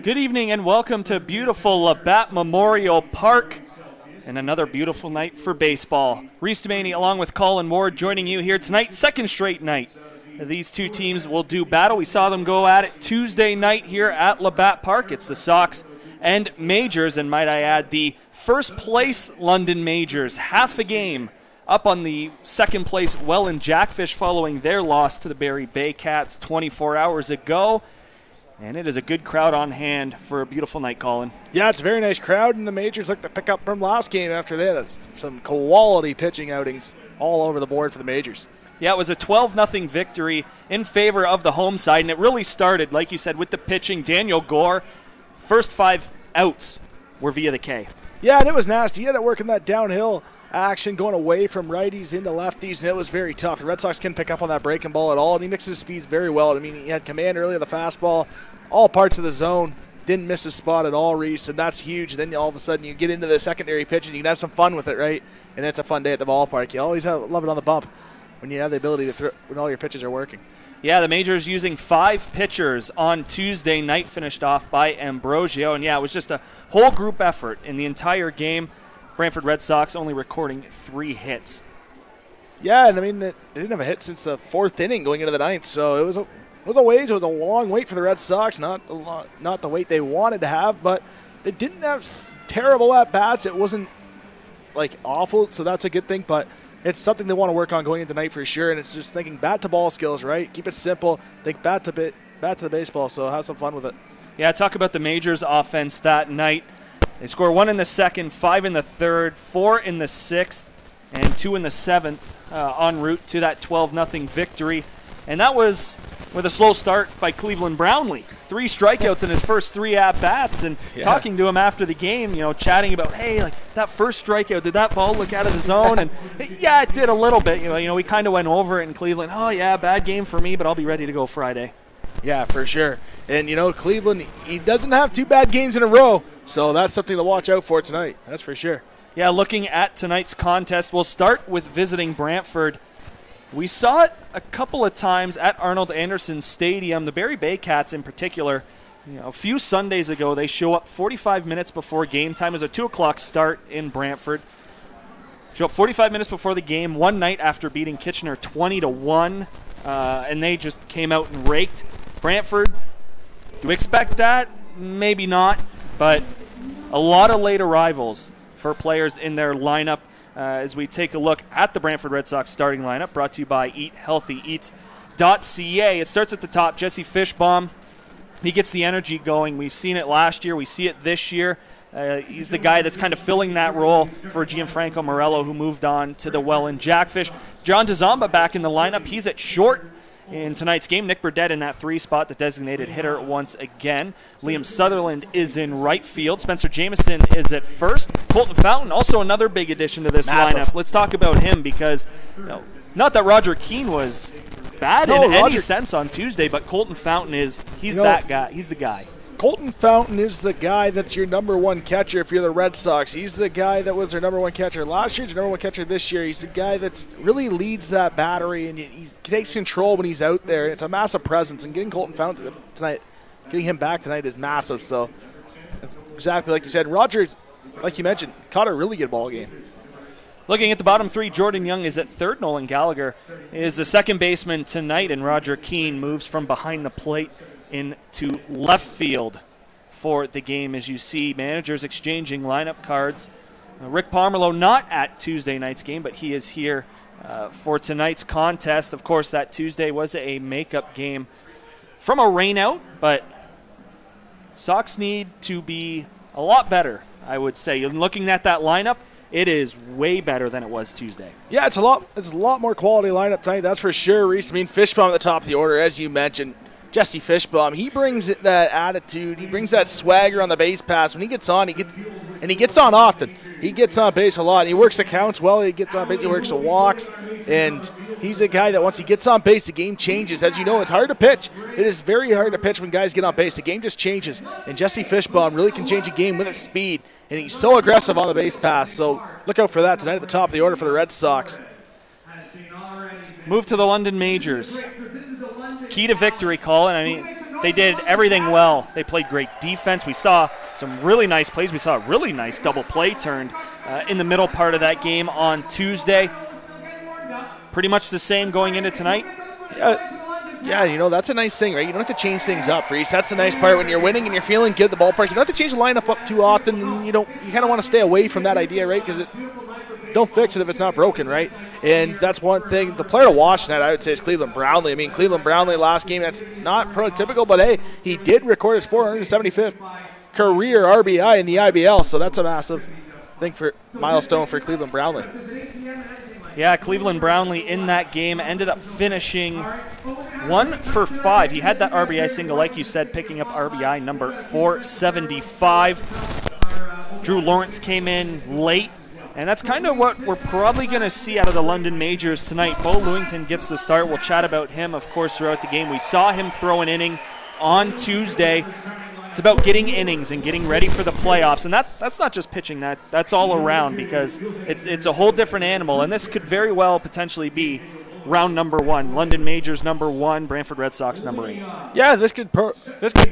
Good evening and welcome to beautiful Labatt Memorial Park and another beautiful night for baseball. Reece Doumani along with Colin Ward joining you here tonight, second straight night. These two teams will do battle. We saw them go at it Tuesday night here at Labatt Park. It's the Sox and Majors, and might I add, the first place London Majors, half a game up on the second place Welland Jackfish following their loss to the Barrie Bay Cats 24 hours ago. And it is a good crowd on hand for a beautiful night, Colin. Yeah, it's a very nice crowd, and the Majors look to pick up from last game after they had some quality pitching outings all over the board for the Majors. Yeah, it was a 12-0 victory in favor of the home side, and it really started, like you said, with the pitching. Daniel Gore, first 5 outs were via the K. Yeah, and it was nasty. He had it working that downhill action, going away from righties into lefties, and it was very tough. The Red Sox couldn't pick up on that breaking ball at all, and he mixes his speeds very well. I mean, he had command early of the fastball, all parts of the zone, didn't miss his spot at all, Reece, and that's huge. Then all of a sudden you get into the secondary pitch, and you can have some fun with it, right? And it's a fun day at the ballpark. You always love it on the bump when you have the ability to throw when all your pitches are working. Yeah, the Majors using 5 pitchers on Tuesday night, finished off by Ambrosio, and yeah, it was just a whole group effort in the entire game. Brantford Red Sox only recording 3 hits. Yeah, and I mean, they didn't have a hit since the 4th inning going into the 9th, so it was a long wait for the Red Sox. Not the wait they wanted to have, but they didn't have terrible at-bats. It wasn't, awful, so that's a good thing, but it's something they want to work on going into tonight for sure, and it's just thinking bat-to-ball skills, right? Keep it simple. Think bat to the baseball, so have some fun with it. Yeah, talk about the Majors offense that night. They score 1 in the 2nd, 5 in the 3rd, 4 in the 6th, and 2 in the 7th en route to that 12-0 victory. And that was with a slow start by Cleveland Brownlee. 3 strikeouts in his first 3 at-bats. And talking to him after the game, chatting about, hey, that first strikeout, did that ball look out of the zone? And yeah, it did a little bit. We kind of went over it in Cleveland. Oh, yeah, bad game for me, but I'll be ready to go Friday. Yeah, for sure. And, Cleveland, he doesn't have 2 bad games in a row, so that's something to watch out for tonight. That's for sure. Yeah, looking at tonight's contest, we'll start with visiting Brantford. We saw it a couple of times at Arnold Anderson Stadium. The Barrie Bay Cats in particular, a few Sundays ago, they show up 45 minutes before game time. It was a 2 o'clock start in Brantford. Show up 45 minutes before the game one night after beating Kitchener 20-1, and they just came out and raked. Brantford, do we expect that? Maybe not, but a lot of late arrivals for players in their lineup as we take a look at the Brantford Red Sox starting lineup, brought to you by EatHealthyEats.ca. It starts at the top. Jesse Fishbaum, he gets the energy going. We've seen it last year. We see it this year. He's the guy that's kind of filling that role for Gianfranco Morello, who moved on to the Welland Jackfish. John DeZamba back in the lineup. He's at short in tonight's game. Nick Burdett in that 3 spot, the designated hitter once again. Liam Sutherland is in right field. Spencer Jameson is at first. Colton Fountain, also another big addition to this lineup. Let's talk about him because, not that Roger Keane was bad in any sense on Tuesday, but Colton Fountain he's that guy. He's the guy. Colton Fountain is the guy that's your number 1 catcher if you're the Red Sox. He's the guy that was their number 1 catcher last year. He's their number 1 catcher this year. He's the guy that really leads that battery, and he takes control when he's out there. It's a massive presence, and getting Colton Fountain tonight, getting him back tonight is massive. So that's exactly like you said. Rogers, like you mentioned, caught a really good ball game. Looking at the bottom 3, Jordan Young is at third. Nolan Gallagher is the second baseman tonight, and Roger Keane moves from behind the plate into left field for the game. As you see, managers exchanging lineup cards. Rick Pomerleau not at Tuesday night's game, but he is here for tonight's contest. Of course, that Tuesday was a makeup game from a rainout, but Sox need to be a lot better, I would say. Looking at that lineup, it is way better than it was Tuesday. Yeah, it's a lot more quality lineup tonight, that's for sure, Reece. I mean, Fishbaum at the top of the order, as you mentioned. Jesse Fishbaum, he brings that attitude, he brings that swagger on the base pass. When he gets on, he gets on often. He gets on base a lot. He works the counts well. He gets on base. He works the walks, and he's a guy that once he gets on base, the game changes. As you know, it's hard to pitch. It is very hard to pitch when guys get on base. The game just changes, and Jesse Fishbaum really can change a game with his speed, and he's so aggressive on the base pass. So look out for that tonight at the top of the order for the Red Sox. Move to the London Majors. Key to victory, Colin. I mean, they did everything well. They played great defense. We saw some really nice plays. We saw a really nice double play turned in the middle part of that game on Tuesday. Pretty much the same going into tonight. Yeah, that's a nice thing, right? You don't have to change things up, Reece. That's the nice part. When you're winning and you're feeling good at the ballpark, you don't have to change the lineup up too often, and you kind of want to stay away from that idea, right? Because don't fix it if it's not broken, right? And that's one thing. The player to watch tonight, I would say, is Cleveland Brownlee. I mean, Cleveland Brownlee last game, that's not prototypical, but hey, he did record his 475th career RBI in the IBL, so that's a massive thing for milestone for Cleveland Brownlee. Yeah, Cleveland Brownlee in that game ended up finishing 1 for 5. He had that RBI single, like you said, picking up RBI number 475. Drew Lawrence came in late, and that's kind of what we're probably going to see out of the London Majors tonight. Bo Lewington gets the start. We'll chat about him, of course, throughout the game. We saw him throw an inning on Tuesday. It's about getting innings and getting ready for the playoffs, and that's not just pitching. That's all around, because it's a whole different animal, and this could very well potentially be round number 1. London Majors number 1, Brantford Red Sox number 8. Yeah, this could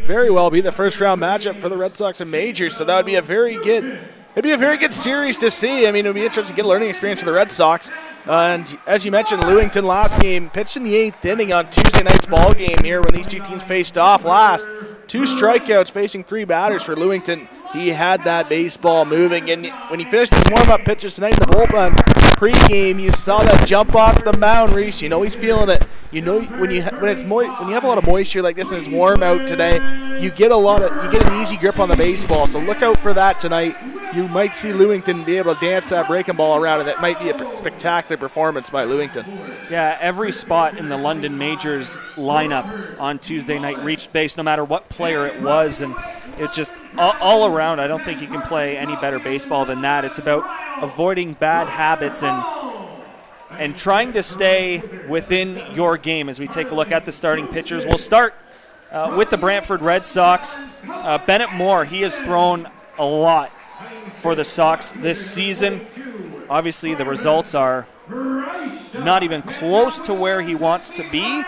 very well be the first round matchup for the Red Sox and Majors, so that would be a very good series to see. I mean, it would be interesting to get a learning experience for the Red Sox. And as you mentioned, Lewington last game pitched in the 8th inning on Tuesday night's ball game here when these two teams faced off last. 2 strikeouts facing 3 batters for Lewington. He had that baseball moving, and when he finished his warm-up pitches tonight in the bullpen pre-game, you saw that jump off the mound, Reece. You know he's feeling it. You know when you have a lot of moisture like this and it's warm out today, you get an easy grip on the baseball. So look out for that tonight. You might see Lewington be able to dance that breaking ball around, and that might be a spectacular performance by Lewington. Yeah, every spot in the London Majors lineup on Tuesday night reached base, no matter what player it was, and it just all around. I don't think you can play any better baseball than that. It's about avoiding bad habits and trying to stay within your game. As we take a look at the starting pitchers, we'll start with the Brantford Red Sox. Bennett Moore, he has thrown a lot for the Sox this season. Obviously, the results are not even close to where he wants to be.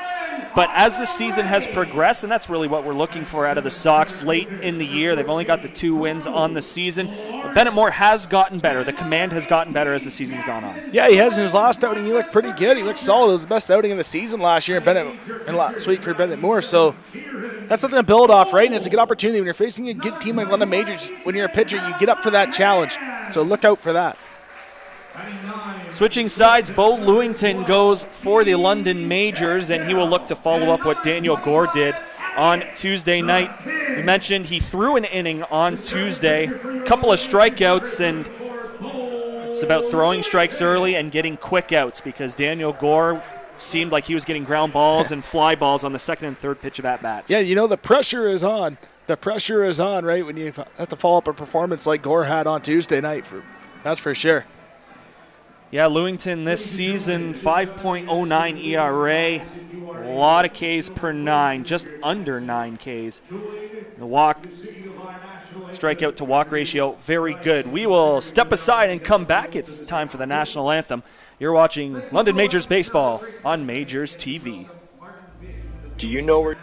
But as the season has progressed, and that's really what we're looking for out of the Sox late in the year, they've only got the 2 wins on the season. Bennett Moore has gotten better. The command has gotten better as the season's gone on. Yeah, he has. In his last outing, he looked pretty good. He looked solid. It was the best outing of the season last year, and last week for Bennett Moore. So that's something to build off, right? And it's a good opportunity when you're facing a good team like London Majors. When you're a pitcher, you get up for that challenge. So look out for that. Switching sides, Bo Lewington goes for the London Majors, and he will look to follow up what Daniel Gore did on Tuesday night. We mentioned he threw an inning on Tuesday, a couple of strikeouts, and it's about throwing strikes early and getting quick outs, because Daniel Gore seemed like he was getting ground balls and fly balls on the second and third pitch of at-bats. Yeah, the pressure is on. The pressure is on, right, when you have to follow up a performance like Gore had on Tuesday night. That's for sure. Yeah, Lewington this season, 5.09 ERA, a lot of Ks per 9, just under 9 Ks. The strikeout to walk ratio, very good. We will step aside and come back. It's time for the national anthem. You're watching London Majors Baseball on Majors TV. Do you know where...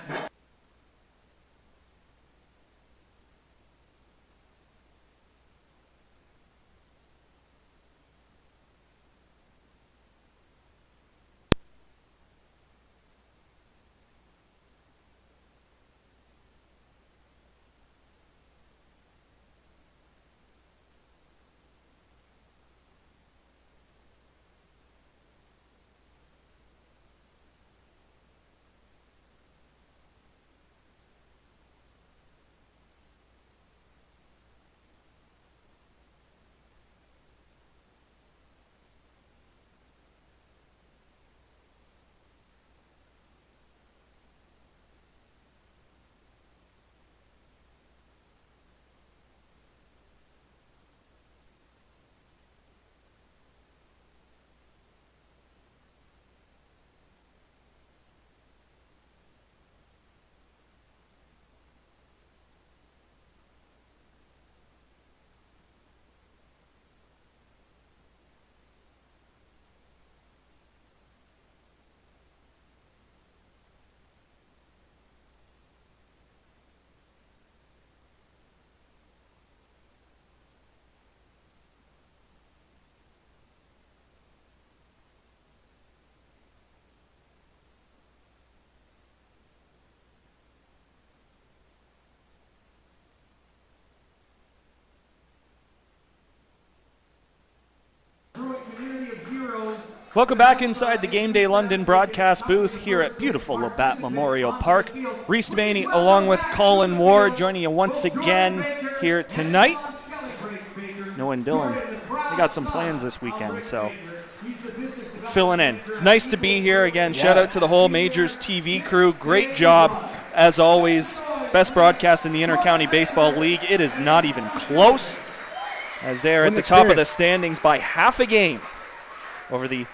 Welcome back inside the Game Day London broadcast booth here at beautiful Labatt Memorial Park. Reece Doumani along with Colin Ward joining you once again here tonight. Noah and Dylan, they got some plans this weekend, so filling in. It's nice to be here again. Yeah. Shout out to the whole Majors TV crew. Great job, as always. Best broadcast in the Inter-County Baseball League. It is not even close, as they're at the top of the standings by half a game over the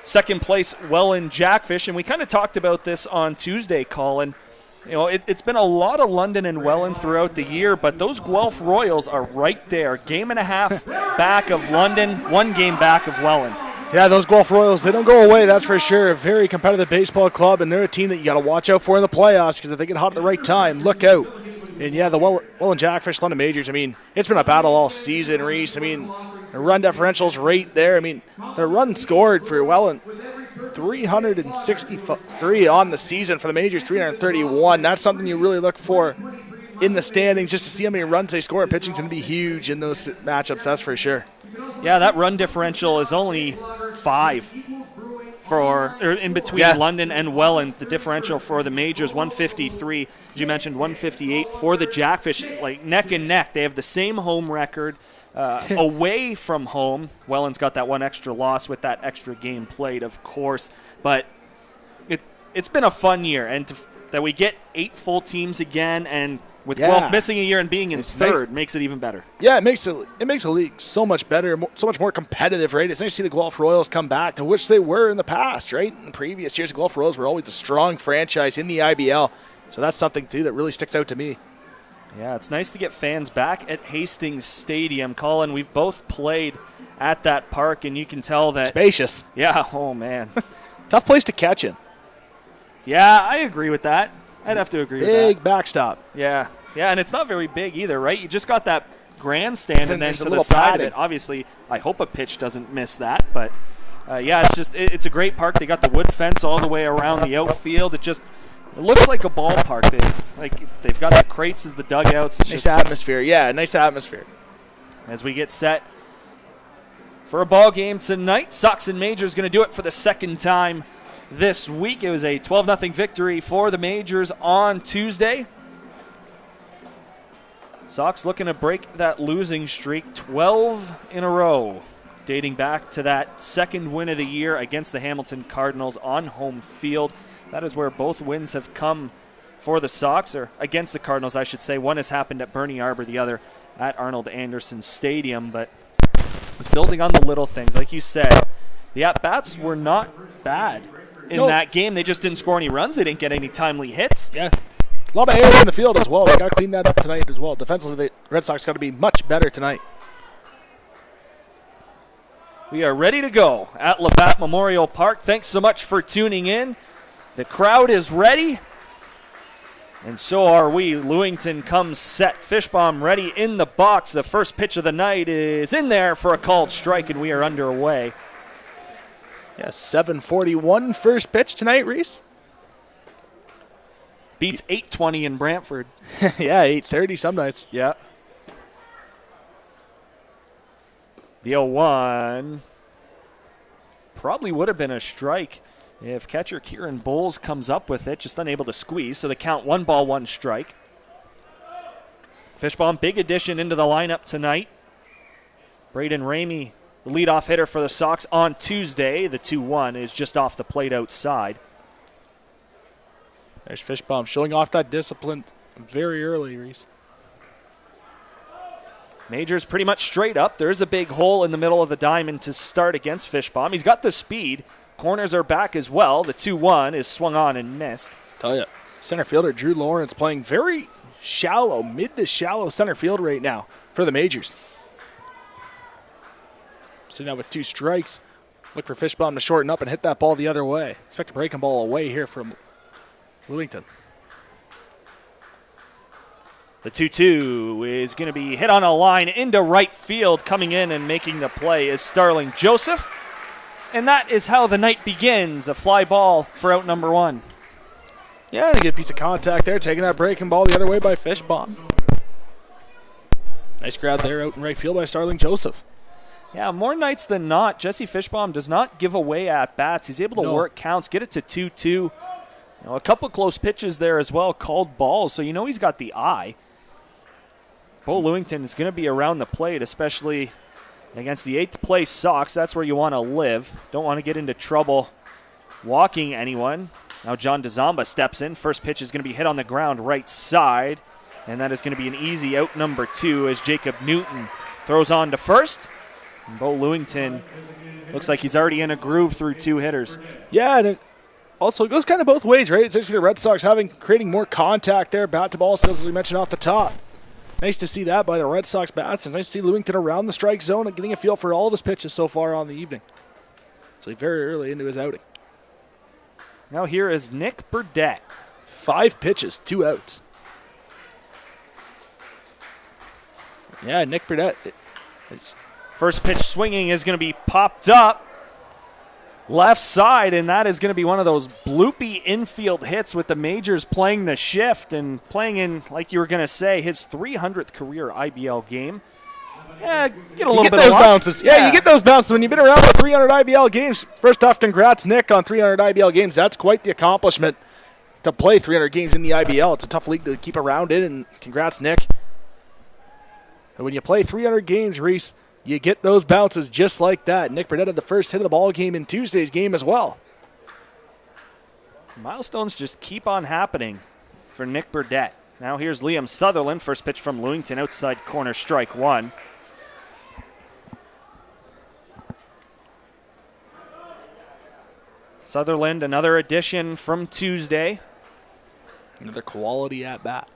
second place Welland Jackfish. And we kind of talked about this on Tuesday, Colin. You know, it's been a lot of London and Welland throughout the year, but those Guelph Royals are right there. Game and a half back of London, 1 game back of Welland. Yeah, those Guelph Royals, they don't go away, that's for sure. A very competitive baseball club, and they're a team that you got to watch out for in the playoffs, because if they get hot at the right time, look out. And yeah, the Welland Jackfish London Majors, I mean, it's been a battle all season, Reece. I mean, the run differential's right there. I mean, the run scored for Welland, 363 on the season. For the Majors, 331. That's something you really look for in the standings, just to see how many runs they score. And pitching's going to be huge in those matchups, that's for sure. Yeah, that run differential is only 5 in between London and Welland. The differential for the Majors, 153. As you mentioned, 158 for the Jackfish, like neck and neck. They have the same home record. Away from home, Welland's got that 1 extra loss with that extra game played, of course. But it's been a fun year, and that we get 8 full teams again, and with Guelph missing a year and being in third, makes it even better. Yeah, it makes the league so much better, so much more competitive, right? It's nice to see the Guelph Royals come back to which they were in the past, right? In previous years, the Guelph Royals were always a strong franchise in the IBL, so that's something, too, that really sticks out to me. Yeah, it's nice to get fans back at Hastings Stadium. Colin, we've both played at that park, and you can tell that... Spacious. Yeah, oh, man. Tough place to catch in. Yeah, I agree with that. I'd have to agree with that. Big backstop. Yeah, and it's not very big either, right? You just got that grandstand and then to the side of it. Obviously, I hope a pitch doesn't miss that, but yeah, it's a great park. They got the wood fence all the way around the outfield. It looks like a ballpark. They've got the crates as the dugouts. It's nice atmosphere. Yeah, nice atmosphere. As we get set for a ball game tonight, Sox and Majors going to do it for the second time this week. It was a 12-0 victory for the Majors on Tuesday. Sox looking to break that losing streak, 12 in a row, dating back to that second win of the year against the Hamilton Cardinals on home field. That is where both wins have come for the Sox, or against the Cardinals, I should say. One has happened at Bernie Arbor, the other at Arnold Anderson Stadium, but it's building on the little things. Like you said, the at-bats were not bad in that game. They just didn't score any runs. They didn't get any timely hits. Yeah. A lot of air in the field as well. They got to clean that up tonight as well. Defensively, the Red Sox got to be much better tonight. We are ready to go at Labatt Memorial Park. Thanks so much for tuning in. The crowd is ready, and so are we. Lewington comes set. Fishbomb ready in the box. The first pitch of the night is in there for a called strike, and we are underway. Yeah, 7:41 first pitch tonight, Reece. Beats 8:20 in Brantford. Yeah, 8:30 some nights. Yeah. The 0-1 probably would have been a strike if catcher Kieran Bowles comes up with it, just unable to squeeze. So the count 1 ball, 1 strike. Fishbomb, big addition into the lineup tonight. Braden Ramey, the leadoff hitter for the Sox on Tuesday. The 2-1 is just off the plate outside. There's Fishbomb showing off that discipline very early, Reece. Majors pretty much straight up. There's a big hole in the middle of the diamond to start against Fishbomb. He's got the speed. Corners are back as well. The 2-1 is swung on and missed. Tell you, center fielder Drew Lawrence playing very shallow, mid to shallow center field right now for the Majors. So now with 2 strikes, look for Fishbomb to shorten up and hit that ball the other way. Expect a breaking ball away here from Lewington. The 2-2 is going to be hit on a line into right field. Coming in and making the play is Starling Joseph. And that is how the night begins. A fly ball for out number 1. Yeah, and a good piece of contact there, taking that breaking ball the other way by Fishbomb. Nice grab there out in right field by Starling Joseph. Yeah, more nights than not, Jesse Fishbaum does not give away at-bats. He's able to work counts, get it to 2-2. A couple close pitches there as well, called balls, so he's got the eye. Bo Lewington is going to be around the plate, especially against the 8th-place Sox. That's where you want to live. Don't want to get into trouble walking anyone. Now John DeZamba steps in. First pitch is going to be hit on the ground right side, and that is going to be an easy out number 2 as Jacob Newton throws on to first. And Bo Lewington looks like he's already in a groove through 2 hitters. Yeah, and it also goes kind of both ways, right? It's actually the Red Sox creating more contact there, bat-to-ball skills, as we mentioned off the top. Nice to see that by the Red Sox bats, and nice to see Lewington around the strike zone and getting a feel for all of his pitches so far on the evening. So very early into his outing. Now here is Nick Burdett. 5 pitches, 2 outs. Yeah, Nick Burdett. First pitch swinging is going to be popped up left side, and that is going to be one of those bloopy infield hits with the Majors playing the shift and playing in, like you were going to say, his 300th career IBL game. Yeah, get a little bit of those luck. bounces. Yeah, you get those bounces when you've been around for 300 IBL games. First off, congrats, Nick, on 300 IBL games. That's quite the accomplishment to play 300 games in the IBL. It's a tough league to keep around in, and congrats, Nick. And when you play 300 games, Reese, you get those bounces just like that. Nick Burnett had the first hit of the ball game in Tuesday's game as well. Milestones just keep on happening for Nick Burdett. Now here's Liam Sutherland. First pitch from Lewington, outside corner, strike 1. Sutherland, another addition from Tuesday. Another quality at bat.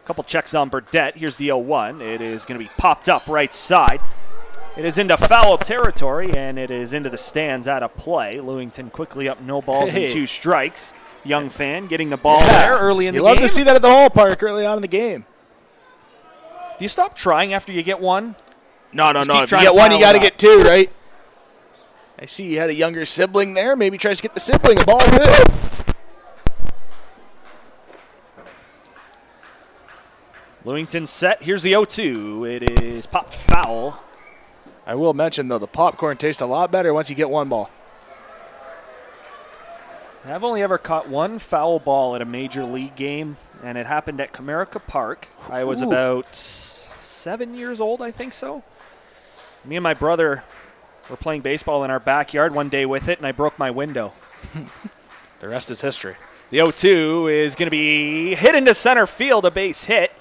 Couple checks on Burdett. Here's the 0-1. It is going to be popped up right side. It is into foul territory, and it is into the stands out of play. Lewington quickly up, no balls and 2 strikes. Young fan getting the ball there early in the game. You love to see that at the ballpark early on in the game. Do you stop trying after you get one? No. If you get one, you got to get 2, right? I see you had a younger sibling there. Maybe tries to get the sibling a ball, too. Lewington set. Here's the 0-2. It is popped foul. I will mention, though, the popcorn tastes a lot better once you get 1 ball. I've only ever caught 1 foul ball at a major league game, and it happened at Comerica Park. I was about 7 years old, I think so. Me and my brother were playing baseball in our backyard one day with it, and I broke my window. The rest is history. The 0-2 is going to be hit into center field, a base hit.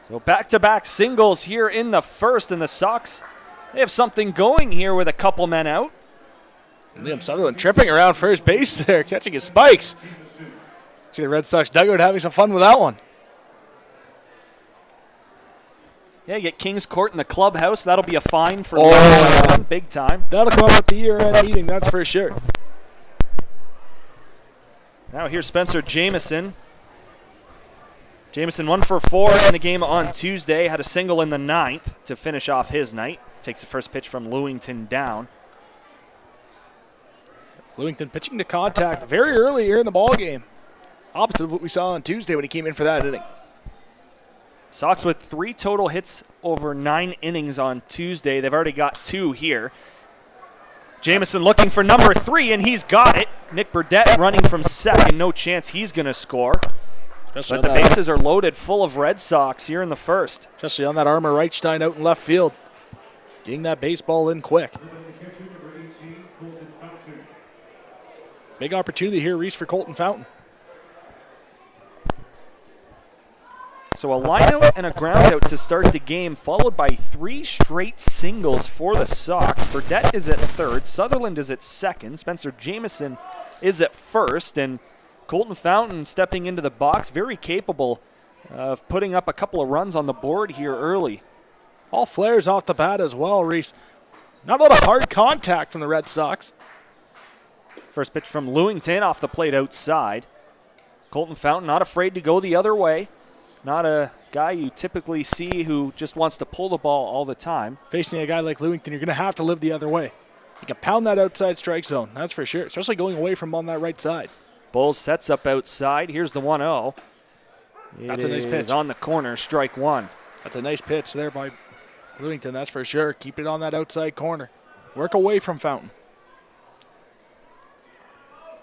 So back-to-back singles here in the first, and the Sox, they have something going here with a couple men out. Liam Sutherland tripping around first base there, catching his spikes. See the Red Sox dugout having some fun with that one. Yeah, you get Kings Court in the clubhouse. That'll be a fine for big time. That'll come up at the year-end meeting, that's for sure. Now here's Spencer Jamison. Jamison 1 for 4 in the game on Tuesday. Had a single in the 9th to finish off his night. Takes the first pitch from Lewington down. Lewington pitching to contact very early here in the ball game. Opposite of what we saw on Tuesday when he came in for that inning. Sox with 3 total hits over 9 innings on Tuesday. They've already got 2 here. Jamison looking for number 3, and he's got it. Nick Burdett running from second. No chance he's going to score. But the bases are loaded full of Red Sox here in the first. Especially on that Armour Reichstein out in left field. Getting that baseball in quick. Big opportunity here, Reece, for Colton Fountain. So a line out and a ground out to start the game, followed by 3 straight singles for the Sox. Burdett is at third. Sutherland is at second. Spencer Jamison is at first. And Colton Fountain stepping into the box, very capable of putting up a couple of runs on the board here early. All flares off the bat as well, Reece. Not a lot of hard contact from the Red Sox. First pitch from Lewington off the plate outside. Colton Fountain not afraid to go the other way. Not a guy you typically see who just wants to pull the ball all the time. Facing a guy like Lewington, you're going to have to live the other way. You can pound that outside strike zone, that's for sure, especially going away from on that right side. Bulls sets up outside. Here's the 1-0. That's a nice pitch. On the corner, strike 1. That's a nice pitch there by Lewington, that's for sure. Keep it on that outside corner. Work away from Fountain.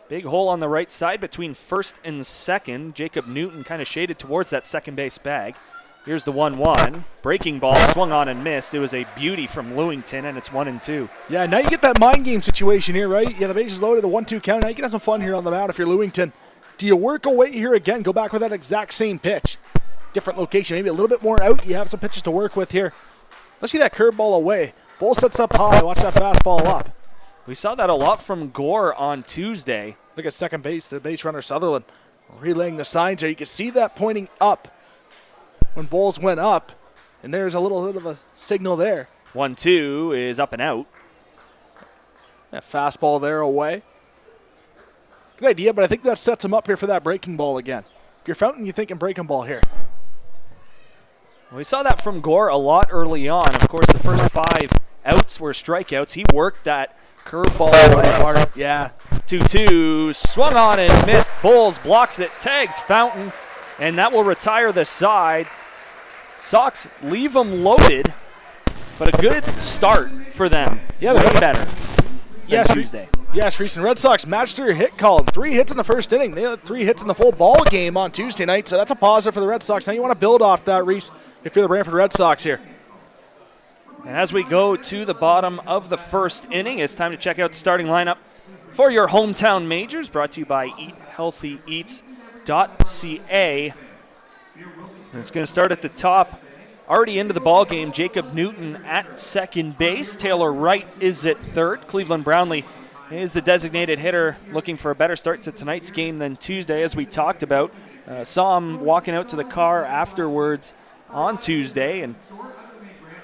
Big hole on the right side between first and second. Jacob Newton kind of shaded towards that second base bag. Here's the 1-1. Breaking ball swung on and missed. It was a beauty from Lewington, and it's 1-2. Yeah, now you get that mind game situation here, right? Yeah, the base is loaded, a 1-2 count. Now you can have some fun here on the mound if you're Lewington. Do you work away here again? Go back with that exact same pitch. Different location, maybe a little bit more out. You have some pitches to work with here. Let's see that curveball away. Bull sets up high. Watch that fastball up. We saw that a lot from Gore on Tuesday. Look at second base, the base runner Sutherland relaying the signs there. You can see that pointing up when Bowles went up, and there's a little bit of a signal there. 1-2 is up and out. That fastball there away. Good idea, but I think that sets him up here for that breaking ball again. If you're Fountain, you're thinking breaking ball here. We saw that from Gore a lot early on. Of course, the first 5 outs were strikeouts. He worked that curveball right. Yeah. 2-2, swung on and missed. Bowles blocks it, tags Fountain, and that will retire the side. Sox leave them loaded, but a good start for them. Yeah, way better than Yes, Tuesday. Yes, Reece and Red Sox matched their hit column. 3 hits in the first inning. They had 3 hits in the full ball game on Tuesday night, so that's a positive for the Red Sox. Now you want to build off that, Reece, if you're the Brantford Red Sox here. And as we go to the bottom of the first inning, it's time to check out the starting lineup for your hometown Majors, brought to you by eathealthyeats.ca. And it's going to start at the top. Already into the ball game, Jacob Newton at second base. Taylor Wright is at third. Cleveland Brownlee is the designated hitter, looking for a better start to tonight's game than Tuesday, as we talked about. Saw him walking out to the car afterwards on Tuesday, and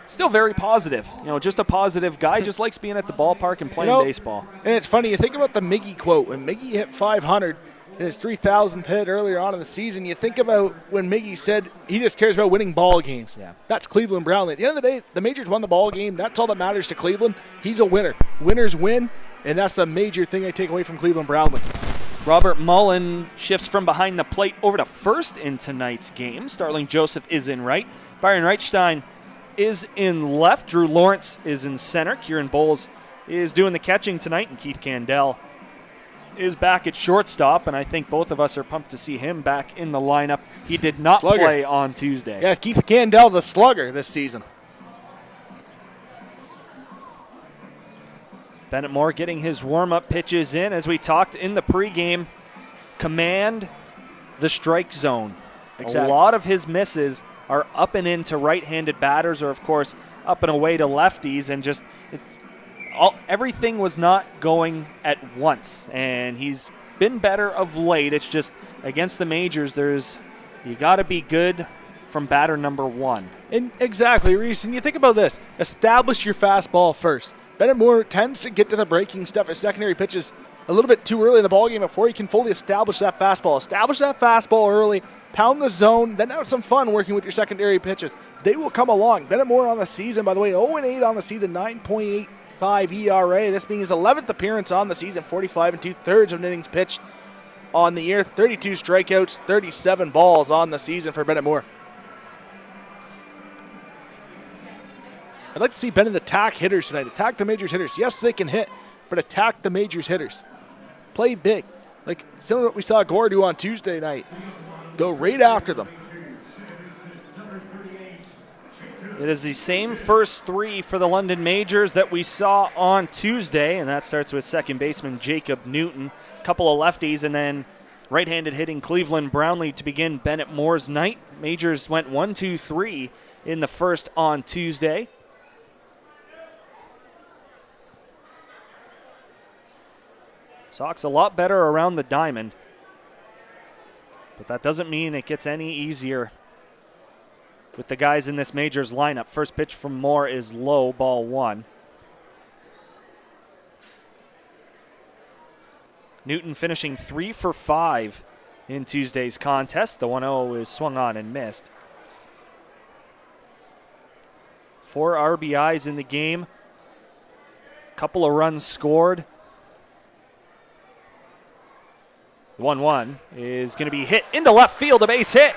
still very positive. Just a positive guy. Just likes being at the ballpark and playing baseball. And it's funny, you think about the Miggy quote. When Miggy hit 500 in his 3,000th hit earlier on in the season, you think about when Miggy said he just cares about winning ball games. Yeah. That's Cleveland Brownlee. At the end of the day, the Majors won the ball game. That's all that matters to Cleveland. He's a winner. Winners win, and that's the major thing I take away from Cleveland Brownlee. Robert Mullen shifts from behind the plate over to first in tonight's game. Starling Joseph is in right. Byron Reichstein is in left. Drew Lawrence is in center. Kieran Bowles is doing the catching tonight, and Keith Candell is back at shortstop, and I think both of us are pumped to see him back in the lineup. He did not play on Tuesday. Yeah, Keith Candell, the slugger this season. Bennett Moore getting his warm-up pitches in. As we talked in the pregame, command the strike zone. Exactly. A lot of his misses are up and into right-handed batters, or of course up and away to lefties, and just everything was not going at once. And he's been better of late. It's just against the Majors, you got to be good from batter number 1. And exactly, Reece. And you think about this: establish your fastball first. Bennett Moore tends to get to the breaking stuff, his secondary pitches, a little bit too early in the ballgame before he can fully establish that fastball. Establish that fastball early, pound the zone, then have some fun working with your secondary pitches. They will come along. Bennett Moore on the season, by the way, 0-8 on the season, 9.85 ERA. This being his 11th appearance on the season, 45 2/3 of innings pitched on the year, 32 strikeouts, 37 balls on the season for Bennett Moore. I'd like to see Bennett attack hitters tonight. Attack the Majors hitters. Yes, they can hit, but attack the Majors hitters. Play big. Like similar to what we saw Gore do on Tuesday night. Go right after them. It is the same first 3 for the London Majors that we saw on Tuesday, and that starts with second baseman Jacob Newton. A couple of lefties, and then right-handed hitting Cleveland Brownlee to begin Bennett Moore's night. Majors went 1-2-3 in the first on Tuesday. Sox a lot better around the diamond, but that doesn't mean it gets any easier with the guys in this Majors lineup. First pitch from Moore is low, ball 1. Newton finishing 3 for 5 in Tuesday's contest. The 1-0 is swung on and missed. 4 RBIs in the game, couple of runs scored. 1-1 is going to be hit into left field, a base hit.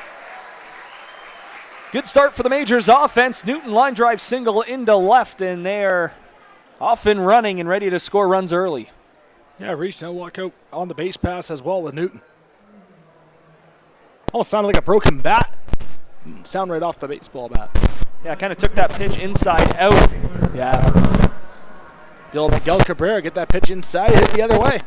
Good start for the Majors offense. Newton line drive single into left, and they're off and running and ready to score runs early. Yeah, Reece now walk out on the base pass as well with Newton. Almost sounded like a broken bat. Sound right off the baseball bat. Yeah, kind of took that pitch inside out. Yeah. The old Miguel Cabrera, get that pitch inside, hit the other way.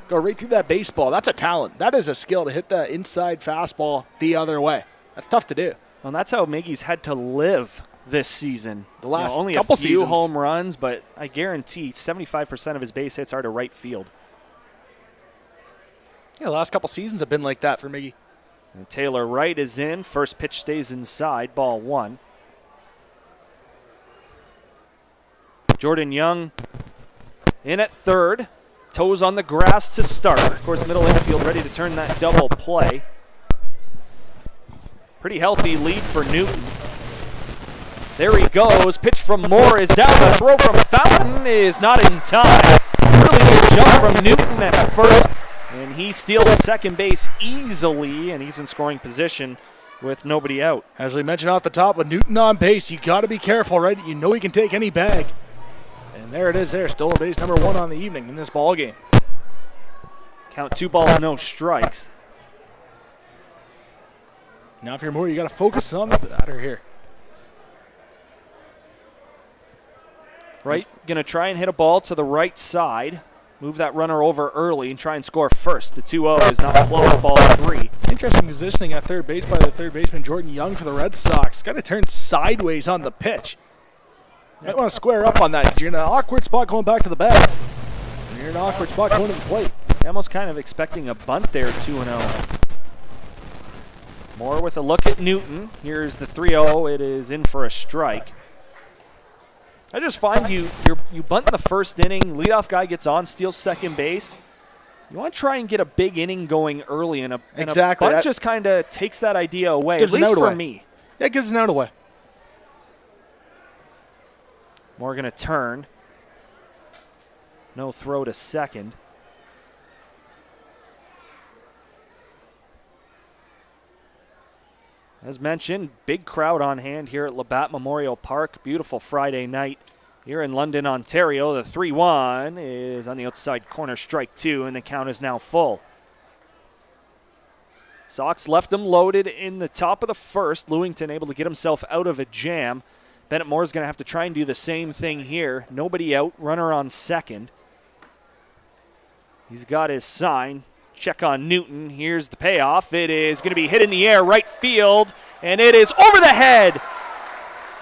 Go right through that baseball. That's a talent. That is a skill to hit that inside fastball the other way. That's tough to do. Well, that's how Miggy's had to live this season. The last only couple a few seasons. home runs, but I guarantee 75% of his base hits are to right field. Yeah, the last couple seasons have been like that for Miggy. And Taylor Wright is in. First pitch stays inside. Ball 1. Jordan Young in at third. Toes on the grass to start. Of course, middle infield ready to turn that double play. Pretty healthy lead for Newton. There he goes. Pitch from Moore is down. The throw from Fountain is not in time. Really good jump from Newton at first. And he steals second base easily, and he's in scoring position with nobody out. As we mentioned off the top, with Newton on base, you got to be careful, right? You know he can take any bag. And there it is there, stolen base number 1 on the evening in this ball game. Count 2 balls, no strikes. Now if you're Moore, you got to focus on the batter here. Right, going to try and hit a ball to the right side. Move that runner over early and try and score first. The 2-0 is not close, ball 3. Interesting positioning at third base by the third baseman, Jordan Young, for the Red Sox. Got to turn sideways on the pitch. You might want to square up on that because you're in an awkward spot going back to the bag. And you're in an awkward spot going to the plate. Almost kind of expecting a bunt there, 2-0. Moore with a look at Newton. Here's the 3-0. It is in for a strike. I just find you bunt in the first inning, leadoff guy gets on, steals second base. You want to try and get a big inning going early, and a bunt just kind of takes that idea away, at least for me. Yeah, it gives an out away. Moore going to turn. No throw to second. As mentioned, big crowd on hand here at Labatt Memorial Park. Beautiful Friday night here in London, Ontario. The 3-1 is on the outside corner, strike 2, and the count is now full. Sox left them loaded in the top of the first. Lewington able to get himself out of a jam. Bennett Moore's going to have to try and do the same thing here. Nobody out, runner on second. He's got his sign. Check on Newton. Here's the payoff. It is going to be hit in the air, right field, and it is over the head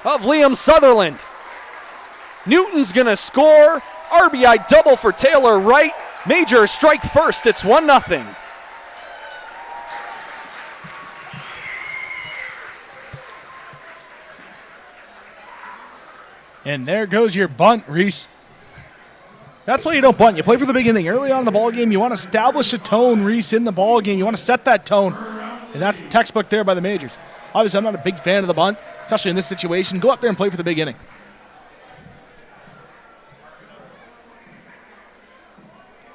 of Liam Sutherland. Newton's going to score. RBI double for Taylor Wright. Major strike first. It's 1-0. And there goes your bunt, Reece. That's why you don't bunt. You play for the beginning. Early on in the ball game, you want to establish a tone, Reece, in the ball game. You want to set that tone. And that's the textbook there by the Majors. Obviously, I'm not a big fan of the bunt, especially in this situation. Go up there and play for the beginning.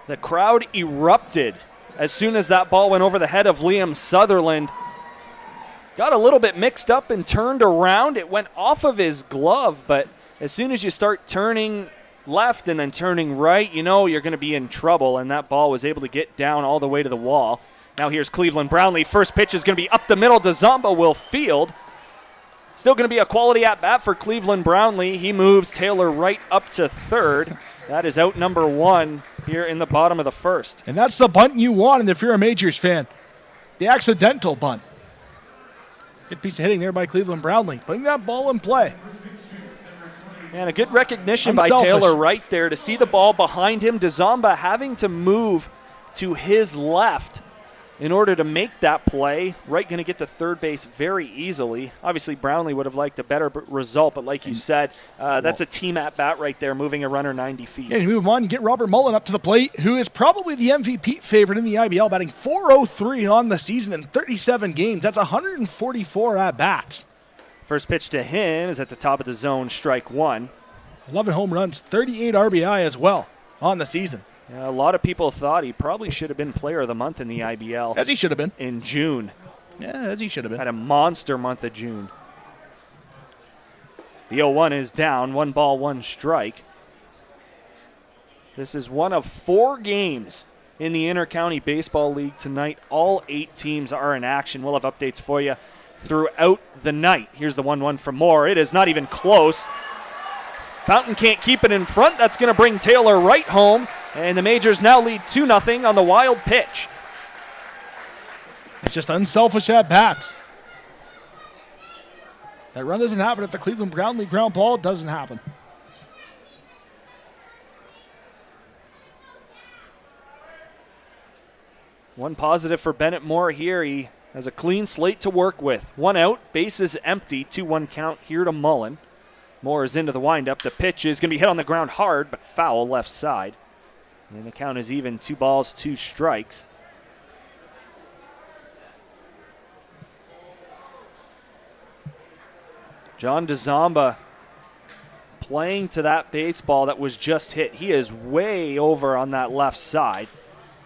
The crowd erupted as soon as that ball went over the head of Liam Sutherland. Got a little bit mixed up and turned around. It went off of his glove, but as soon as you start turning left and then turning right, you know you're going to be in trouble, and that ball was able to get down all the way to the wall. Now here's Cleveland Brownlee. First pitch is going to be up the middle. DeZomba will field. Still going to be a quality at-bat for Cleveland Brownlee. He moves Taylor Wright up to third. That is out number 1 here in the bottom of the first. And that's the bunt you want if you're a Majors fan. The accidental bunt. Good piece of hitting there by Cleveland Brownlee. Putting that ball in play. And a good recognition by Taylor Wright there to see the ball behind him. DeZomba having to move to his left in order to make that play. Wright going to get to third base very easily. Obviously, Brownlee would have liked a better result, but like you said, that's a team at-bat right there, moving a runner 90 feet. Yeah, you move on, you get Robert Mullen up to the plate, who is probably the MVP favorite in the IBL, batting .403 on the season in 37 games. That's 144 at-bats. First pitch to him is at the top of the zone, strike 1. 11 home runs, 38 RBI as well on the season. Yeah, a lot of people thought he probably should have been player of the month in the IBL. As he should have been. In June. Yeah, as he should have been. Had a monster month of June. The 0-1 is down. 1 ball, 1 strike. This is one of 4 games in the Intercounty Baseball League tonight. All 8 teams are in action. We'll have updates for you throughout the night. Here's the 1-1 from Moore. It is not even close. Fountain can't keep it in front. That's going to bring Taylor right home. And the Majors now lead 2-0 on the wild pitch. It's just unselfish at bats. That run doesn't happen if the Cleveland Brownlee ground ball doesn't happen. One positive for Bennett Moore here. He has a clean slate to work with. 1 out, bases empty, 2-1 count here to Mullen. Moore is into the windup. The pitch is going to be hit on the ground hard, but foul left side. And the count is even, 2 balls, 2 strikes. John DeZamba playing to that baseball that was just hit. He is way over on that left side.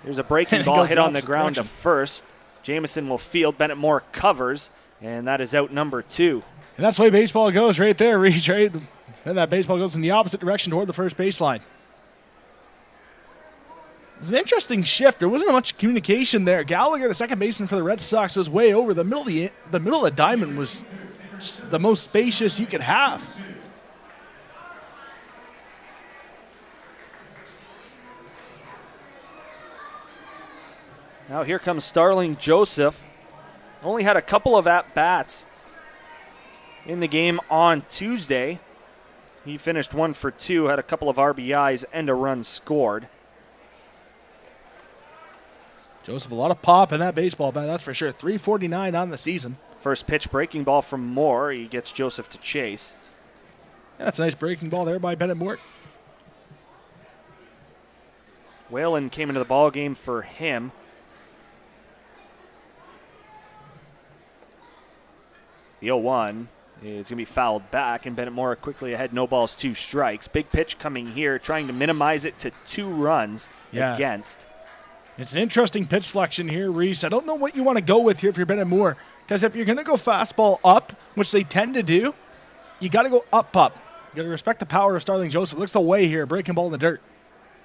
There's a breaking ball hit on the ground to first. Jamison will field. Bennett Moore covers, and that is out number 2. And that's the way baseball goes right there, Reece, right? Then that baseball goes in the opposite direction toward the first baseline. It was an interesting shift. There wasn't much communication there. Gallagher, the second baseman for the Red Sox, was way over. The middle of the diamond was just the most spacious you could have. Now here comes Starling Joseph. Only had a couple of at-bats in the game on Tuesday. He finished 1 for 2, had a couple of RBIs and a run scored. Joseph, a lot of pop in that baseball bat, that's for sure. 349 on the season. First pitch breaking ball from Moore. He gets Joseph to chase. Yeah, that's a nice breaking ball there by Bennett Moore. Whalen came into the ball game for him. The 0-1 is going to be fouled back, and Bennett Moore quickly ahead, no balls, 2 strikes. Big pitch coming here, trying to minimize it to 2 runs against. It's an interesting pitch selection here, Reece. I don't know what you want to go with here if you're Bennett Moore, because if you're going to go fastball up, which they tend to do, you got to go up. You got to respect the power of Starling Joseph. Looks away here, breaking ball in the dirt.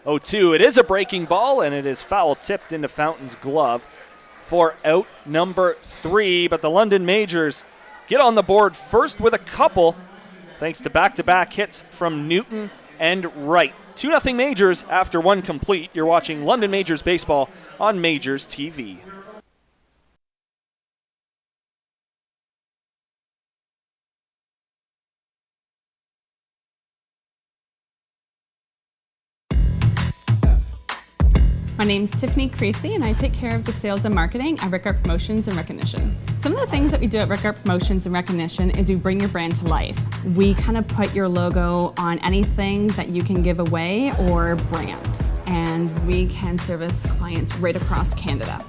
0-2, it is a breaking ball, and it is foul tipped into Fountain's glove for out number 3, but the London Majors get on the board first with a couple, thanks to back-to-back hits from Newton and Wright. 2-0 Majors after 1 complete. You're watching London Majors Baseball on MajorsTV. My name's Tiffany Creasy, and I take care of the sales and marketing at Rickard Promotions and Recognition. Some of the things that we do at Rickard Promotions and Recognition is we bring your brand to life. We kind of put your logo on anything that you can give away or brand, and we can service clients right across Canada.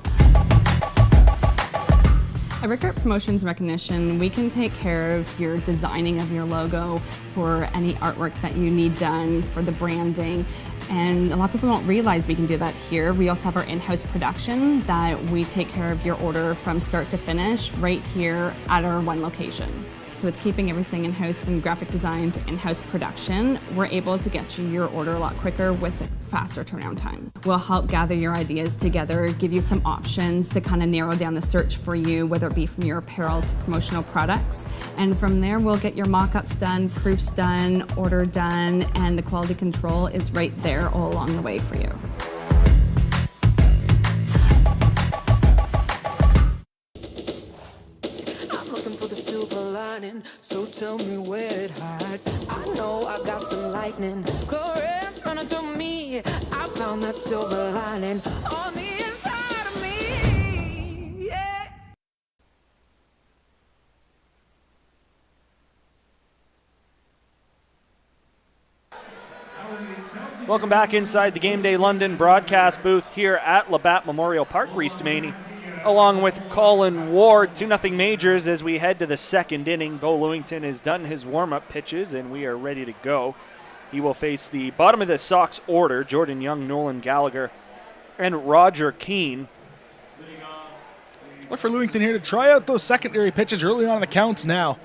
At Rickard Promotions and Recognition, we can take care of your designing of your logo for any artwork that you need done for the branding. And a lot of people don't realize we can do that here. We also have our in-house production that we take care of your order from start to finish right here at our one location. So with keeping everything in-house from graphic design to in-house production, we're able to get you your order a lot quicker with faster turnaround time. We'll help gather your ideas together, give you some options to kind of narrow down the search for you, whether it be from your apparel to promotional products. And from there, we'll get your mock-ups done, proofs done, order done, and the quality control is right there all along the way for you. So tell me where it hides. I know I got some lightning currents running through me. I found that silver lining on the inside of me. Yeah. Welcome back inside the Game Day London broadcast booth here at Labatt Memorial Park. Reece Doumani along with Colin Ward. 2-0 Majors as we head to the second inning. Bo Lewington has done his warm-up pitches, and we are ready to go. He will face the bottom of the Sox order, Jordan Young, Nolan Gallagher, and Roger Keane. Look for Lewington here to try out those secondary pitches early on in the counts now.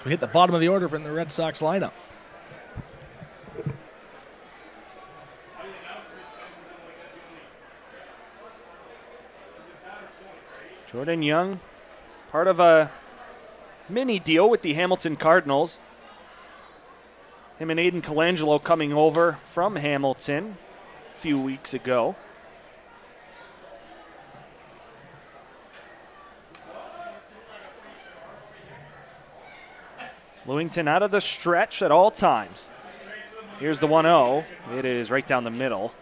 We hit the bottom of the order from the Red Sox lineup. Jordan Young, part of a mini deal with the Hamilton Cardinals. Him and Aiden Colangelo coming over from Hamilton a few weeks ago. Lewington out of the stretch at all times. Here's the 1-0. It is right down the middle.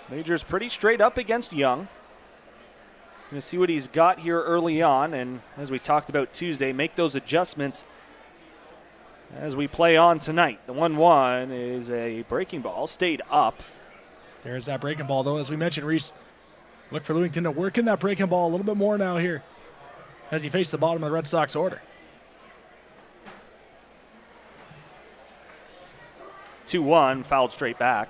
Majors pretty straight up against Young. Going to see what he's got here early on, and as we talked about Tuesday, make those adjustments as we play on tonight. The 1-1 is a breaking ball, stayed up. There's that breaking ball, though. As we mentioned, Reese, look for Lewington to work in that breaking ball a little bit more now here as he faces the bottom of the Red Sox order. 2-1, fouled straight back.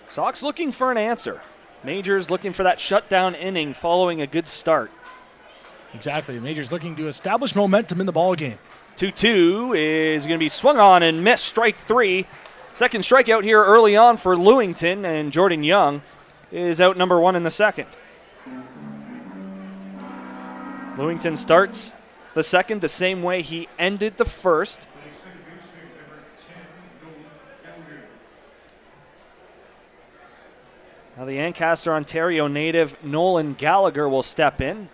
Sox looking for an answer. Majors looking for that shutdown inning following a good start. Exactly. The Majors looking to establish momentum in the ball game. 2-2 is going to be swung on and missed. Strike 3. Second strikeout here early on for Lewington, and Jordan Young is out number 1 in the second. Lewington starts the second the same way he ended the first. Now the Ancaster, Ontario native Nolan Gallagher will step in.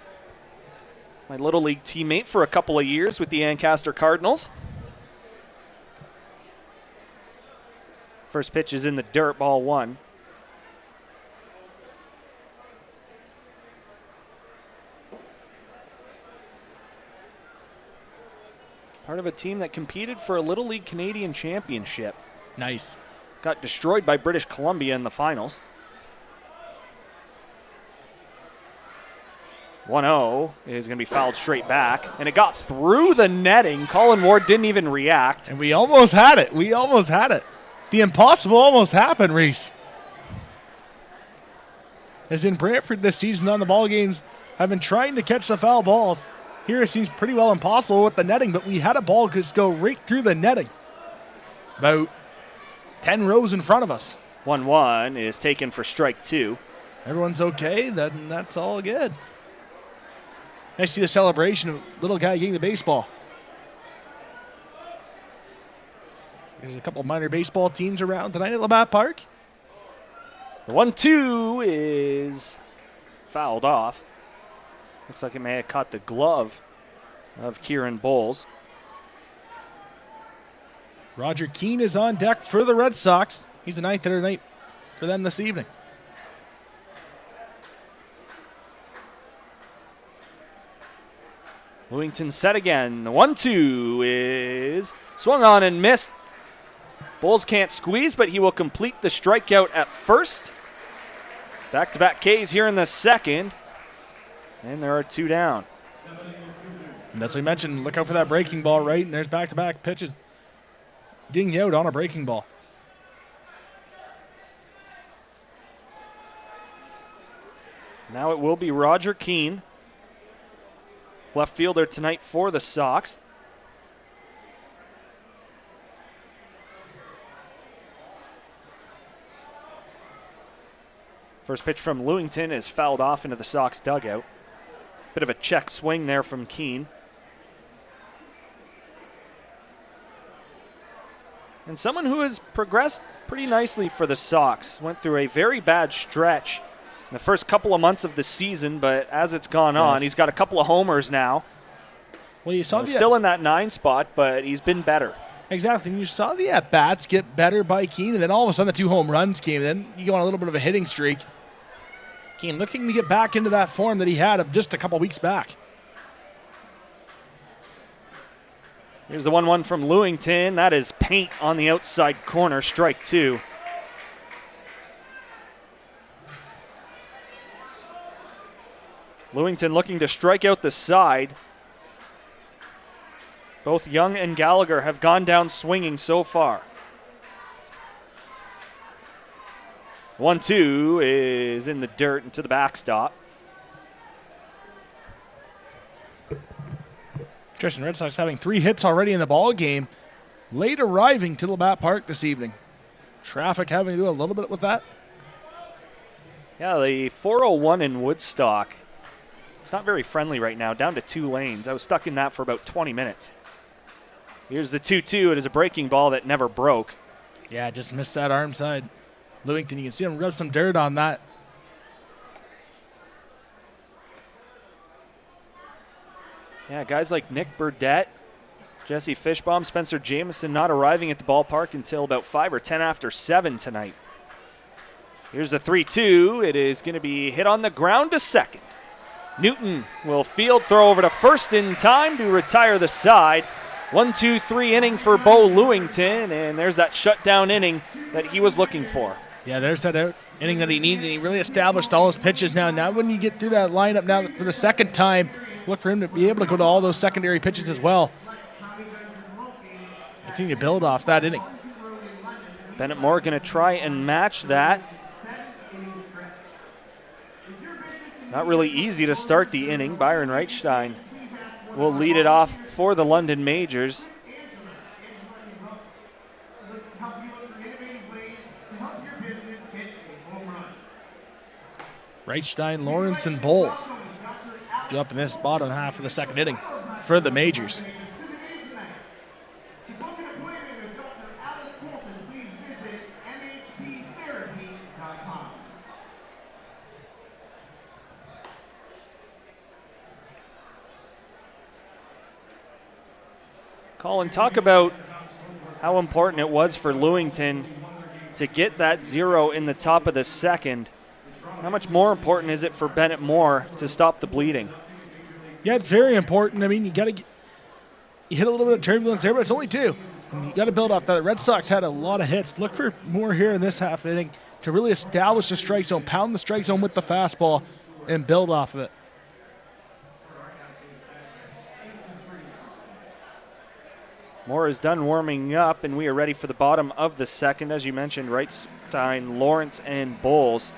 My Little League teammate for a couple of years with the Ancaster Cardinals. First pitch is in the dirt, ball 1. Part of a team that competed for a Little League Canadian Championship. Nice. Got destroyed by British Columbia in the finals. 1-0 is going to be fouled straight back, and it got through the netting. Colin Ward didn't even react. And we almost had it. We almost had it. The impossible almost happened, Reese. As in Brantford this season on the ball games have been trying to catch the foul balls. Here it seems pretty well impossible with the netting, but we had a ball just go right through the netting. About 10 rows in front of us. 1-1 is taken for strike 2. Everyone's okay, then that's all good. Nice to see the celebration of little guy getting the baseball. There's a couple minor baseball teams around tonight at Labatt Park. The 1-2 is fouled off. Looks like it may have caught the glove of Kieran Bowles. Roger Keane is on deck for the Red Sox. He's the ninth hitter tonight for them this evening. Lewington set again. The 1-2 is swung on and missed. Bowles can't squeeze, but he will complete the strikeout at first. Back-to-back Ks here in the second. And there are 2 down. And as we mentioned, look out for that breaking ball, right? And there's back-to-back pitches. Getting out on a breaking ball. Now it will be Roger Keane, left fielder tonight for the Sox. First pitch from Lewington is fouled off into the Sox dugout. Bit of a check swing there from Keane. And someone who has progressed pretty nicely for the Sox. Went through a very bad stretch in the first couple of months of the season, but as it's gone on, he's got a couple of homers now. Well, you saw still in that 9 spot, but he's been better. Exactly. And you saw the at-bats get better by Keane, and then all of a sudden the 2 home runs came. Then you go on a little bit of a hitting streak. Keane looking to get back into that form that he had of just a couple weeks back. Here's the 1-1 from Lewington. That is paint on the outside corner, strike 2. Lewington looking to strike out the side. Both Young and Gallagher have gone down swinging so far. 1-2 is in the dirt and to the backstop. Tristan Red Sox having 3 hits already in the ball game. Late arriving to Labatt Park this evening. Traffic having to do a little bit with that. Yeah, the 401 in Woodstock. It's not very friendly right now, down to 2 lanes. I was stuck in that for about 20 minutes. Here's the 2-2. It is a breaking ball that never broke. Yeah, just missed that arm side. Lewington, you can see him rub some dirt on that. Yeah, guys like Nick Burdett, Jesse Fishbaum, Spencer Jameson not arriving at the ballpark until about 5 or 10 after 7 tonight. Here's the 3-2. It is going to be hit on the ground to second. Newton will field, throw over to first in time to retire the side. 1-2-3 inning for Bo Lewington, and there's that shutdown inning that he was looking for. Yeah, there's that inning that he needed. He really established all his pitches now. Now when you get through that lineup now for the second time, look for him to be able to go to all those secondary pitches as well. Continue to build off that inning. Bennett Moore going to try and match that. Not really easy to start the inning. Byron Reichstein will lead it off for the London Majors. Reichstein, Lawrence, and Bowles do up in this bottom half of the second inning for the Majors. Colin, talk about how important it was for Lewington to get that 0 in the top of the second. How much more important is it for Bennett Moore to stop the bleeding? Yeah, it's very important. I mean, you hit a little bit of turbulence there, but it's only 2. And you got to build off that. The Red Sox had a lot of hits. Look for more here in this half inning to really establish the strike zone, pound the strike zone with the fastball, and build off of it. Moore is done warming up, and we are ready for the bottom of the second. As you mentioned, Reichstein, Lawrence, and Bowles,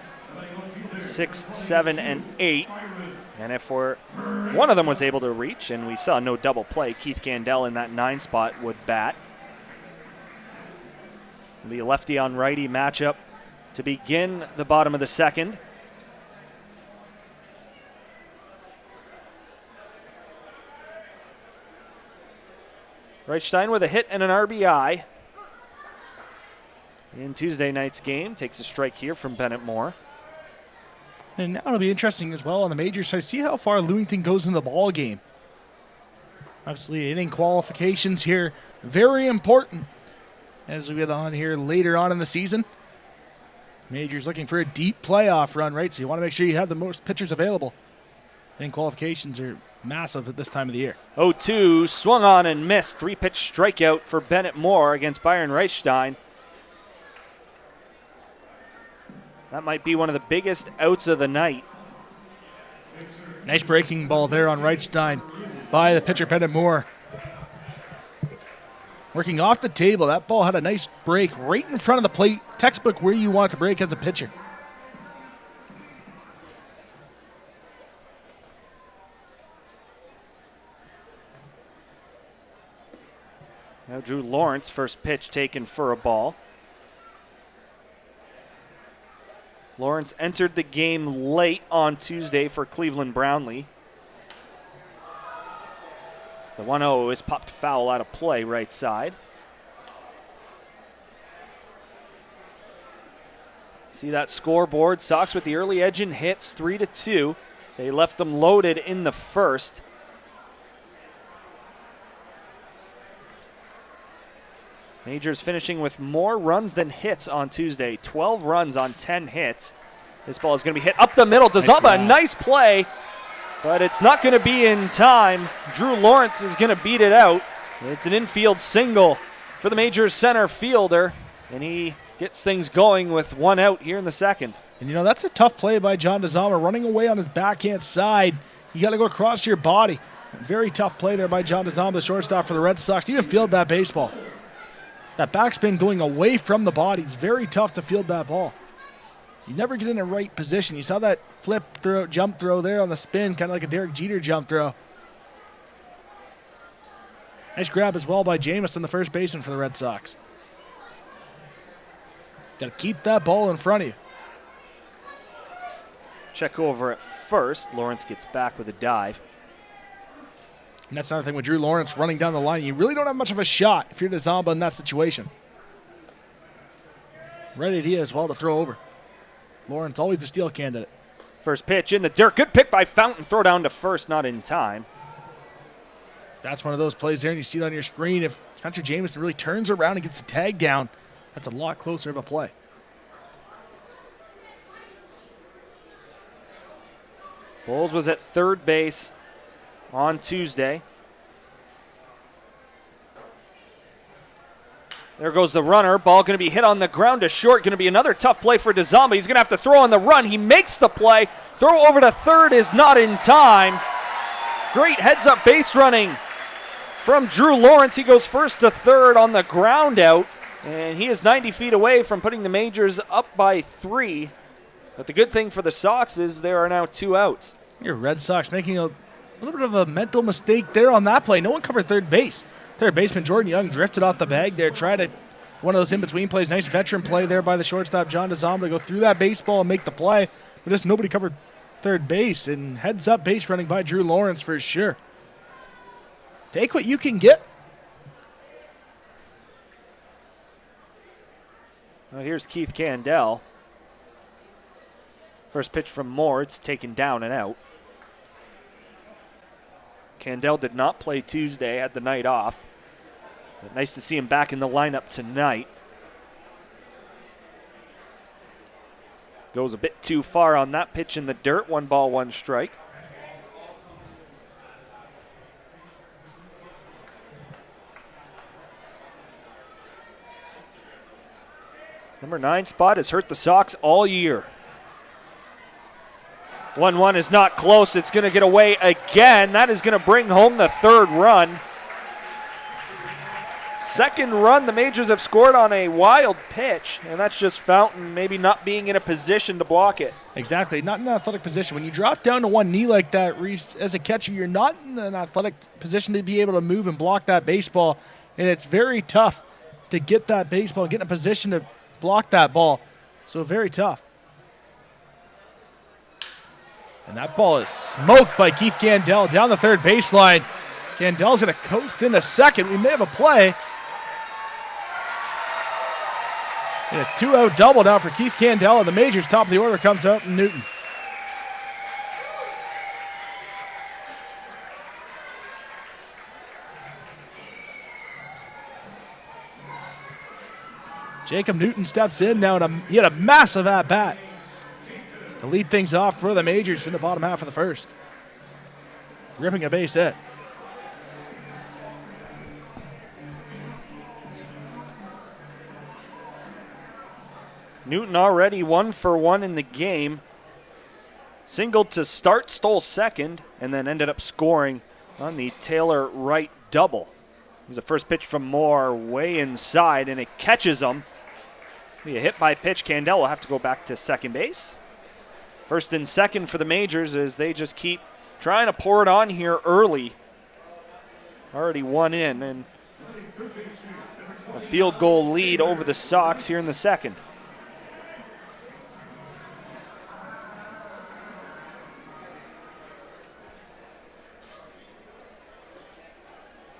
6, 7, and 8. And if one of them was able to reach, and we saw no double play, Keith Gandel in that 9 spot would bat. It'll be a lefty on righty matchup to begin the bottom of the second. Reichstein with a hit and an RBI in Tuesday night's game. Takes a strike here from Bennett Moore. And now it'll be interesting as well on the Majors side. See how far Lewington goes in the ball game. Obviously, inning qualifications here, very important as we get on here later on in the season. Majors looking for a deep playoff run, right? So you want to make sure you have the most pitchers available. Inning qualifications are massive at this time of the year. 0-2, swung on and missed. 3-pitch strikeout for Bennett Moore against Byron Reichstein. That might be one of the biggest outs of the night. Nice breaking ball there on Reichstein by the pitcher, Bennett Moore. Working off the table, that ball had a nice break right in front of the plate. Textbook where you want to break as a pitcher. Now Drew Lawrence, first pitch taken for a ball. Lawrence entered the game late on Tuesday for Cleveland Brownlee. The 1-0 is popped foul out of play right side. See that scoreboard. Sox with the early edge in hits, 3-2. They left them loaded in the first. Majors finishing with more runs than hits on Tuesday. 12 runs on 10 hits. This ball is going to be hit up the middle. DeZalba, a nice play, but it's not going to be in time. Drew Lawrence is going to beat it out. It's an infield single for the Majors center fielder, and he gets things going with 1 out here in the second. And, that's a tough play by John Doumani, running away on his backhand side. You got to go across your body. Very tough play there by John Doumani, the shortstop for the Red Sox. He even fielded that baseball. That backspin going away from the body. It's very tough to field that ball. You never get in the right position. You saw that flip throw, jump throw there on the spin, kind of like a Derek Jeter jump throw. Nice grab as well by Jamison, the first baseman for the Red Sox. Got to keep that ball in front of you. Check over at first. Lawrence gets back with a dive. And that's another thing with Drew Lawrence running down the line. You really don't have much of a shot if you're Dzamba in that situation. Right idea as well to throw over. Lawrence always the steal candidate. First pitch in the dirt. Good pick by Fountain. Throw down to first, not in time. That's one of those plays there, and you see it on your screen. If Spencer Jamison really turns around and gets the tag down, that's a lot closer of a play. Bowles was at third base on Tuesday. There goes the runner. Ball going to be hit on the ground to short. Going to be another tough play for Dzamba. He's going to have to throw on the run. He makes the play. Throw over to third is not in time. Great heads-up base running from Drew Lawrence. He goes first to third on the ground out, and he is 90 feet away from putting the Majors up by 3. But the good thing for the Sox is there are now 2 outs. Your Red Sox making a little bit of a mental mistake there on that play. No one covered third base. Third baseman Jordan Young drifted off the bag there, tried one of those in-between plays. Nice veteran play there by the shortstop, John Doumani, to go through that baseball and make the play. But just nobody covered third base, and heads-up base running by Drew Lawrence for sure. Take what you can get. Well, here's Keith Candell. First pitch from Moore. It's taken down and out. Candell did not play Tuesday, had the night off. But nice to see him back in the lineup tonight. Goes a bit too far on that pitch in the dirt. 1 ball, 1 strike. Number 9 spot has hurt the Sox all year. 1-1 is not close. It's going to get away again. That is going to bring home the 3rd run. Second run the Majors have scored on a wild pitch, and that's just Fountain maybe not being in a position to block it. Exactly, not in an athletic position. When you drop down to one knee like that, Reece, as a catcher, you're not in an athletic position to be able to move and block that baseball, and it's very tough to get that baseball and get in a position to block that ball. So very tough. And that ball is smoked by Keith Candell down the third baseline. Candell's going to coast into second. We may have a play. And a 2-out double now for Keith Candell, and the Majors top of the order comes out in Newton. Jacob Newton steps in now, and he had a massive at-bat to lead things off for the Majors in the bottom half of the first. Ripping a base hit. Newton already 1 for 1 in the game. Singled to start, stole second, and then ended up scoring on the Taylor Wright double. It was a first pitch from Moore way inside, and it catches him. Be a hit by pitch. Candell will have to go back to second base. First and second for the Majors as they just keep trying to pour it on here early. Already 1 in, and a field goal lead over the Sox here in the second.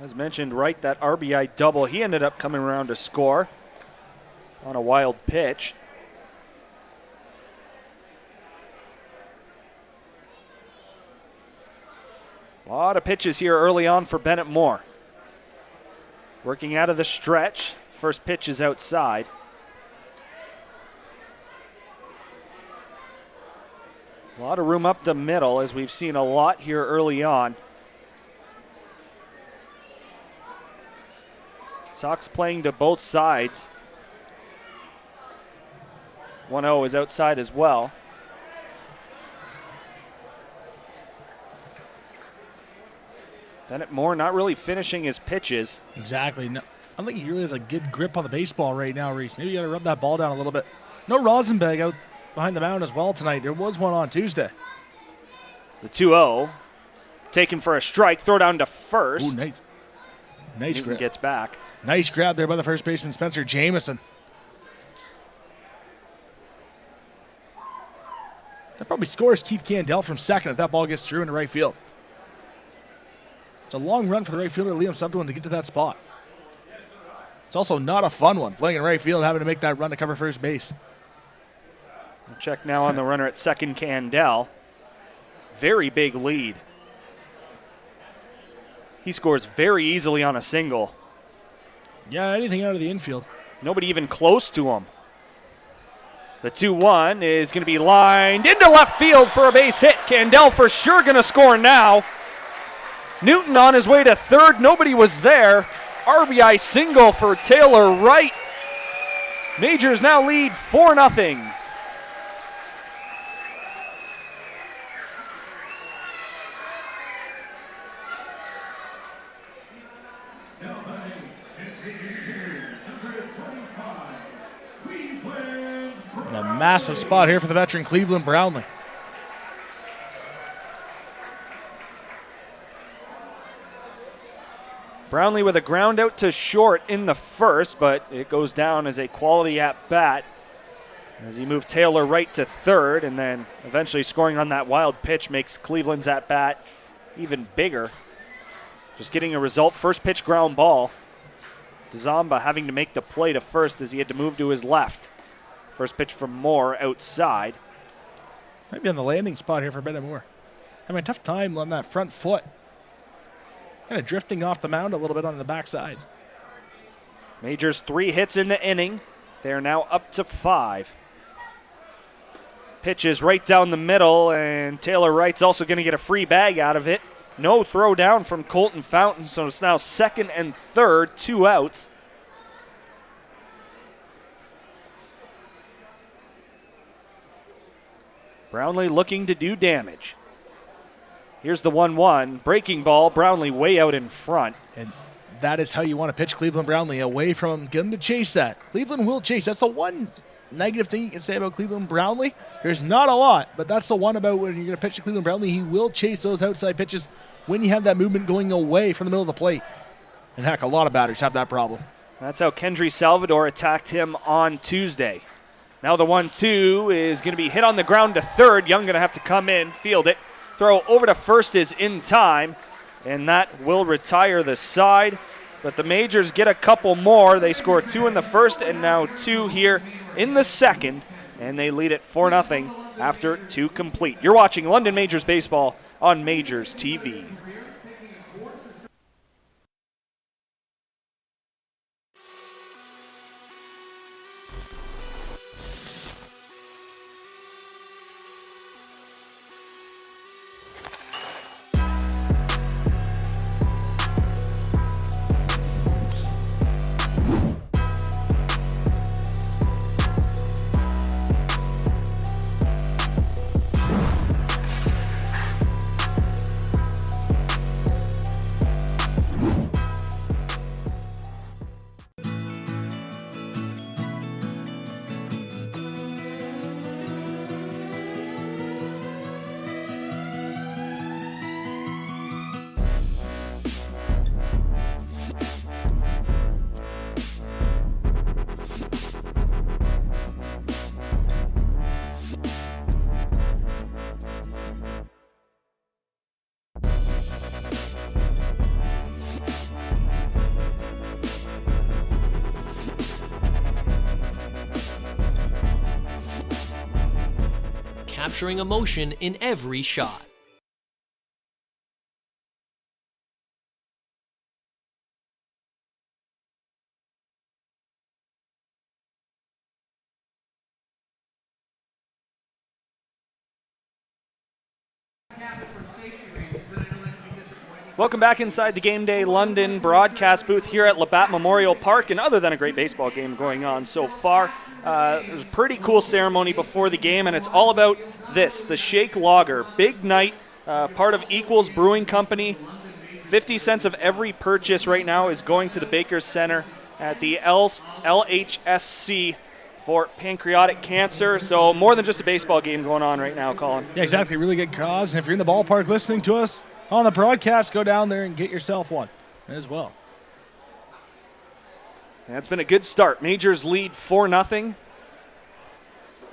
As mentioned, Wright, that RBI double, he ended up coming around to score on a wild pitch. A lot of pitches here early on for Bennett Moore. Working out of the stretch. First pitch is outside. A lot of room up the middle, as we've seen a lot here early on. Sox playing to both sides. 1-0 is outside as well. Bennett Moore not really finishing his pitches. Exactly. No, I don't think he really has a good grip on the baseball right now, Reece. Maybe you got to rub that ball down a little bit. No Rosenberg out behind the mound as well tonight. There was one on Tuesday. The 2-0. Taken for a strike. Throw down to first. Ooh, nice grab. Gets back. Nice grab there by the first baseman, Spencer Jamison. That probably scores Keith Candell from second if that ball gets through into right field. It's a long run for the right fielder, Liam Sutherland, to get to that spot. It's also not a fun one, playing in right field, having to make that run to cover first base. We'll check now on the runner at second, Candell. Very big lead. He scores very easily on a single. Yeah, anything out of the infield. Nobody even close to him. The 2-1 is going to be lined into left field for a base hit. Candell for sure going to score now. Newton on his way to third. Nobody was there. RBI single for Taylor Wright. Majors now lead 4-0. And a massive spot here for the veteran Cleveland Brownlee. Brownlee with a ground out to short in the first, but it goes down as a quality at bat as he moved Taylor Wright to third, and then eventually scoring on that wild pitch makes Cleveland's at bat even bigger. Just getting a result, first pitch ground ball. DeZamba having to make the play to first as he had to move to his left. First pitch from Moore outside. Might be on the landing spot here for Bennett Moore. Having a tough time on that front foot. Kind of drifting off the mound a little bit on the backside. Majors 3 hits in the inning. They are now up to 5. Pitches right down the middle, and Taylor Wright's also going to get a free bag out of it. No throw down from Colton Fountain, so it's now second and third, 2 outs. Brownlee looking to do damage. Here's the 1-1. Breaking ball, Brownlee way out in front. And that is how you want to pitch Cleveland Brownlee, away from him. Get him to chase that. Cleveland will chase. That's the one negative thing you can say about Cleveland Brownlee. There's not a lot, but that's the one about when you're going to pitch to Cleveland Brownlee. He will chase those outside pitches when you have that movement going away from the middle of the plate. And heck, a lot of batters have that problem. That's how Kendry Salvador attacked him on Tuesday. Now the 1-2 is going to be hit on the ground to third. Young going to have to come in, field it. Throw over to first is in time, and that will retire the side. But the Majors get a couple more. They score 2 in the first and now 2 here in the second, and they lead it 4-0 after 2 complete. You're watching London Majors Baseball on Majors TV. Capturing emotion in every shot. Welcome back inside the Game Day London broadcast booth here at Labatt Memorial Park. And other than a great baseball game going on so far, There's a pretty cool ceremony before the game, and it's all about this, the Shake Lager. Big night, part of Equals Brewing Company. 50 cents of every purchase right now is going to the Bakers Center at the LHSC for pancreatic cancer. So more than just a baseball game going on right now, Colin. Yeah, exactly. Really good cause. And if you're in the ballpark listening to us on the broadcast, go down there and get yourself one as well. And it's been a good start. Majors lead 4-0.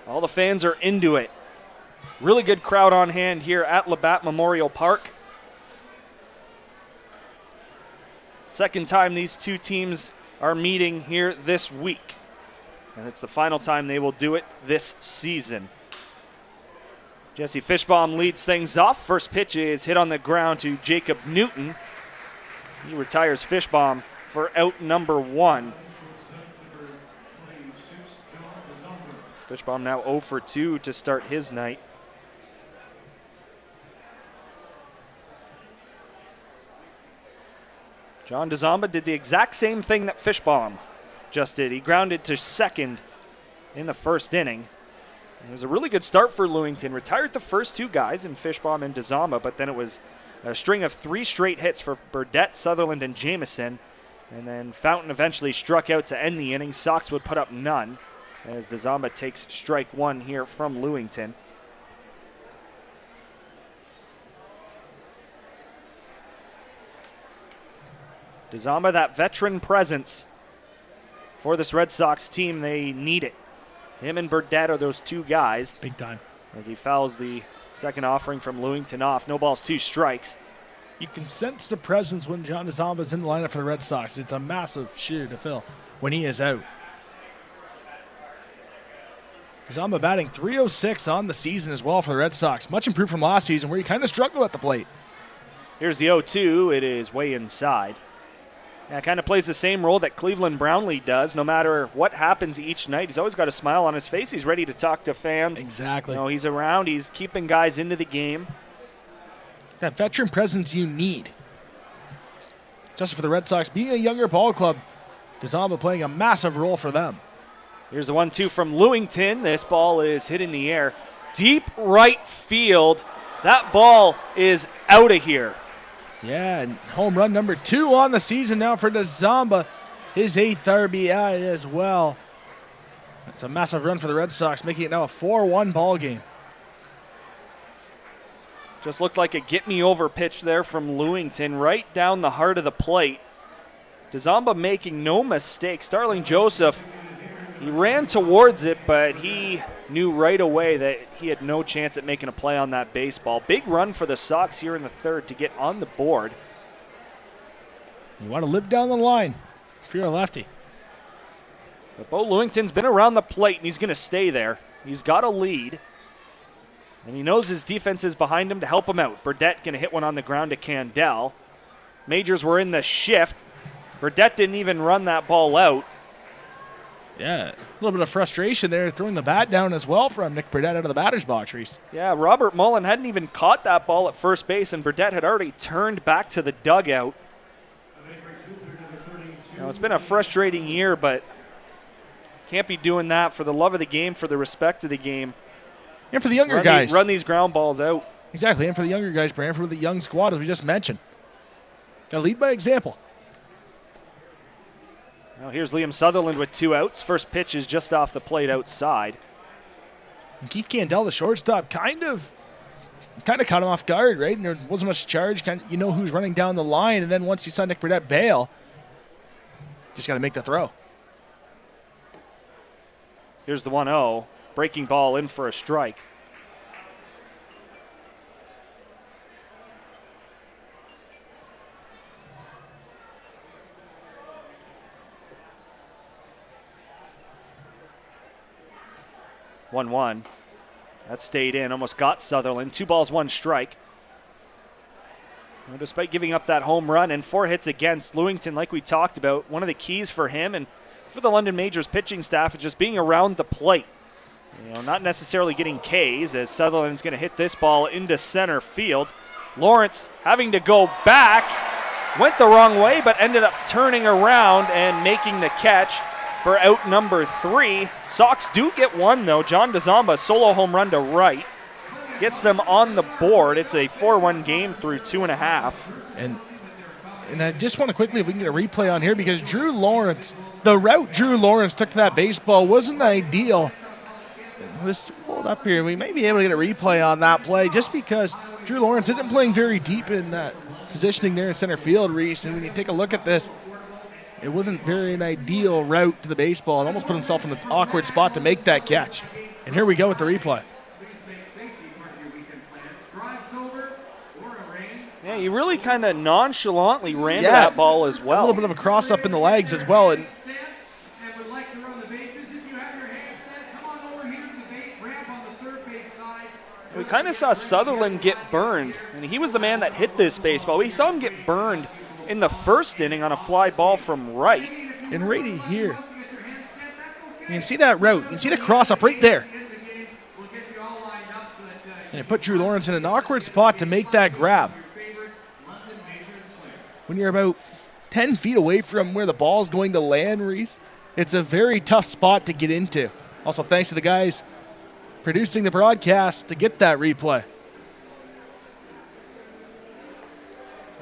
All the fans are into it. Really good crowd on hand here at Labatt Memorial Park. Second time these two teams are meeting here this week. And it's the final time they will do it this season. Jesse Fishbaum leads things off. First pitch is hit on the ground to Jacob Newton. He retires Fishbaum for out number 1. Fishbaum now 0 for 2 to start his night. John DeZamba did the exact same thing that Fishbaum just did. He grounded to second in the first inning. It was a really good start for Lewington. Retired the first 2 guys in Fishbaum and DeZamba, but then it was a string of 3 straight hits for Burdette, Sutherland, and Jamieson. And then Fountain eventually struck out to end the inning. Sox would put up none as DeZamba takes strike 1 here from Lewington. DeZamba, that veteran presence for this Red Sox team. They need it. Him and Burdette are those 2 guys. Big time. As he fouls the second offering from Lewington off. No balls, 2 strikes. You can sense the presence when John DeZamba is in the lineup for the Red Sox. It's a massive shoe to fill when he is out. DeZamba batting .306 on the season as well for the Red Sox. Much improved from last season where he kind of struggled at the plate. Here's the 0-2. It is way inside. That kind of plays the same role that Cleveland Brownlee does. No matter what happens each night, he's always got a smile on his face. He's ready to talk to fans. Exactly. You know, he's around. He's keeping guys into the game. That veteran presence you need. Just for the Red Sox, being a younger ball club, DeZamba playing a massive role for them. Here's the 1-2 from Lewington. This ball is hit in the air. Deep right field. That ball is out of here. Yeah, and home run number 2 on the season now for DeZamba. His 8th RBI as well. That's a massive run for the Red Sox, making it now a 4-1 ball game. Just looked like a get-me-over pitch there from Lewington, right down the heart of the plate. DeZamba making no mistake. Starling Joseph, he ran towards it, but he knew right away that he had no chance at making a play on that baseball. Big run for the Sox here in the third to get on the board. You want to live down the line if you're a lefty. But Bo Lewington's been around the plate, and he's going to stay there. He's got a lead, and he knows his defense is behind him to help him out. Burdette going to hit one on the ground to Candell. Majors were in the shift. Burdette didn't even run that ball out. Yeah, a little bit of frustration there, throwing the bat down as well from Nick Burdette out of the batter's box, Reece. Yeah, Robert Mullen hadn't even caught that ball at first base, and Burdette had already turned back to the dugout. You know, it's been a frustrating year, but can't be doing that for the love of the game, for the respect of the game. And for the younger guys. Run these ground balls out. Exactly, and for the younger guys, Brantford with the young squad, as we just mentioned. Got to lead by example. Now here's Liam Sutherland with 2 outs. First pitch is just off the plate outside. And Keith Candell, the shortstop, kind of caught him off guard, right? And there wasn't much charge. You know who's running down the line, and then once you saw Nick Burdette bail, just got to make the throw. Here's the 1-0. Breaking ball in for a strike. One. That stayed in, almost got Sutherland. 2 balls, 1 strike. And despite giving up that home run and 4 hits against, Lewington, like we talked about, one of the keys for him and for the London Majors pitching staff is just being around the plate. You know, not necessarily getting Ks, as Sutherland's going to hit this ball into center field. Lawrence having to go back, went the wrong way, but ended up turning around and making the catch. for out number 3. Sox do get one, though. John DeZamba, solo home run to right. Gets them on the board. It's a 4-1 game through 2.5. And I just want to quickly, if we can get a replay on here, because Drew Lawrence, the route Drew Lawrence took to that baseball wasn't ideal. Let's hold up here. We may be able to get a replay on that play just because Drew Lawrence isn't playing very deep in that positioning there in center field, Reese. And when you take a look at this, it wasn't very an ideal route to the baseball. It almost put himself in an awkward spot to make that catch. And here we go with the replay. Yeah, he really kind of nonchalantly ran to that ball as well. A little bit of a cross-up in the legs as well. And we kind of saw Sutherland get burned, and he was the man that hit this baseball. We saw him get burned in the first inning on a fly ball from right. And right here, you can see that route. You can see the cross-up right there. And it put Drew Lawrence in an awkward spot to make that grab. When you're about 10 feet away from where the ball is going to land, Reese, it's a very tough spot to get into. Also, thanks to the guys producing the broadcast to get that replay.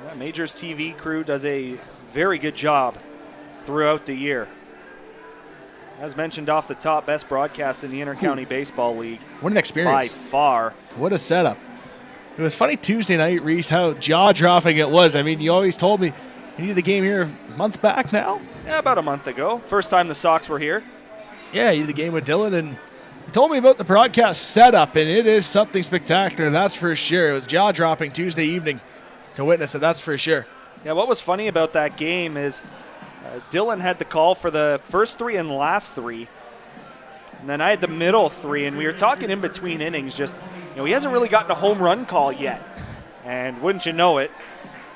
Yeah, Majors TV crew does a very good job throughout the year. As mentioned off the top, best broadcast in the Intercounty Baseball League. What an experience. By far. What a setup. It was funny Tuesday night, Reese, how jaw-dropping it was. I mean, you always told me you needed the game here a month back now. Yeah, about a month ago. First time the Sox were here. Yeah, you did the game with Dylan, and you told me about the broadcast setup, and it is something spectacular, that's for sure. It was jaw-dropping Tuesday evening to witness it, that's for sure. Yeah, what was funny about that game is Dylan had the call for the first 3 and last 3. And then I had the middle 3, and we were talking in between innings, just, he hasn't really gotten a home run call yet. And wouldn't you know it,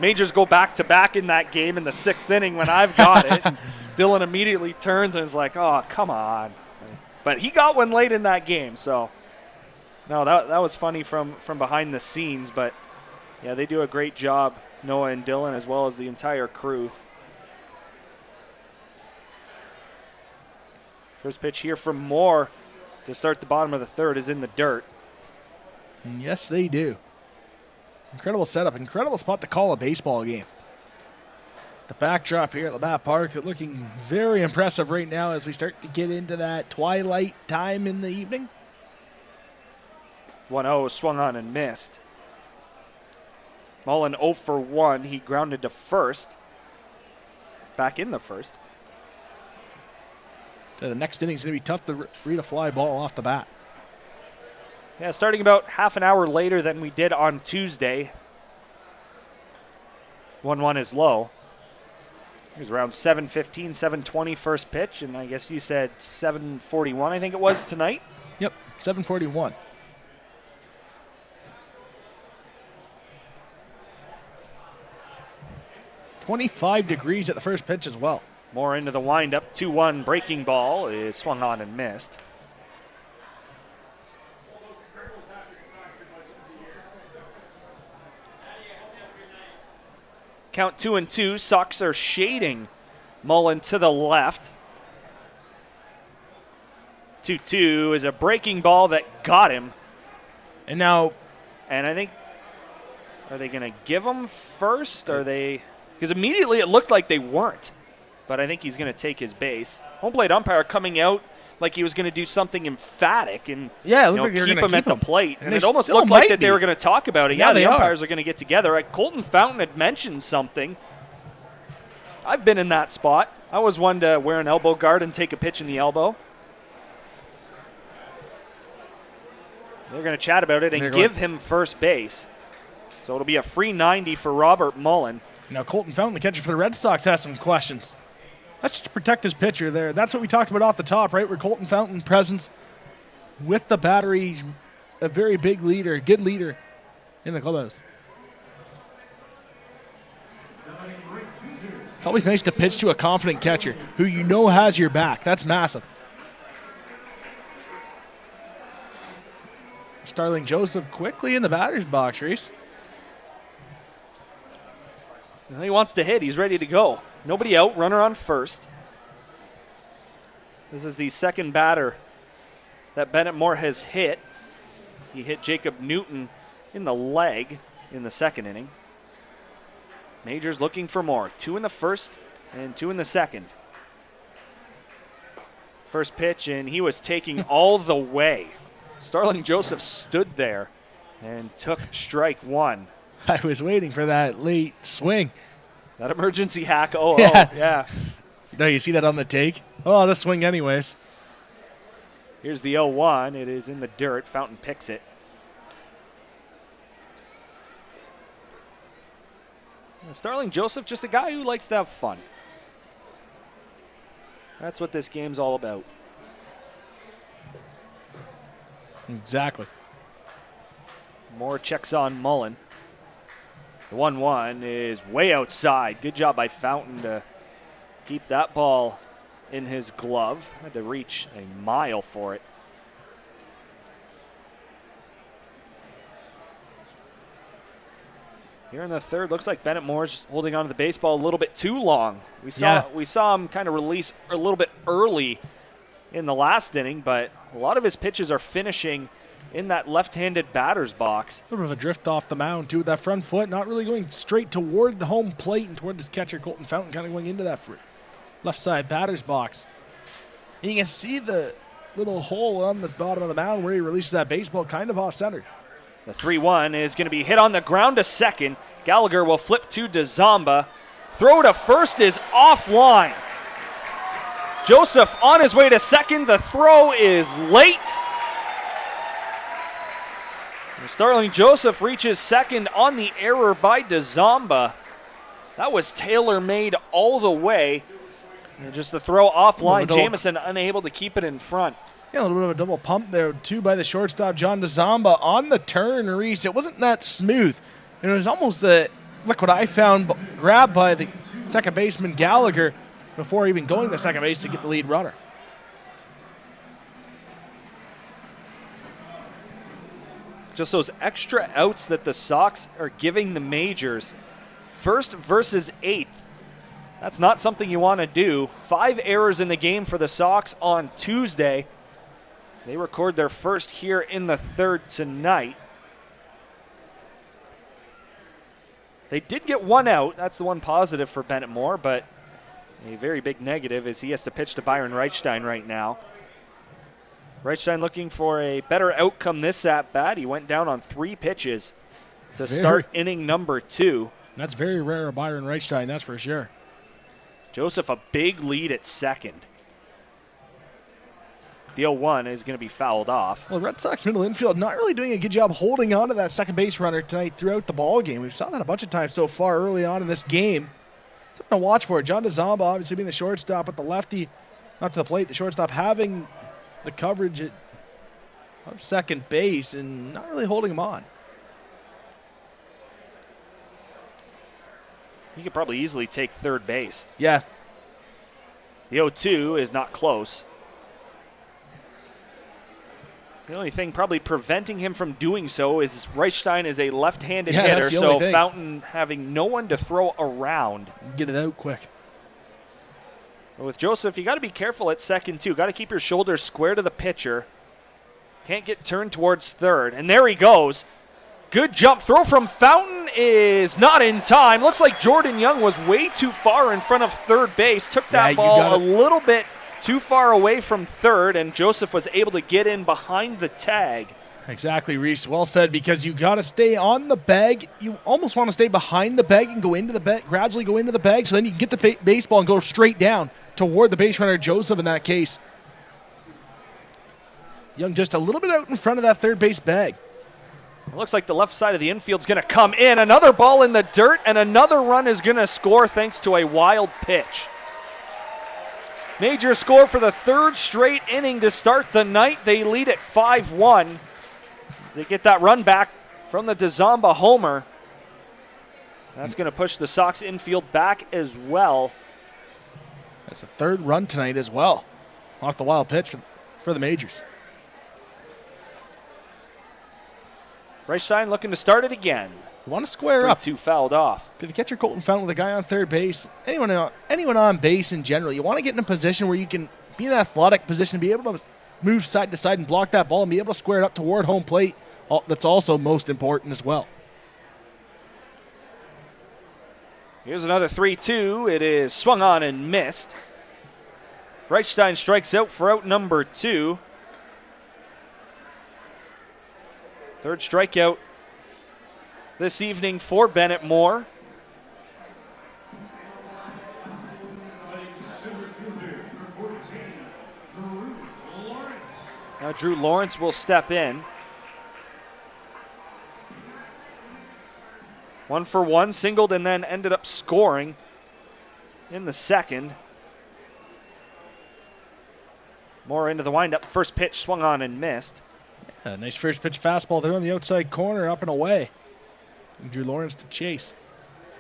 Majors go back-to-back in that game in the 6th inning when I've got it. Dylan immediately turns and is like, oh, come on. But he got one late in that game, so no, that was funny from behind the scenes. But, yeah, they do a great job, Noah and Dylan, as well as the entire crew. First pitch here from Moore to start the bottom of the 3rd is in the dirt. Yes, they do. Incredible setup, incredible spot to call a baseball game. The backdrop here at Labatt Park looking very impressive right now as we start to get into that twilight time in the evening. 1-0 swung on and missed. Mullen 0 for 1. He grounded to first. Back in the first. The next inning is going to be tough to read a fly ball off the bat. Yeah, starting about half an hour later than we did on Tuesday. 1-1 is low. It was around 7:15, 7:20 first pitch, and I guess you said 7:41, I think it was, tonight? Yep, 7:41. .25 degrees at the first pitch as well. More into the windup. 2-1 breaking ball is swung on and missed. Count 2-2. Sox are shading Mullen to the left. 2-2 is a breaking ball that got him. And now, and I think, are they going to give him first? Are they? Because immediately it looked like they weren't. But I think he's going to take his base. Home plate umpire coming out like he was going to do something emphatic and keep him at the plate. And it almost looked like that they were going to talk about it. Yeah, the umpires are going to get together. Colton Fountain had mentioned something. I've been in that spot. I was one to wear an elbow guard and take a pitch in the elbow. They're going to chat about it and give him first base. So it'll be a free 90 for Robert Mullen. Now Colton Fountain, the catcher for the Red Sox, has some questions. That's just to protect his pitcher there. That's what we talked about off the top, right? Where Colton Fountain presence with the battery, a very big leader, good leader in the clubhouse. It's always nice to pitch to a confident catcher who you know has your back. That's massive. Starling Joseph quickly in the batter's box, Reese. He wants to hit. He's ready to go. Nobody out. Runner on first. This is the second batter that Bennett Moore has hit. He hit Jacob Newton in the leg in the second inning. Majors looking for more. 2 in the first and 2 in the second. First pitch, and he was taking all the way. Starling Joseph stood there and took strike 1. I was waiting for that late swing. That emergency hack. Yeah. No, you see that on the take? Oh, I'll just swing anyways. Here's the 0-1. It is in the dirt. Fountain picks it. Starling Joseph, just a guy who likes to have fun. That's what this game's all about. Exactly. Moore checks on Mullen. The 1-1 is way outside. Good job by Fountain to keep that ball in his glove. Had to reach a mile for it. Here in the third, looks like Bennett Moore's holding on to the baseball a little bit too long. We saw him kind of release a little bit early in the last inning, but a lot of his pitches are finishing in that left-handed batter's box. A little bit of a drift off the mound, too, with that front foot, not really going straight toward the home plate and toward his catcher, Colton Fountain, kind of going into that left side batter's box. And you can see the little hole on the bottom of the mound where he releases that baseball kind of off-center. The 3-1 is going to be hit on the ground to second. Gallagher will flip to DeZamba. Throw to first is offline. Joseph on his way to second. The throw is late. Starling Joseph reaches second on the error by DeZamba. That was tailor-made all the way. And just the throw offline. Jamison unable to keep it in front. Yeah, a little bit of a double pump there, too, by the shortstop, John DeZamba. On the turn, Reece, it wasn't that smooth. And it was almost look what I found, grabbed by the second baseman Gallagher before even going to second base to get the lead runner. Just those extra outs that the Sox are giving the Majors. First versus eighth. That's not something you want to do. 5 errors in the game for the Sox on Tuesday. They record their first here in the third tonight. They did get 1 out. That's the one positive for Bennett Moore, but a very big negative is he has to pitch to Byron Reichstein right now. Reichstein looking for a better outcome this at-bat. He went down on 3 pitches to start inning number 2. That's very rare of Byron Reichstein, that's for sure. Joseph, a big lead at second. The 0-1 is going to be fouled off. Well, the Red Sox middle infield not really doing a good job holding on to that second base runner tonight throughout the ball game. We've saw that a bunch of times so far early on in this game. Something to watch for. John DeZamba obviously being the shortstop, but the lefty, not to the plate, the shortstop having the coverage of second base and not really holding him on. He could probably easily take third base. Yeah. The 0-2 is not close. The only thing probably preventing him from doing so is Reichstein is a left-handed hitter, so Fountain having no one to throw around. Get it out quick. But with Joseph, you got to be careful at second, too. Got to keep your shoulders square to the pitcher. Can't get turned towards third. And there he goes. Good jump. Throw from Fountain is not in time. Looks like Jordan Young was way too far in front of third base. Took that ball a little bit too far away from third, and Joseph was able to get in behind the tag. Exactly, Reece. Well said, because you got to stay on the bag. You almost want to stay behind the bag and go into the bag, gradually go into the bag, so then you can get the baseball and go straight down toward the base runner, Joseph, in that case. Young just a little bit out in front of that third base bag. It looks like the left side of the infield's going to come in. Another ball in the dirt, and another run is going to score thanks to a wild pitch. Major score for the third straight inning to start the night. They lead at 5-1 as they get that run back from the DeZamba homer. That's going to push the Sox infield back as well. That's a third run tonight as well. Off the wild pitch for the Majors. Reichstein looking to start it again. You want to square up. 3-2 fouled off. If the catcher Colton Fountain with a guy on third base, anyone on base in general, you want to get in a position where you can be in an athletic position, be able to move side to side and block that ball and be able to square it up toward home plate. That's also most important as well. Here's another 3-2. It is swung on and missed. Reichstein strikes out for out number 2. Third strikeout this evening for Bennett Moore. Now Drew Lawrence will step in. 1 for 1, singled and then ended up scoring in the second. Moore into the windup. First pitch swung on and missed. Yeah, nice first pitch fastball there on the outside corner, up and away. And Drew Lawrence to chase.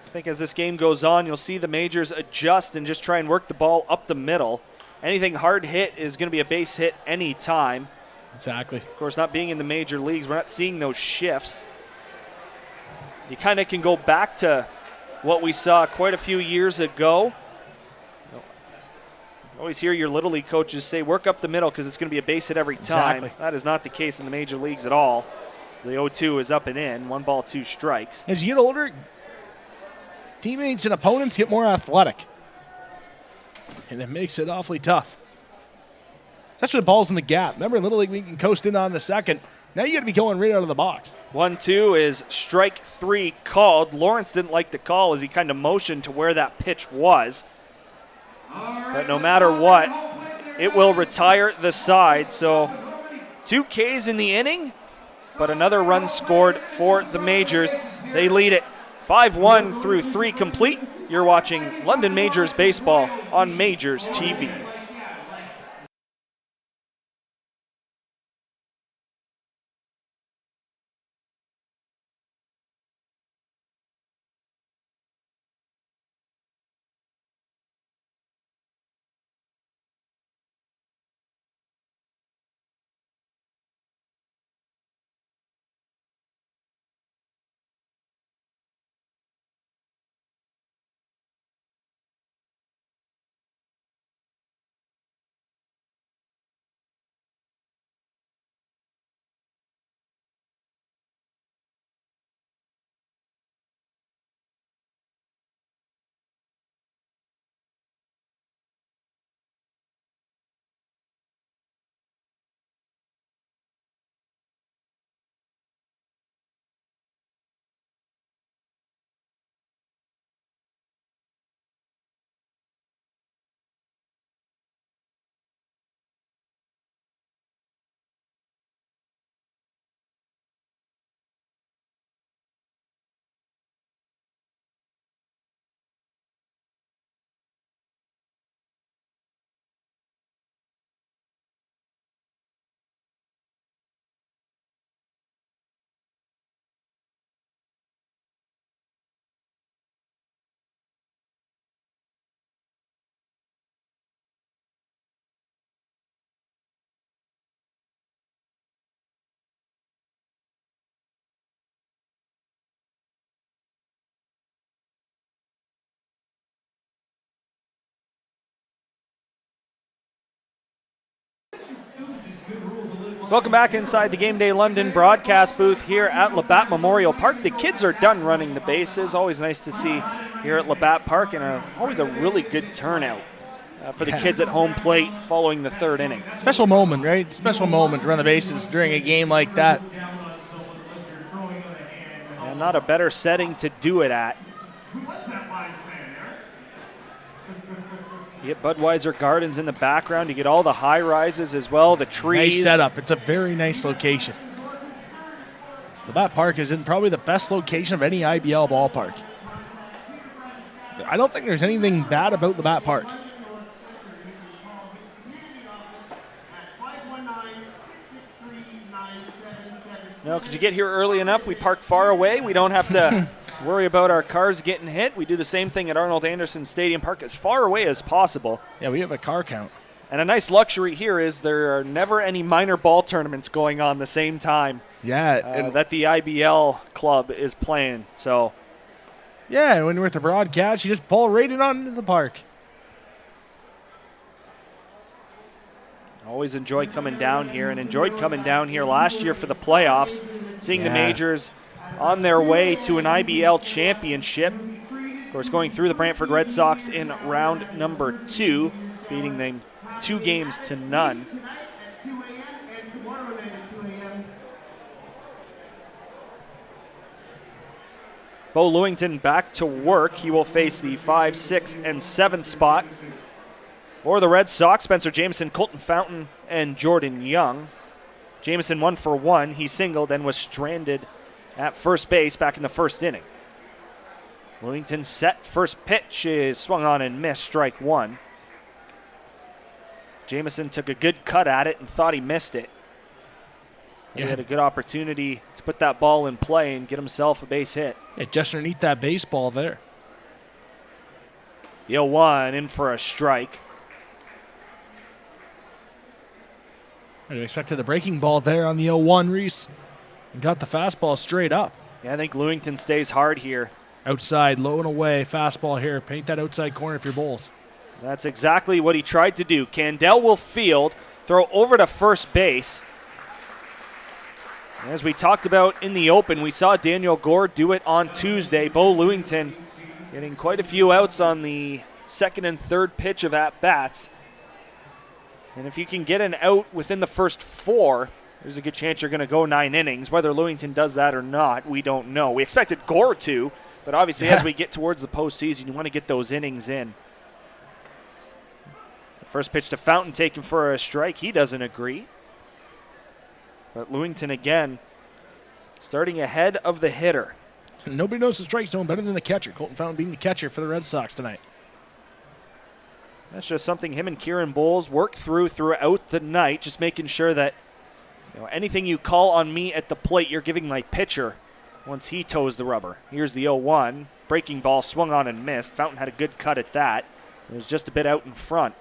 I think as this game goes on, you'll see the Majors adjust and just try and work the ball up the middle. Anything hard hit is going to be a base hit any time. Exactly. Of course, not being in the major leagues, we're not seeing those shifts. You kind of can go back to what we saw quite a few years ago. Always hear your Little League coaches say, work up the middle because it's going to be a base hit every time. Exactly. That is not the case in the major leagues at all. So the 0-2 is up and in. 1 ball, 2 strikes. As you get older, teammates and opponents get more athletic. And it makes it awfully tough. Especially with balls in the gap. Remember in Little League, we can coast in on a second. Now you got to be going right out of the box. 1-2 is strike 3 called. Lawrence didn't like the call as he kind of motioned to where that pitch was. But no matter what, it will retire the side. So 2 Ks in the inning, but another run scored for the Majors. They lead it 5-1 through 3 complete. You're watching London Majors Baseball on Majors TV. Welcome back inside the Game Day London broadcast booth here at Labatt Memorial Park. The kids are done running the bases. Always nice to see here at Labatt Park, and always a really good turnout for the kids at home plate following the 3rd inning. Special moment, right? Special moment to run the bases during a game like that. And not a better setting to do it at. You get Budweiser Gardens in the background. You get all the high rises as well, the trees. Nice setup. It's a very nice location. Labatt Park is in probably the best location of any IBL ballpark. I don't think there's anything bad about Labatt Park. No, because you get here early enough, we park far away. We don't have to worry about our cars getting hit. We do the same thing at Arnold Anderson Stadium Park, as far away as possible. Yeah, we have a car count. And a nice luxury here is there are never any minor ball tournaments going on the same time. Yeah. That the IBL club is playing. So. Yeah, and when you're at the broadcast, you just pull right in onto the park. Always enjoy coming down here, and enjoyed coming down here last year for the playoffs, seeing the Majors on their way to an IBL championship. Of course, going through the Brantford Red Sox in round number 2, beating them 2-0. Bo Lewington back to work. He will face the 5, 6, and 7 spot for the Red Sox. Spencer Jameson, Colton Fountain, and Jordan Young. Jameson 1 for 1. He singled and was stranded at first base back in the first inning. Lewington set. First pitch is swung on and missed. Strike 1. Jameson took a good cut at it and thought he missed it. He had a good opportunity to put that ball in play and get himself a base hit. Yeah, just underneath that baseball there. The 0-1 in for a strike. I expected the breaking ball there on the 0-1, Reece. And got the fastball straight up. Yeah, I think Lewington stays hard here. Outside, low and away, fastball here. Paint that outside corner if you're Bulls. That's exactly what he tried to do. Candell will field, throw over to first base. As we talked about in the open, we saw Daniel Gore do it on Tuesday. Bo Lewington getting quite a few outs on the second and third pitch of at-bats. And if you can get an out within the first 4, there's a good chance you're going to go 9 innings. Whether Lewington does that or not, we don't know. We expected Gore to, but obviously as we get towards the postseason, you want to get those innings in. First pitch to Fountain taken for a strike. He doesn't agree. But Lewington again starting ahead of the hitter. Nobody knows the strike zone better than the catcher. Colton Fountain being the catcher for the Red Sox tonight. That's just something him and Kieran Bowles worked throughout the night, just making sure that anything you call on me at the plate, you're giving my pitcher once he toes the rubber. Here's the 0-1. Breaking ball swung on and missed. Fountain had a good cut at that. It was just a bit out in front.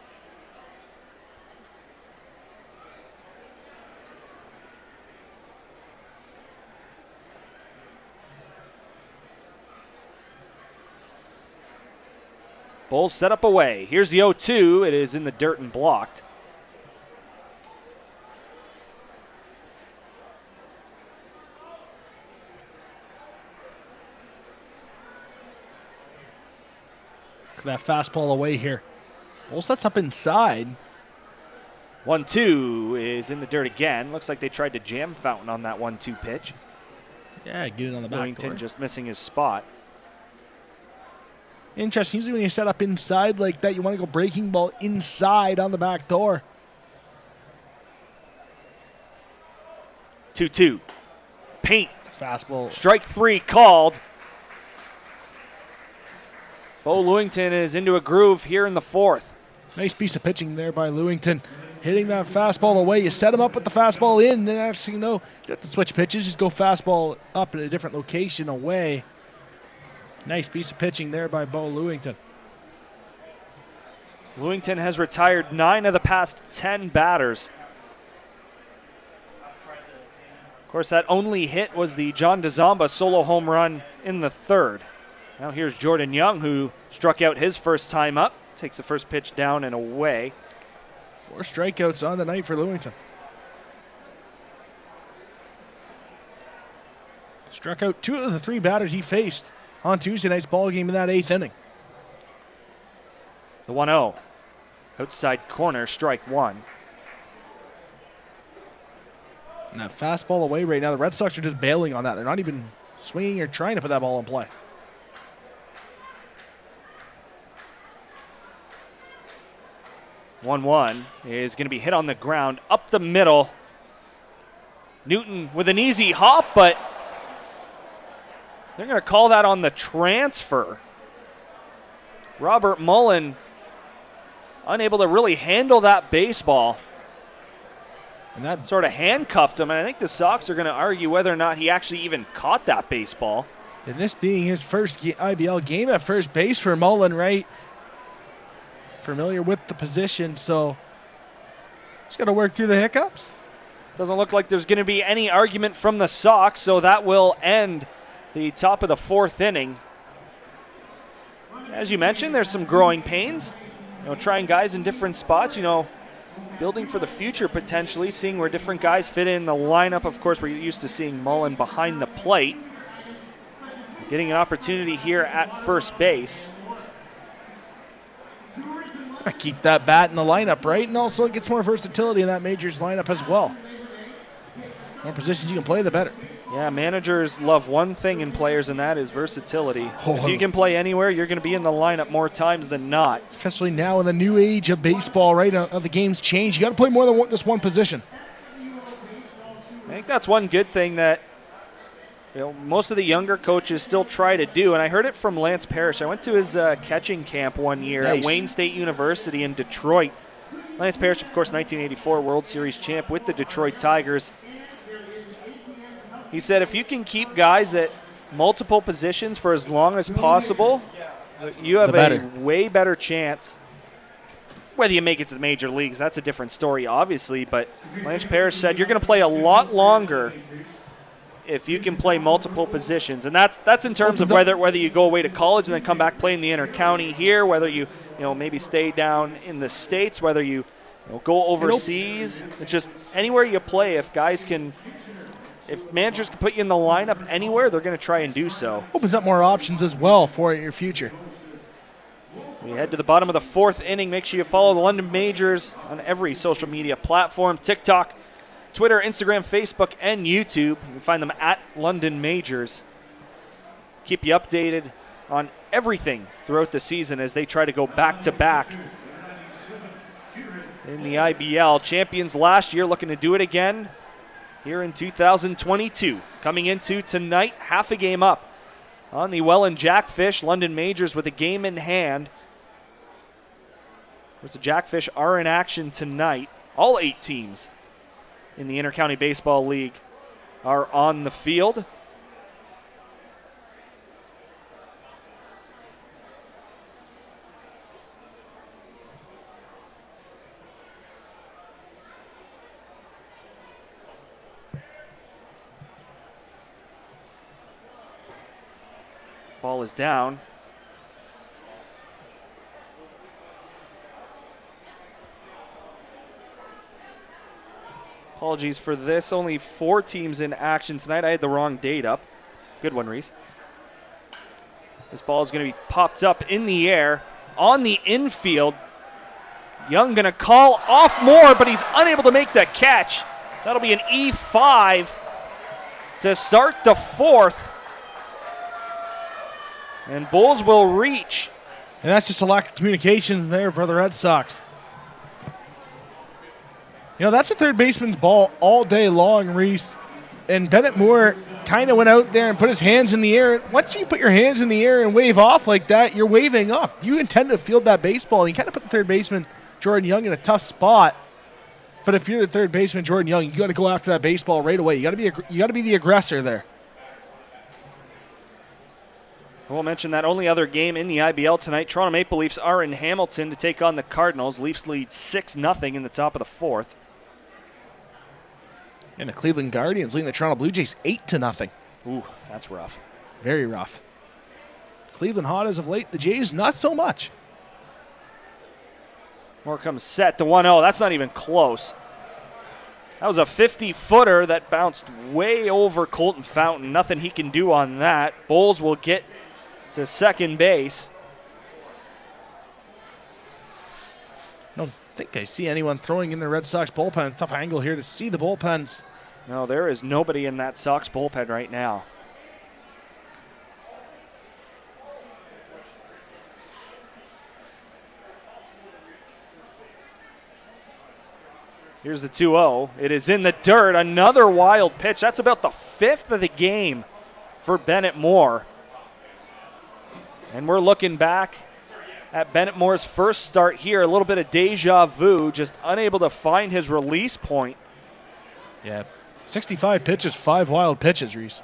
Bowles set up away. Here's the 0-2. It is in the dirt and blocked. Look at that fastball away here. Bowles sets up inside. 1-2 is in the dirt again. Looks like they tried to jam Fountain on that 1-2 pitch. Yeah, get it on the back Lewington door. just missing his spot. Interesting. Usually when you set up inside like that, you want to go breaking ball inside on the back door. 2-2. Paint. Fastball. Strike 3 called. Bo Lewington is into a groove here in the 4th. Nice piece of pitching there by Lewington. Hitting that fastball away. You set him up with the fastball in, then actually, you have to switch pitches. Just go fastball up in a different location away. Nice piece of pitching there by Bo Lewington. Lewington has retired 9 of the past 10 batters. Of course, that only hit was the John DeZomba solo home run in the 3rd. Now here's Jordan Young, who struck out his first time up. Takes the first pitch down and away. 4 strikeouts on the night for Lewington. Struck out 2 of the 3 batters he faced on Tuesday night's ball game in that 8th inning. The 1-0. Outside corner, strike 1. And that fastball away right now, the Red Sox are just bailing on that. They're not even swinging or trying to put that ball in play. One is going to be hit on the ground up the middle. Newton with an easy hop, but they're going to call that on the transfer. Robert Mullen unable to really handle that baseball. And that sort of handcuffed him, and I think the Sox are going to argue whether or not he actually even caught that baseball. And this being his first IBL game at first base for Mullen, right? Familiar with the position, so just got to work through the hiccups. Doesn't look like there's going to be any argument from the Sox, so that will end the top of the 4th inning. As you mentioned, there's some growing pains. Trying guys in different spots. building for the future potentially, seeing where different guys fit in the lineup. Of course, we're used to seeing Mullen behind the plate. Getting an opportunity here at first base. Keep that bat in the lineup, right? And also it gets more versatility in that Majors lineup as well. The more positions you can play, the better. Yeah, managers love one thing in players, and that is versatility. Oh. If you can play anywhere, you're going to be in the lineup more times than not. Especially now in the new age of baseball, right? The game's changed. You got to play more than just one position. I think that's one good thing that most of the younger coaches still try to do, and I heard it from Lance Parrish. I went to his catching camp one year at Wayne State University in Detroit. Lance Parrish, of course, 1984 World Series champ with the Detroit Tigers. He said if you can keep guys at multiple positions for as long as possible, you have a way better chance. Whether you make it to the major leagues, that's a different story, obviously, but Lance Parrish said you're going to play a lot longer if you can play multiple positions, and that's in terms of whether you go away to college and then come back play in the inter-county here, whether you maybe stay down in the States, whether you go overseas. It's just anywhere you play, if managers can put you in the lineup anywhere, they're going to try and do so. Opens up more options as well for your future. We head to the bottom of the fourth inning. Make sure you follow the London Majors on every social media platform, TikTok, Twitter, Instagram, Facebook, and YouTube. You can find them at London Majors. Keep you updated on everything throughout the season as they try to go back-to-back in the IBL. Champions last year, looking to do it again here in 2022. Coming into tonight, half a game up on the Welland Jackfish. London Majors with a game in hand. The Jackfish are in action tonight. All 8 teams in the Inter-County Baseball League are on the field. Ball is down. Apologies for this. Only 4 teams in action tonight. I had the wrong date up. Good one, Reece. This ball is going to be popped up in the air on the infield. Young going to call off more, but he's unable to make the catch. That'll be an E5 to start the fourth. And Bulls will reach. And that's just a lack of communication there for the Red Sox. That's a third baseman's ball all day long, Reece. And Bennett Moore kind of went out there and put his hands in the air. Once you put your hands in the air and wave off like that, you're waving off. You intend to field that baseball. You kind of put the third baseman, Jordan Young, in a tough spot. But if you're the third baseman, Jordan Young, you got to go after that baseball right away. You got to be the aggressor there. We'll mention that only other game in the IBL tonight. Toronto Maple Leafs are in Hamilton to take on the Cardinals. Leafs lead 6-0 in the top of the fourth. And the Cleveland Guardians leading the Toronto Blue Jays 8-0. Ooh, that's rough. Very rough. Cleveland hot as of late. The Jays not so much. Moore comes set to 1-0. That's not even close. That was a 50-footer that bounced way over Colton Fountain. Nothing he can do on that. Bulls will get to second base. I don't think I see anyone throwing in the Red Sox bullpen. Tough angle here to see the bullpens. No, there is nobody in that Sox bullpen right now. Here's the 2-0. It is in the dirt. Another wild pitch. That's about the 5th of the game for Bennett Moore. And we're looking back at Bennett Moore's first start here. A little bit of deja vu, just unable to find his release point. Yeah, 65 pitches, 5 wild pitches, Reece.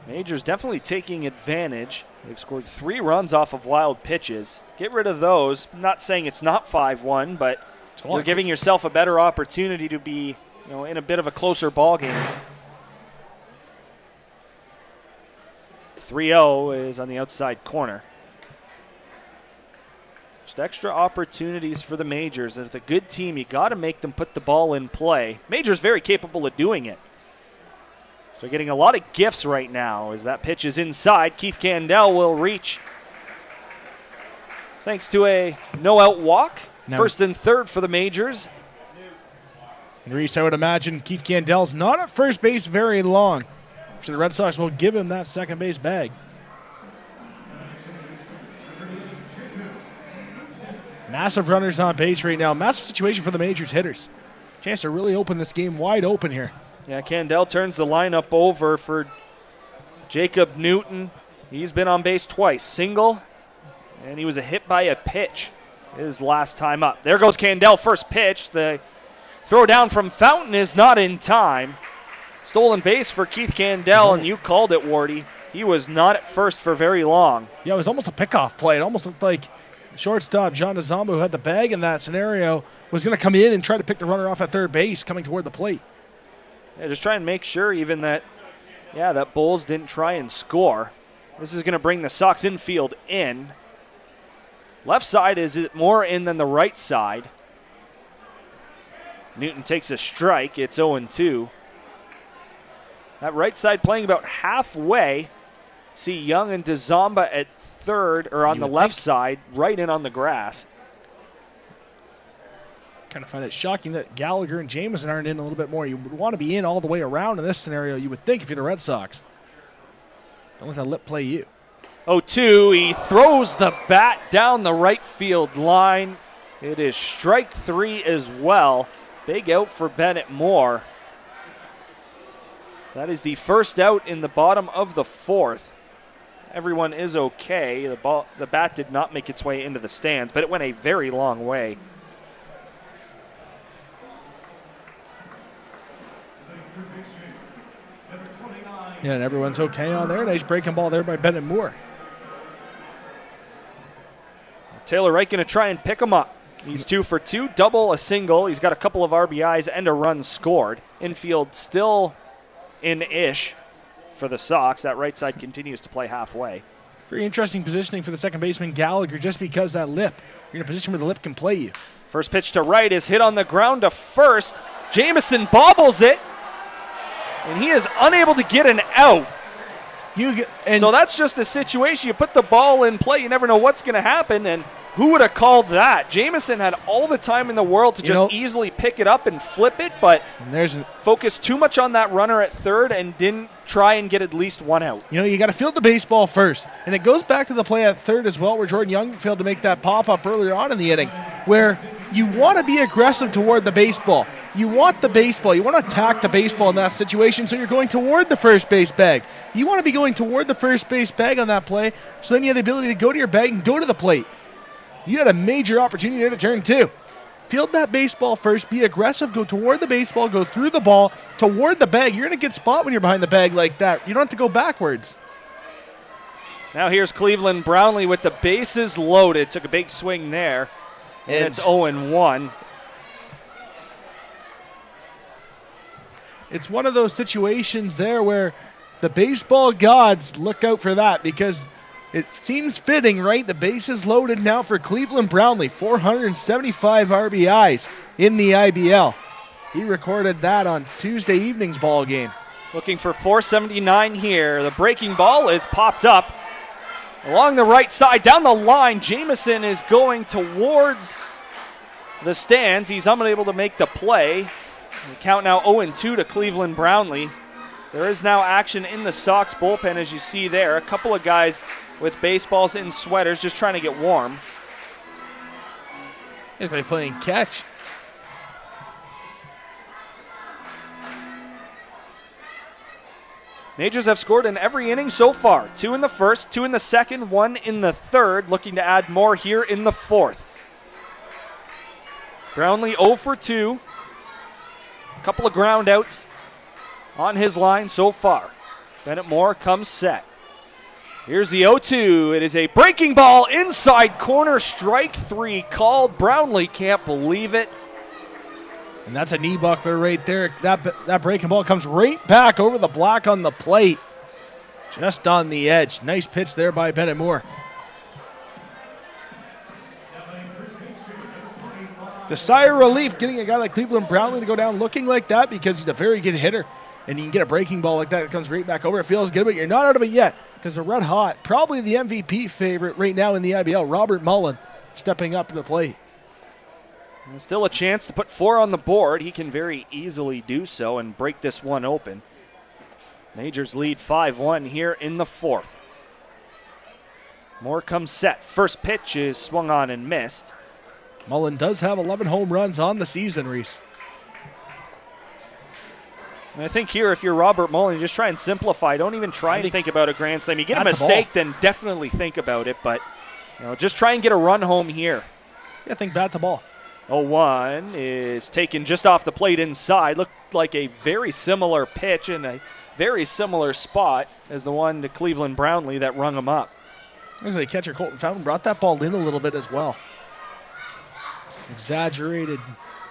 Majors definitely taking advantage. They've scored 3 runs off of wild pitches. Get rid of those. I'm not saying it's not 5-1, but you're giving yourself a better opportunity to be, in a bit of a closer ball game. 3-0 is on the outside corner. Just extra opportunities for the Majors. As a good team, you got to make them put the ball in play. Majors very capable of doing it. So getting a lot of gifts right now as that pitch is inside. Keith Candell will reach thanks to a no-out walk. First and third for the Majors. And Reece, I would imagine Keith Candell's not at first base very long. So the Red Sox will give him that second base bag. Massive runners on base right now. Massive situation for the Majors hitters. Chance to really open this game wide open here. Yeah, Candell turns the lineup over for Jacob Newton. He's been on base twice. Single, and he was a hit by a pitch his last time up. There goes Candell, first pitch. The throw down from Fountain is not in time. Stolen base for Keith Candell, and you called it, Wardy. He was not at first for very long. Yeah, it was almost a pickoff play. It almost looked like shortstop John DeZombo, who had the bag in that scenario, was going to come in and try to pick the runner off at third base coming toward the plate. Yeah, just try and make sure even that, that Bulls didn't try and score. This is going to bring the Sox infield in. Left side is more in than the right side. Newton takes a strike. It's 0-2. That right side playing about halfway. See Young and DeZomba at third, or on the left side, right in on the grass. Kind of find it shocking that Gallagher and Jameson aren't in a little bit more. You would want to be in all the way around in this scenario, you would think, if you're the Red Sox. Don't let that lip play you. 0-2, he throws the bat down the right field line. It is strike three as well. Big out for Bennett Moore. That is the first out in the bottom of the fourth. Everyone is okay. The bat did not make its way into the stands, but it went a very long way. Yeah, and everyone's okay on there. Nice breaking ball there by Bennett Moore. Taylor Wright going to try and pick him up. He's 2 for 2, double, a single. He's got a couple of RBIs and a run scored. Infield still in-ish for the Sox. That right side continues to play halfway. Very interesting positioning for the second baseman Gallagher, just because that lip. You're in a position where the lip can play you. First pitch to right is hit on the ground to first. Jameson bobbles it, and he is unable to get an out. So that's just a situation. You put the ball in play, you never know what's going to happen, and who would have called that? Jameson had all the time in the world to just easily pick it up and flip it, but focused too much on that runner at third and didn't try and get at least one out. You got to field the baseball first, and it goes back to the play at third as well, where Jordan Young failed to make that pop-up earlier on in the inning, where you want to be aggressive toward the baseball. You want the baseball. You want to attack the baseball in that situation, so you're going toward the first base bag. You want to be going toward the first base bag on that play, so then you have the ability to go to your bag and go to the plate. You had a major opportunity there to turn two. Field that baseball first, be aggressive, go toward the baseball, go through the ball, toward the bag. You're in a good spot when you're behind the bag like that. You don't have to go backwards. Now here's Cleveland Brownlee with the bases loaded. Took a big swing there, and it's 0-1. It's one of those situations there where the baseball gods look out for that, because it seems fitting, right? The bases loaded now for Cleveland Brownlee. 475 RBIs in the IBL. He recorded that on Tuesday evening's ball game. Looking for 479 here. The breaking ball is popped up along the right side. Down the line, Jameson is going towards the stands. He's unable to make the play. The count now 0-2 to Cleveland Brownlee. There is now action in the Sox bullpen, as you see there. A couple of guys with baseballs and sweaters just trying to get warm. If they're playing catch. Majors have scored in every inning so far. 2 in the first, 2 in the second, 1 in the third. Looking to add more here in the fourth. Brownlee 0 for 2. A couple of ground outs on his line so far. Bennett Moore comes set. Here's the 0-2. It is a breaking ball inside corner, strike three called. Brownlee can't believe it. And that's a knee buckler right there. That breaking ball comes right back over the block on the plate. Just on the edge. Nice pitch there by Bennett Moore. The sigh of relief getting a guy like Cleveland Brownlee to go down looking like that because he's a very good hitter. And you can get a breaking ball like that. It comes right back over. It feels good, but you're not out of it yet because the red hot, probably the MVP favorite right now in the IBL, Robert Mullen, stepping up to the plate. There's still a chance to put 4 on the board. He can very easily do so and break this one open. Majors lead 5-1 here in the 4th. Moore comes set. First pitch is swung on and missed. Mullen does have 11 home runs on the season, Reese. And I think here, if you're Robert Mullen, you just try and simplify. Don't even try and think about a grand slam. You get a mistake, then definitely think about it. But just try and get a run home here. Yeah, think bat to ball. 0-1 is taken just off the plate inside. Looked like a very similar pitch in a very similar spot as the one to Cleveland Brownlee that rung him up. Actually, catcher Colton Fountain brought that ball in a little bit as well. Exaggerated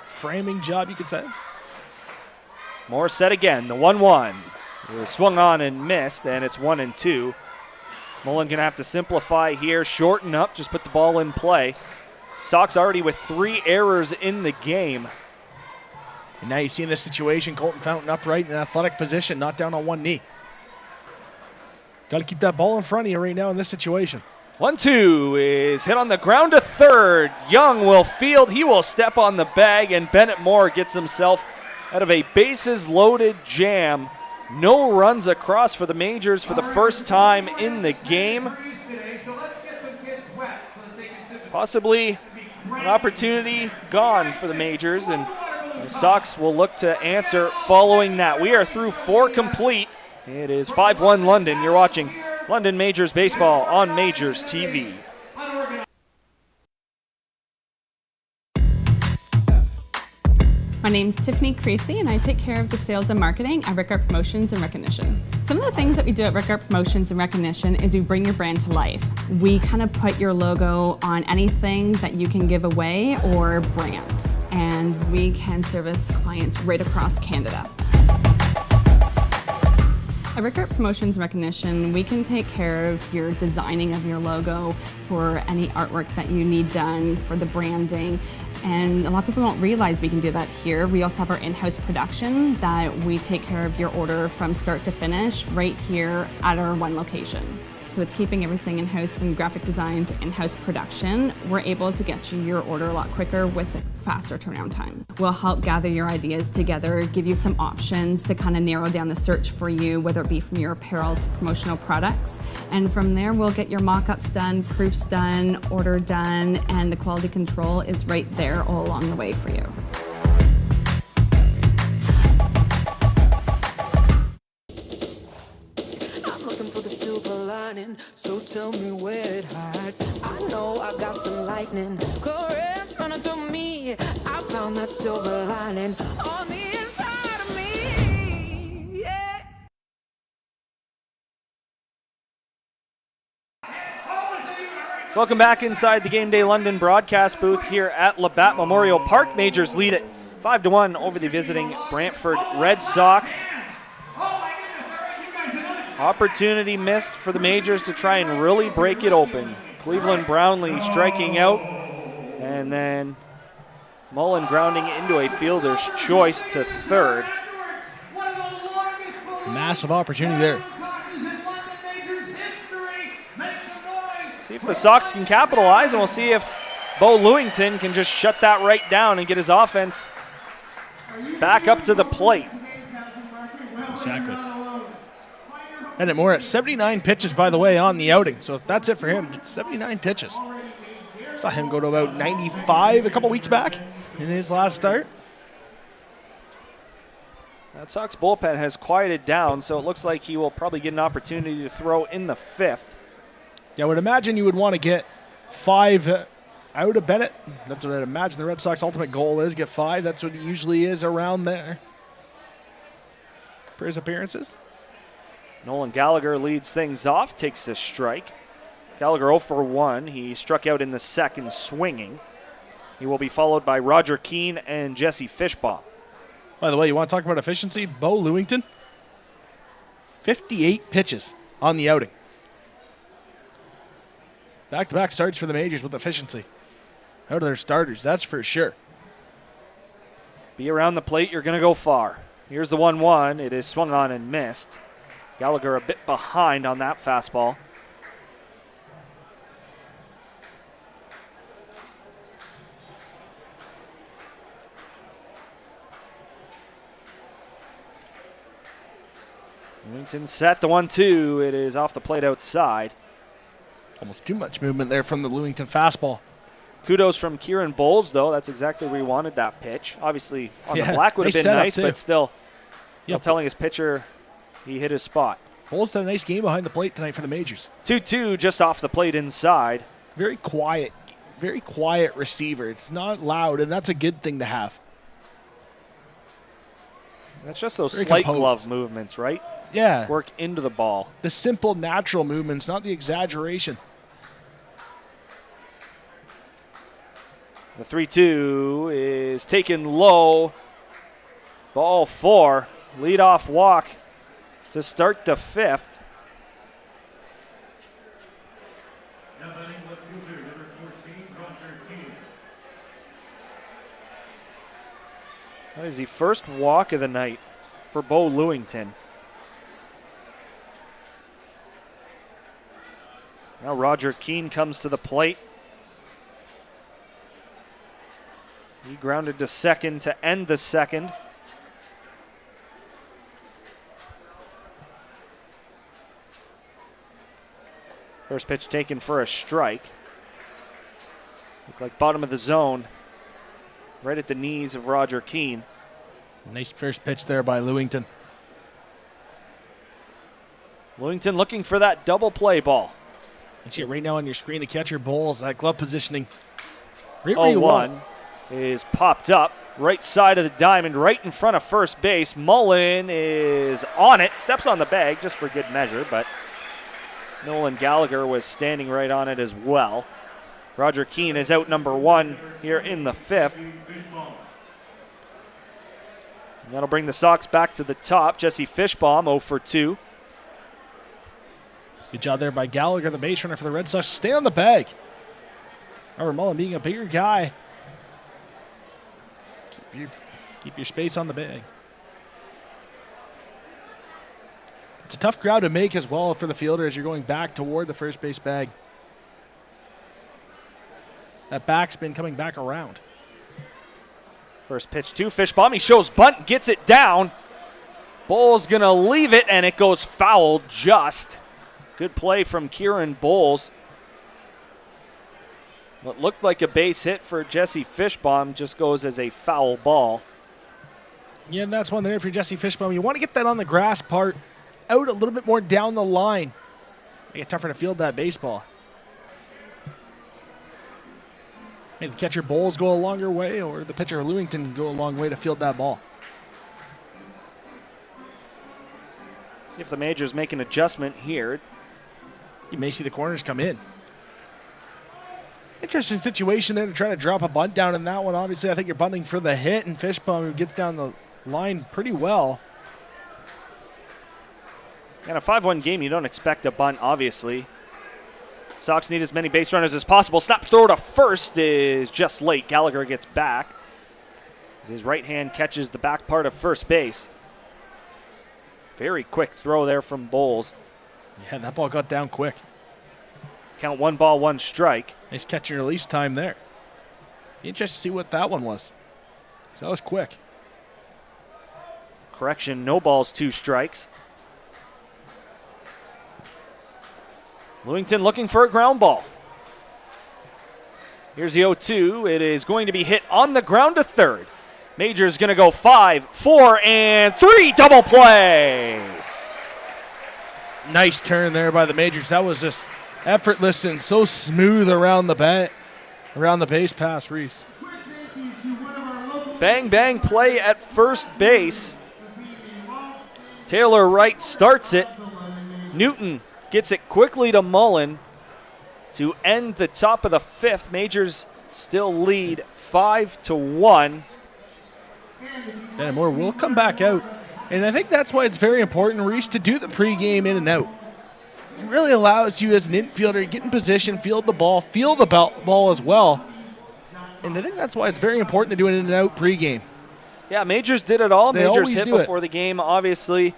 framing job, you could say. Moore set again, the 1-1. It was swung on and missed, and it's 1-2. Mullen going to have to simplify here, shorten up, just put the ball in play. Sox already with 3 errors in the game. And now you see in this situation, Colton Fountain upright in an athletic position, not down on one knee. Got to keep that ball in front of you right now in this situation. 1-2 is hit on the ground to third. Young will field. He will step on the bag, and Bennett Moore gets himself out of a bases-loaded jam. No runs across for the Majors for the first time in the game. Possibly an opportunity gone for the Majors, and the Sox will look to answer following that. We are through 4 complete. It is 5-1 London. You're watching London Majors Baseball on Majors TV. My name's Tiffany Creasy, and I take care of the sales and marketing at Rickard Promotions and Recognition. Some of the things that we do at Rickard Promotions and Recognition is we bring your brand to life. We kind of put your logo on anything that you can give away or brand, and we can service clients right across Canada. At Rickard Promotions Recognition, we can take care of your designing of your logo for any artwork that you need done for the branding. And a lot of people don't realize we can do that here. We also have our in-house production that we take care of your order from start to finish right here at our one location. So with keeping everything in-house from graphic design to in-house production, we're able to get you your order a lot quicker with a faster turnaround time. We'll help gather your ideas together, give you some options to kind of narrow down the search for you, whether it be from your apparel to promotional products. And from there, we'll get your mock-ups done, proofs done, order done, and the quality control is right there all along the way for you. So tell me where it hides. I know I got some lightning currents running through me. I found that silver lining on the inside of me. Yeah. Welcome back inside the Game Day London broadcast booth here at Labatt Memorial Park. Majors lead it 5-1 over the visiting Brantford Red Sox. Opportunity missed for the Majors to try and really break it open. Cleveland Brownlee striking out, and then Mullen grounding into a fielder's choice to third. Massive opportunity there. See if the Sox can capitalize, and we'll see if Bo Lewington can just shut that right down and get his offense back up to the plate. Exactly. Bennett Moore at 79 pitches, by the way, on the outing. So if that's it for him, 79 pitches. Saw him go to about 95 a couple weeks back in his last start. That Sox bullpen has quieted down, so it looks like he will probably get an opportunity to throw in the 5th. Yeah, I would imagine you would want to get 5 out of Bennett. That's what I'd imagine the Red Sox ultimate goal is, get 5. That's what it usually is around there for his appearances. Nolan Gallagher leads things off, takes a strike. Gallagher 0 for 1. He struck out in the second swinging. He will be followed by Roger Keane and Jesse Fishbaugh. By the way, you want to talk about efficiency? Bo Lewington, 58 pitches on the outing. Back-to-back starts for the Majors with efficiency. Out of their starters, that's for sure. Be around the plate, you're going to go far. Here's the 1-1. It is swung on and missed. Gallagher a bit behind on that fastball. Newington set the 1-2. It is off the plate outside. Almost too much movement there from the Lewington fastball. Kudos from Kieran Bowles, though. That's exactly where he wanted that pitch. Obviously, on the black would have been nice, but still telling his pitcher he hit his spot. Bowles did a nice game behind the plate tonight for the Majors. 2-2 just off the plate inside. Very quiet receiver. It's not loud, and that's a good thing to have. That's just those Very slight composed. glove movements, right? Yeah. Work into the ball. The simple, natural movements, not the exaggeration. The 3-2 is taken low. Ball 4. Leadoff walk to start the 5th. That is the first walk of the night for Bo Lewington. Now Roger Keane comes to the plate. He grounded to second to end the second. First pitch taken for a strike. Looked like bottom of the zone. Right at the knees of Roger Keane. Nice first pitch there by Lewington. Lewington looking for that double play ball. You see it right now on your screen. The catcher Bowles, that glove positioning. Right where you 0-1 want. is popped up. Right side of the diamond, right in front of first base. Mullen is on it. Steps on the bag just for good measure, but Nolan Gallagher was standing right on it as well. Roger Keane is out number 1 here in the 5th. And that'll bring the Sox back to the top. Jesse Fishbaum 0 for 2. Good job there by Gallagher, the base runner for the Red Sox. Stay on the bag. Remember, Mullen being a bigger guy. Keep your space on the bag. It's a tough ground to make as well for the fielder as you're going back toward the first base bag. That backspin coming back around. First pitch to Fishbaum. He shows bunt, gets it down. Bowles going to leave it, and it goes foul just. Good play from Kieran Bowles. What looked like a base hit for Jesse Fishbaum just goes as a foul ball. Yeah, and that's one there for Jesse Fishbaum. You want to get that on the grass part, out a little bit more down the line. Make it tougher to field that baseball. Maybe the catcher Bowles go a longer way, or the pitcher Lewington go a long way to field that ball. See if the Majors make an adjustment here. You may see the corners come in. Interesting situation there to try to drop a bunt down in that one. Obviously, I think you're bunting for the hit, and Fishbaum gets down the line pretty well. In a 5-1 game, you don't expect a bunt, obviously. Sox need as many base runners as possible. Snap throw to first is just late. Gallagher gets back as his right hand catches the back part of first base. Very quick throw there from Bowles. Yeah, that ball got down quick. Count 1 ball, 1 strike. Nice catch and release time there. Interesting to see what that one was. So that was quick. Correction, no balls, 2 strikes. Lewington looking for a ground ball. Here's the 0-2. It is going to be hit on the ground to third. Major's going to go 5, 4, and 3. Double play. Nice turn there by the Majors. That was just effortless and so smooth around the base pass, Reece. Bang, bang play at first base. Taylor Wright starts it. Newton gets it quickly to Mullen to end the top of the 5th. Majors still lead 5-1. Ben Moore will come back out. And I think that's why it's very important, Reece, to do the pregame in and out. It really allows you as an infielder to get in position, field the ball, feel the ball as well. And I think that's why it's very important to do an in and out pregame. Yeah, Majors did it all. They Majors always hit do it. before the game, obviously.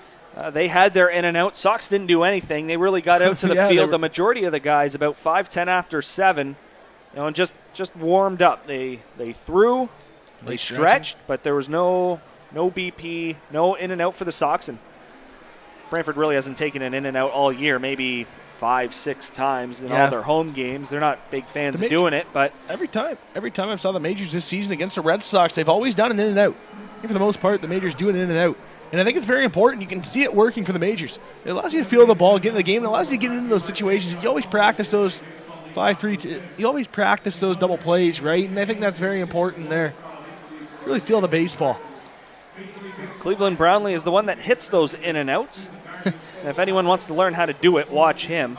They had their in and out. Sox didn't do anything. They really got out to the Yeah, field. The majority of the guys, about 5-10 after 7, and just warmed up. They threw, they stretched, but there was no BP, no in and out for the Sox. And Brantford really hasn't taken an in and out all year, maybe 5-6 times in all their home games. They're not big fans of doing it, but every time I've saw the Majors this season against the Red Sox, they've always done an in and out. And for the most part, the Majors do an in and out. And I think it's very important. You can see it working for the Majors. It allows you to feel the ball, get in the game. It allows you to get into those situations. You always practice those 5-3. You always practice those double plays, right? And I think that's very important there. Really feel the baseball. Cleveland Brownlee is the one that hits those in and outs. And if anyone wants to learn how to do it, watch him.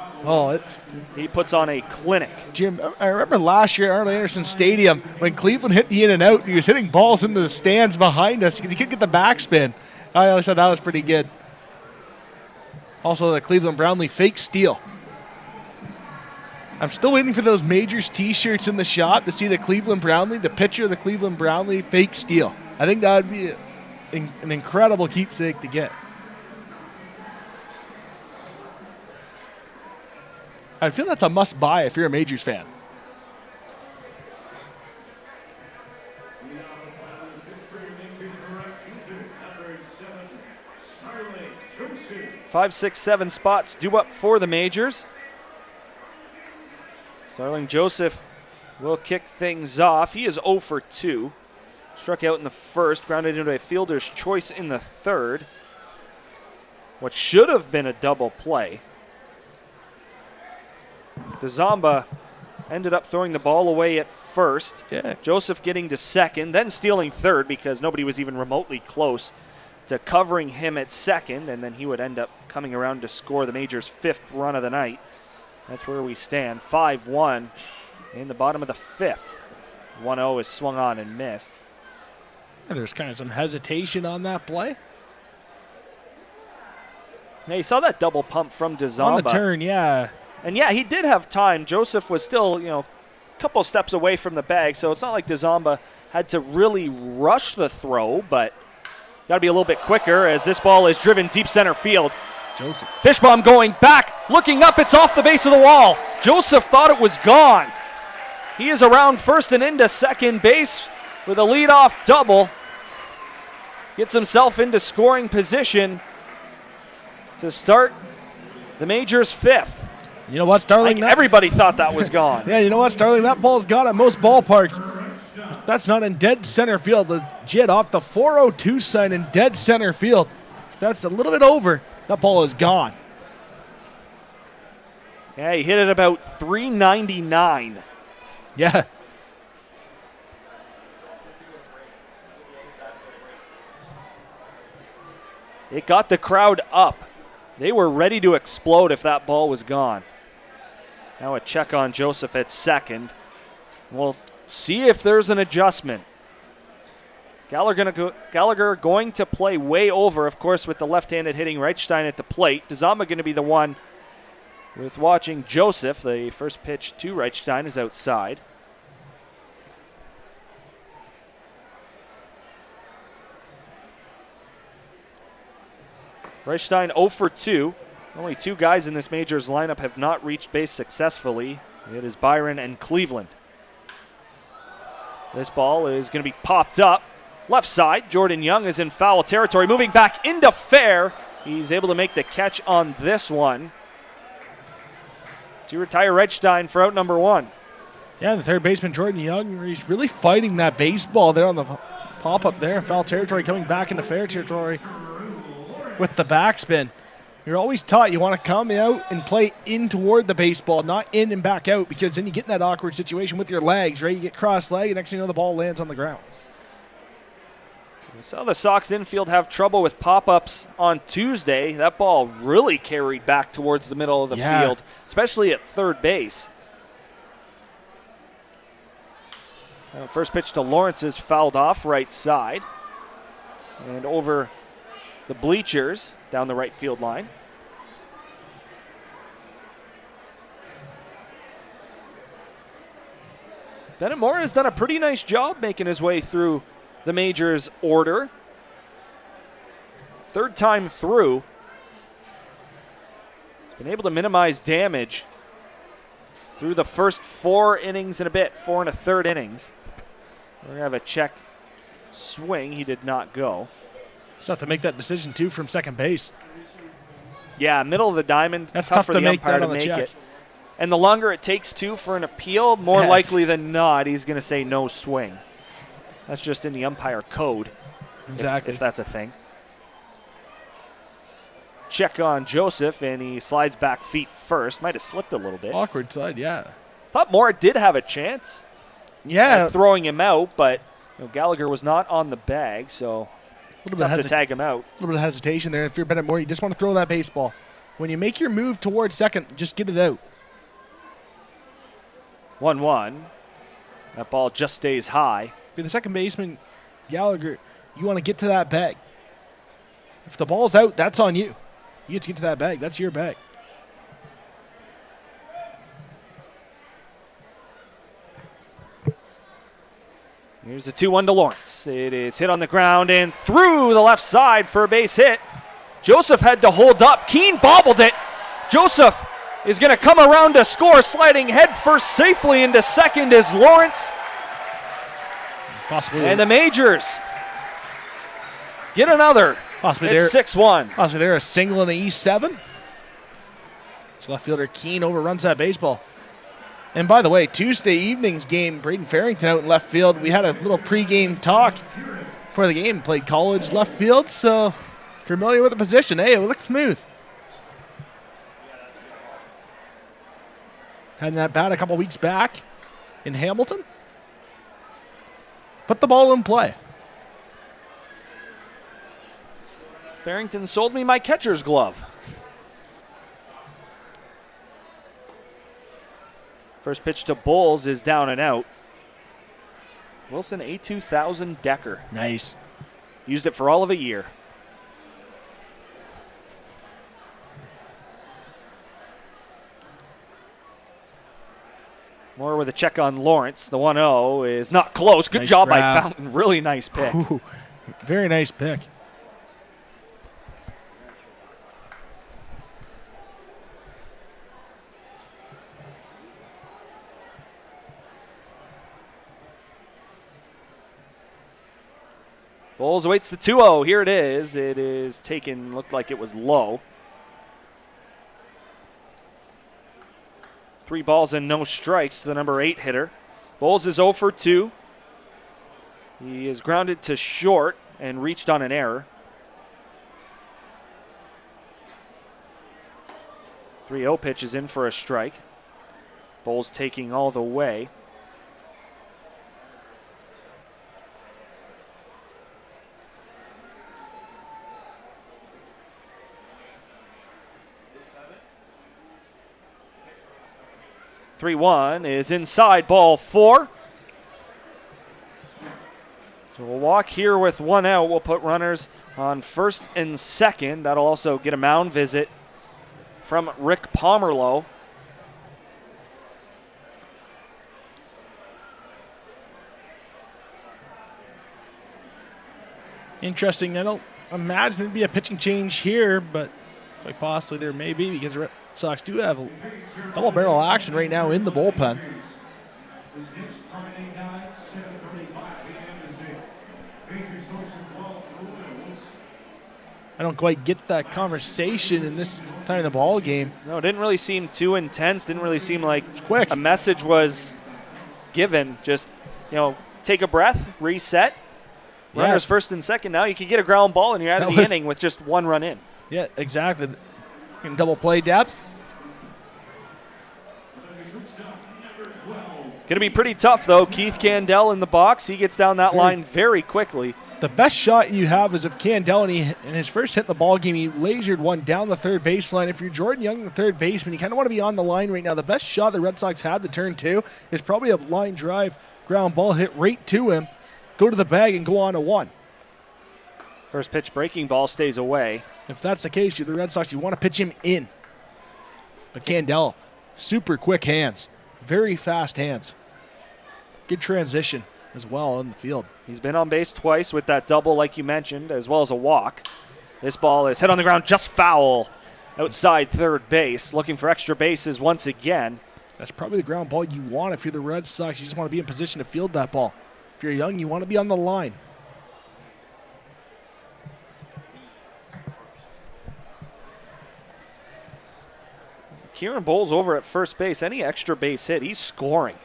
He puts on a clinic. Jim, I remember last year at Arnold Anderson Stadium when Cleveland hit the in and out, he was hitting balls into the stands behind us because he couldn't get the backspin. I always thought that was pretty good. Also, the Cleveland Brownlee fake steal. I'm still waiting for those Majors T-shirts in the shop to see the Cleveland Brownlee, the picture of the Cleveland Brownlee fake steal. I think that would be an incredible keepsake to get. I feel that's a must-buy if you're a Majors fan. Five, 6, 7 spots due up for the Majors. Starling Joseph will kick things off. He is 0 for 2. Struck out in the first, grounded into a fielder's choice in the third. What should have been a double play. DeZamba ended up throwing the ball away at first. Yeah. Joseph getting to second, then stealing third because nobody was even remotely close to covering him at second, and then he would end up coming around to score the Majors' 5th run of the night. That's where we stand, 5-1 in the bottom of the 5th. 1-0 is swung on and missed. And there's kind of some hesitation on that play. Yeah, you saw that double pump from DeZamba. On the turn, yeah. And yeah, he did have time. Joseph was still, a couple steps away from the bag, so it's not like DeZamba had to really rush the throw, but got to be a little bit quicker as this ball is driven deep center field. Joseph. Fishbaum going back, looking up, it's off the base of the wall. Joseph thought it was gone. He is around first and into second base with a leadoff double. Gets himself into scoring position to start the Majors' 5th. You know what, Starling? Everybody thought that was gone. Yeah, you know what, Starling? That ball's gone at most ballparks. That's not in dead center field. Legit off the 402 sign in dead center field. That's a little bit over. That ball is gone. Yeah, he hit it about 399. Yeah. It got the crowd up. They were ready to explode if that ball was gone. Now a check on Joseph at second. We'll see if there's an adjustment. Gallagher going to play way over, of course, with the left-handed hitting Reichstein at the plate. DeZamba going to be the one with watching Joseph. The first pitch to Reichstein is outside. Reichstein 0 for 2. Only 2 guys in this Majors lineup have not reached base successfully. It is Byron and Cleveland. This ball is going to be popped up. Left side, Jordan Young is in foul territory, moving back into fair. He's able to make the catch on this one to retire Reichstein for out number 1. Yeah, the third baseman, Jordan Young, he's really fighting that baseball there on the pop-up there. Foul territory coming back into fair territory with the backspin. You're always taught you want to come out and play in toward the baseball, not in and back out, because then you get in that awkward situation with your legs, right? You get cross-legged, and next thing you know, the ball lands on the ground. We saw the Sox infield have trouble with pop-ups on Tuesday. That ball really carried back towards the middle of the field, especially at third base. First pitch to Lawrence is fouled off right side and over the bleachers down the right field line. Bennett Moore has done a pretty nice job making his way through the Majors order. Third time through. He's been able to minimize damage through the first 4 innings and a bit, 4 1/3 innings. We're going to have a check swing. He did not go. Just have to make that decision, too, from second base. Yeah, middle of the diamond. That's tough tough for to the make umpire that to on the make check. it. And the longer it takes, too, for an appeal, more likely than not, he's going to say no swing. That's just in the umpire code. Exactly. If that's a thing. Check on Joseph, and he slides back feet first. Might have slipped a little bit. Awkward side, yeah. Thought Moore did have a chance at throwing him out, but Gallagher was not on the bag, so tough to tag him out. A little bit of hesitation there. If you're Bennett Moore, you just want to throw that baseball. When you make your move towards second, just get it out. 1-1. That ball just stays high. Be the second baseman, Gallagher, you want to get to that bag. If the ball's out, that's on you. You get to get to that bag. That's your bag. Here's the 2-1 to Lawrence. It is hit on the ground and through the left side for a base hit. Joseph had to hold up. Keane bobbled it. Joseph is going to come around to score, sliding head first safely into second is Lawrence. Possibly. And the Majors get another. Possibly it's 6-1. Possibly they're a single in the E7. So left fielder Keane overruns that baseball. And by the way, Tuesday evening's game, Braden Farrington out in left field. We had a little pregame talk before the game. Played college left field, so familiar with the position. Hey, it looks smooth. Had that bat a couple weeks back in Hamilton. Put the ball in play. Farrington sold me my catcher's glove. First pitch to Bowles is down and out. Wilson A2000 Decker. Nice. Used it for all of a year. Moore with a check on Lawrence. The 1-0 is not close. Good Nice job grab. by Fountain. Really nice pick. Ooh, very nice pick. Bowles awaits the 2-0. Here it is. It is taken, looked like it was low. 3 balls and no strikes to the number 8 hitter. Bowles is 0 for 2. He is grounded to short and reached on an error. 3-0 pitch is in for a strike. Bowles taking all the way. (3-1) is inside, ball 4. So we'll walk here with 1 out. We'll put runners on first and second. That'll also get a mound visit from Rick Pomerlow. Interesting. I don't imagine it'd be a pitching change here, but quite possibly there may be because the Red Sox do have a double barrel action right now in the bullpen. I don't quite get that conversation in this time of the ball game. No, it didn't really seem too intense. Didn't really seem like quick. A message was given. Just, take a breath, reset. Runners first and second now. You can get a ground ball and you're out of the inning with just 1 run in. Yeah, exactly. In double play depth. Going to be pretty tough, though. Keith Candell in the box. He gets down that line very quickly. The best shot you have is if Candell, and in his first hit in the ball game, he lasered one down the third baseline. If you're Jordan Young, the third baseman, you kind of want to be on the line right now. The best shot the Red Sox have to turn to is probably a line drive ground ball hit right to him, go to the bag, and go on to 1. First pitch breaking ball stays away. If that's the case, you're the Red Sox, you want to pitch him in. But Candell, super quick hands, very fast hands. Good transition. as well in the field. He's been on base twice with that double like you mentioned, as well as a walk. This ball is hit on the ground, just foul outside third base, looking for extra bases once again. That's probably the ground ball you want if you're the Red Sox. You just want to be in position to field that ball. If you're young, you want to be on the line. Kieran Bowles over at first base. Any extra base hit, he's scoring.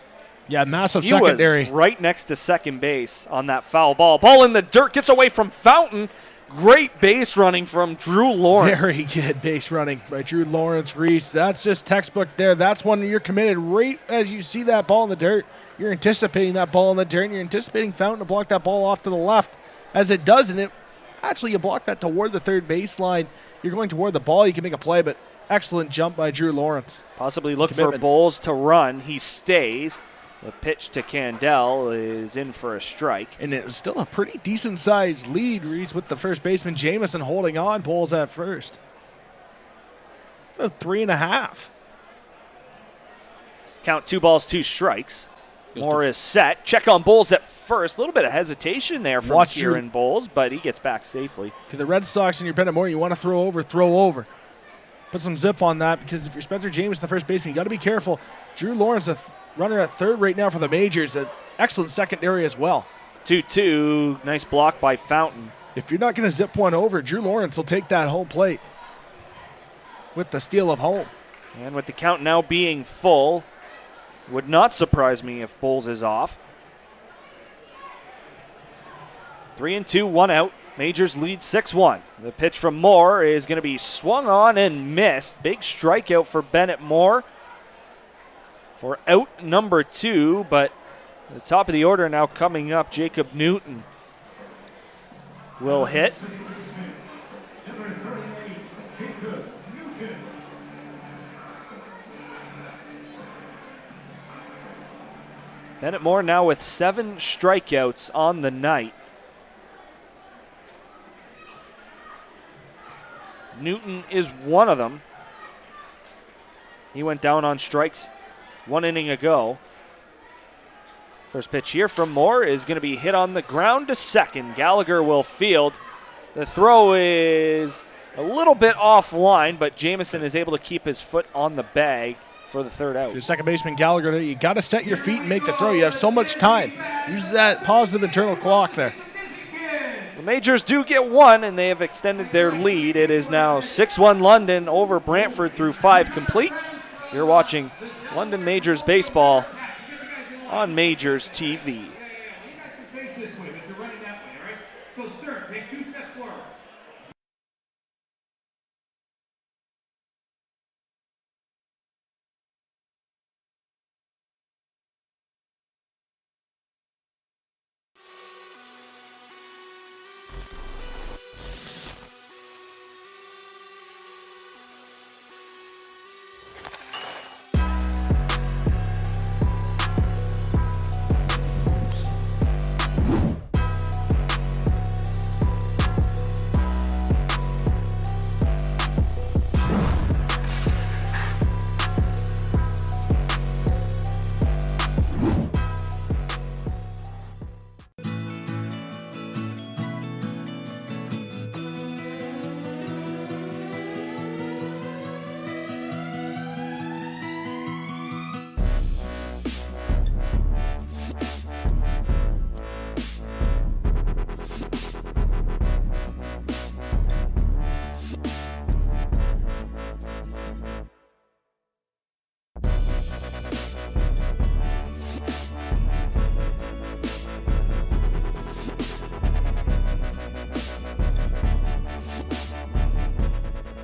Yeah, massive He secondary. was right next to second base on that foul ball. Ball in the dirt, gets away from Fountain. Great base running from Drew Lawrence. Very good base running by Drew Lawrence. Reece, that's just textbook there. That's when you're committed right as you see that ball in the dirt. You're anticipating that ball in the dirt, and you're anticipating Fountain to block that ball off to the left. As it does, and it actually you block that toward the third baseline. You're going toward the ball. You can make a play, but excellent jump by Drew Lawrence. Possibly looking for Bowles to run. He stays. The pitch to Candell is in for a strike. And it was still a pretty decent-sized lead, Reece, with the first baseman Jamison holding on. Bowles at first. About 3.5. Count 2 balls, 2 strikes. Moore is set. Check on Bowles at first. A little bit of hesitation there from Kieran Bowles, but he gets back safely. For the Red Sox and your Bennett Moore, you want to throw over. Put some zip on that, because if you're Spencer Jamison, the first baseman, you got to be careful. Drew Lawrence, runner at third right now for the Majors. An excellent secondary as well. 2-2. Nice block by Fountain. If you're not going to zip one over, Drew Lawrence will take that home plate with the steal of home. And with the count now being full, would not surprise me if Bowles is off. 3-2, 1 out. Majors lead 6-1. The pitch from Moore is going to be swung on and missed. Big strikeout for Bennett Moore for out number 2, but the top of the order now coming up, Jacob Newton will hit. Bennett Moore now with 7 strikeouts on the night. Newton is one of them. He went down on strikes 1 inning ago. First pitch here from Moore is going to be hit on the ground to second. Gallagher will field. The throw is a little bit offline, but Jamison is able to keep his foot on the bag for the third out. For second baseman Gallagher there, you got to set your feet and make the throw. You have so much time. Use that positive internal clock there. The Majors do get 1, and they have extended their lead. It is now 6-1 London over Brantford through 5 complete. You're watching London Majors baseball on Majors TV.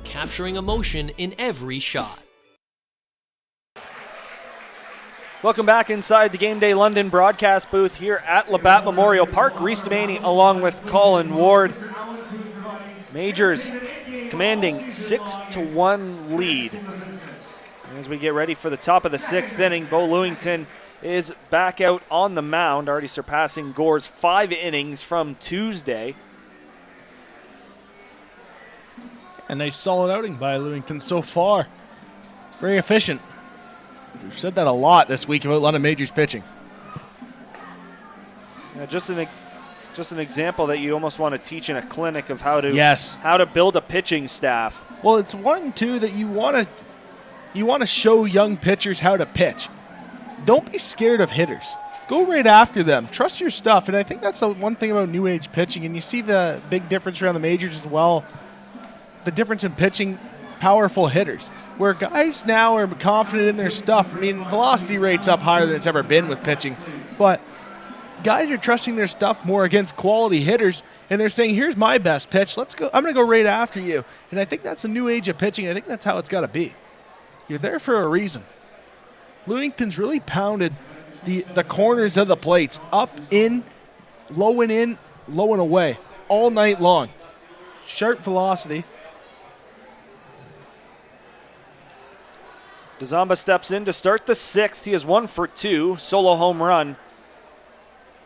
Capturing emotion in every shot. Welcome back inside the Game Day London broadcast booth here at Labatt Memorial Park. Reece Doumani along with Colin Ward. Majors commanding 6-1 lead. As we get ready for the top of the 6th inning, Bo Lewington is back out on the mound, already surpassing Gore's 5 innings from Tuesday. A nice solid outing by Lewington so far. Very efficient. We've said that a lot this week about London Majors pitching. Just an example that you almost want to teach in a clinic of how to Yes. how to build a pitching staff. Well, it's one too that you want to show young pitchers how to pitch. Don't be scared of hitters. Go right after them. Trust your stuff. And I think that's one thing about new age pitching. And you see the big difference around the majors as well. The difference in pitching powerful hitters, where guys now are confident in their stuff. I mean, velocity rate's up higher than it's ever been with pitching, but guys are trusting their stuff more against quality hitters, and they're saying, here's my best pitch. Let's go. I'm going to go right after you. And I think that's the new age of pitching. I think that's how it's got to be. You're there for a reason. Lewington's really pounded the corners of the plates, up, in, low and away, all night long. Sharp velocity. Doumani steps in to start the 6th. He is 1 for 2, solo home run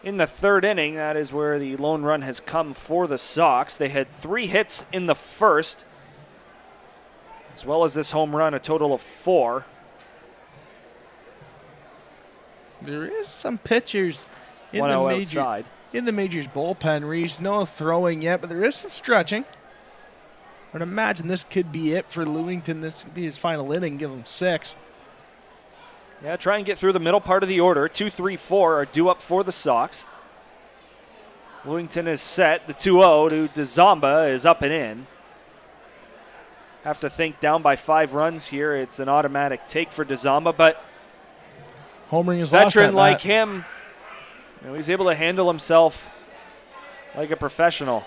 in the 3rd inning. That is where the lone run has come for the Sox. They had 3 hits in the 1st, as well as this home run, a total of 4. There is some pitchers in 1-0 outside. In the majors bullpen. Reece, no throwing yet, but there is some stretching. I would imagine this could be it for Lewington. This could be his final inning, give him 6. Yeah, try and get through the middle part of the order. 2, 3, 4 are due up for the Sox. Lewington is set. The 2-0 to Doumani is up and in. Have to think down by 5 runs here. It's an automatic take for Doumani, but homering is lost veteran at like that. him, he's able to handle himself like a professional.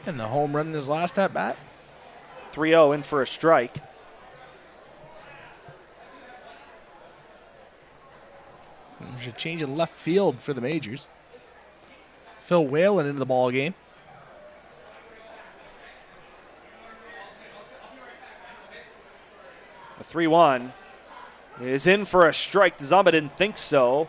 And the home run in his last at bat. 3-0 in for a strike. There's a change in left field for the majors. Phil Whalen into the ball game. A 3-1 is in for a strike. Doumani didn't think so,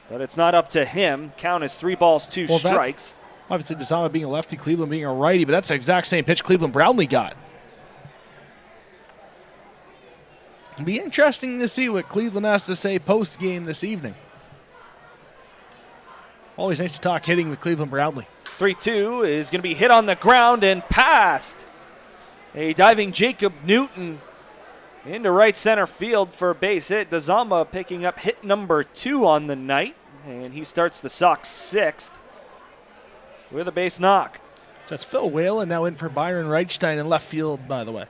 but it's not up to him. Count is 3 balls, 2 strikes. Obviously, Doumani being a lefty, Cleveland being a righty, but that's the exact same pitch Cleveland Brownlee got. It'll be interesting to see what Cleveland has to say post-game this evening. Always nice to talk hitting with Cleveland Brownlee. 3-2 is going to be hit on the ground and passed. A diving Jacob Newton into right center field for a base hit. Doumani picking up hit number 2 on the night, and he starts the Sox 6th with a base knock. So that's Phil Whalen now in for Byron Reichstein in left field, by the way.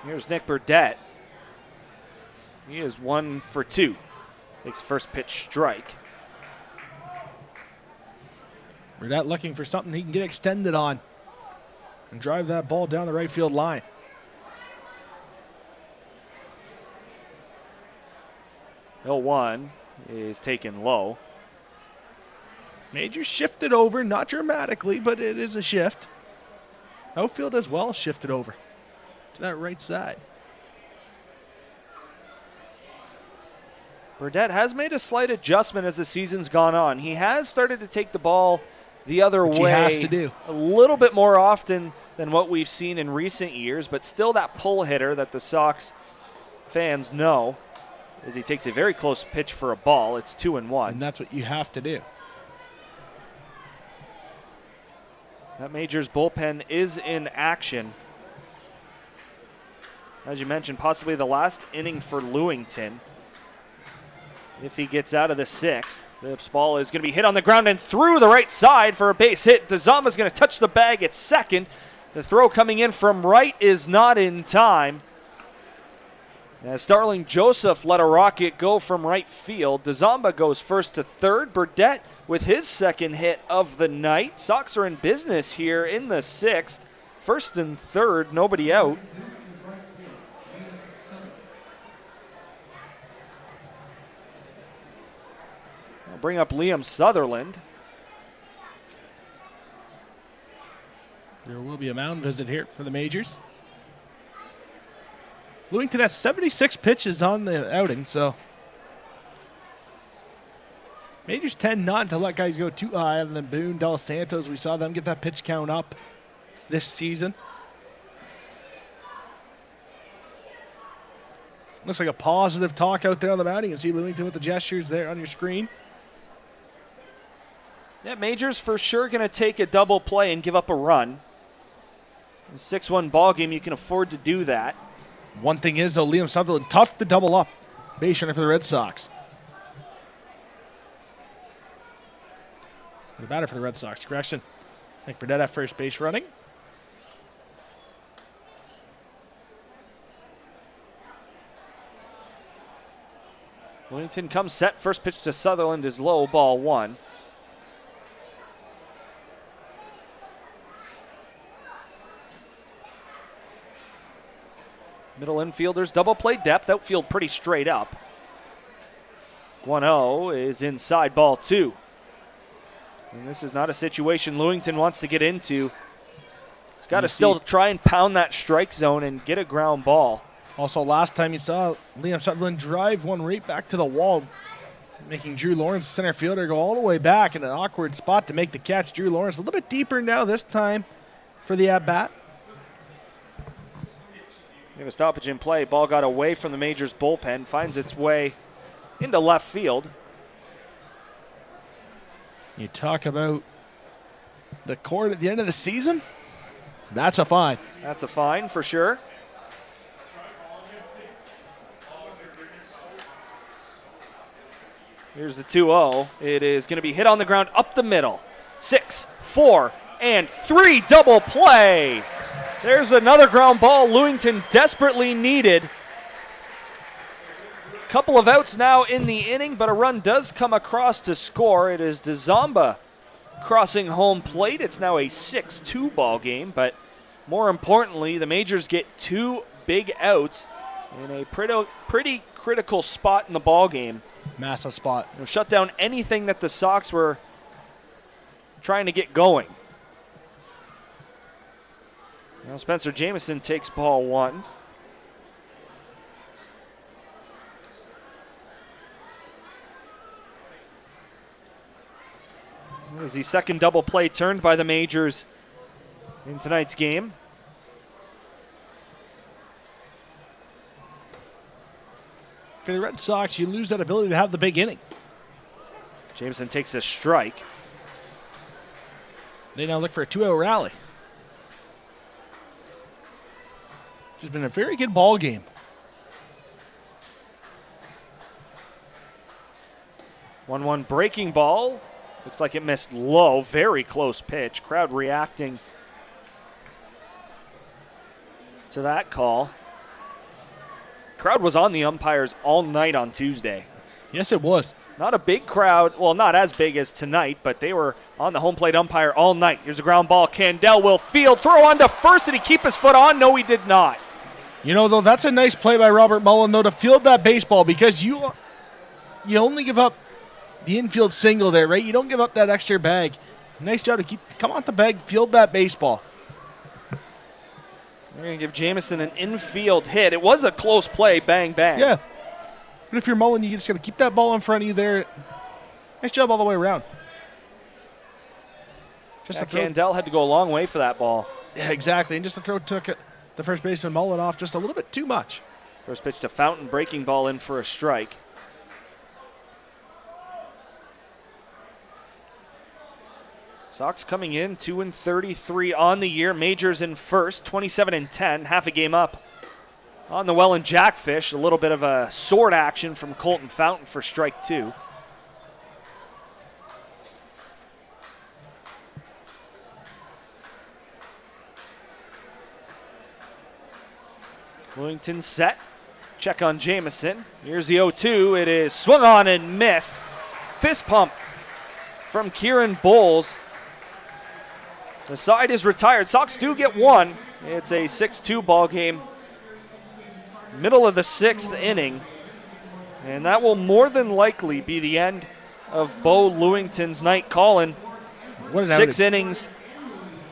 Here's Nick Burdett. He is 1 for 2. Takes first pitch strike. Burdett looking for something he can get extended on and drive that ball down the right field line. Hill 1 is taken low. Major shifted over, not dramatically, but it is a shift. Outfield as well shifted over to that right side. Burdett has made a slight adjustment as the season's gone on. He has started to take the ball the other way. He has to do a little bit more often than what we've seen in recent years, but still that pull hitter that the Sox fans know, as he takes a very close pitch for a ball. It's 2-1. And that's what you have to do. That Majors bullpen is in action. As you mentioned, possibly the last inning for Lewington. If he gets out of the 6th, this ball is going to be hit on the ground and through the right side for a base hit. Doumani is going to touch the bag at second. The throw coming in from right is not in time. As Starling Joseph let a rocket go from right field. Doumani goes first to third. Burdett with his second hit of the night. Sox are in business here in the 6th. First and third, nobody out. I'll bring up Liam Sutherland. There will be a mound visit here for the Majors. Lewington had 76 pitches on the outing, so Majors tend not to let guys go too high. Other than Boone, Del Santos, we saw them get that pitch count up this season. Looks like a positive talk out there on the mound. You can see Lewington with the gestures there on your screen. Yeah, Majors for sure going to take a double play and give up a run. In a 6-1 ball game, you can afford to do that. One thing is, though, Liam Sutherland, tough to double up. Base runner for the Red Sox. The batter for the Red Sox, correction. Nick Burdett at first base running. Lewington comes set. First pitch to Sutherland is low, ball 1. Middle infielders, double play depth, outfield pretty straight up. 1-0 is inside, ball 2. And this is not a situation Lewington wants to get into. He's got to still try and pound that strike zone and get a ground ball. Also, last time you saw Liam Sutherland drive one right back to the wall, making Drew Lawrence, center fielder, go all the way back in an awkward spot to make the catch. Drew Lawrence a little bit deeper now this time for the at-bat. We have a stoppage in play. Ball got away from the Majors bullpen, finds its way into left field. You talk about the court at the end of the season, that's a fine. That's a fine for sure. Here's the 2-0. It is going to be hit on the ground up the middle. 6, 4, and 3 double play. There's another ground ball Lewington desperately needed. Couple of outs now in the inning, but a run does come across to score. It is DeZomba crossing home plate. It's now a 6-2 ball game, but more importantly, the Majors get 2 big outs in a pretty critical spot in the ball game. Massive spot. It'll shut down anything that the Sox were trying to get going. Now Spencer Jamison takes ball 1. This is the second double play turned by the Majors in tonight's game. For the Red Sox, you lose that ability to have the big inning. Jameson takes a strike. They now look for a 2-0 rally. It's been a very good ball game. 1-1 breaking ball. Looks like it missed low. Very close pitch. Crowd reacting to that call. Crowd was on the umpires all night on Tuesday. Yes, it was. Not a big crowd. Well, not as big as tonight, but they were on the home plate umpire all night. Here's a ground ball. Candell will field. Throw on to first. Did he keep his foot on? No, he did not. You know, though, that's a nice play by Robert Mullen, though, to field that baseball, because you only give up the infield single there, right? You don't give up that extra bag. Nice job to come on the bag, field that baseball. We're going to give Jamison an infield hit. It was a close play, bang, bang. Yeah. But if you're Mullen, you just got to keep that ball in front of you there. Nice job all the way around. Candell had to go a long way for that ball. Yeah, exactly. And just the throw took the first baseman Mullen off just a little bit too much. First pitch to Fountain, breaking ball in for a strike. Sox coming in 2-33 on the year. Majors in first, 27-10, half a game up on the Welland Jackfish. A little bit of a sword action from Colton Fountain for strike 2. Lewington set. Check on Jamison. Here's the 0-2. It is swung on and missed. Fist pump from Kieran Bowles. The side is retired. Sox do get 1. It's a 6-2 ball game. Middle of the 6th inning. And that will more than likely be the end of Bo Lewington's night. Colin, 6 innings,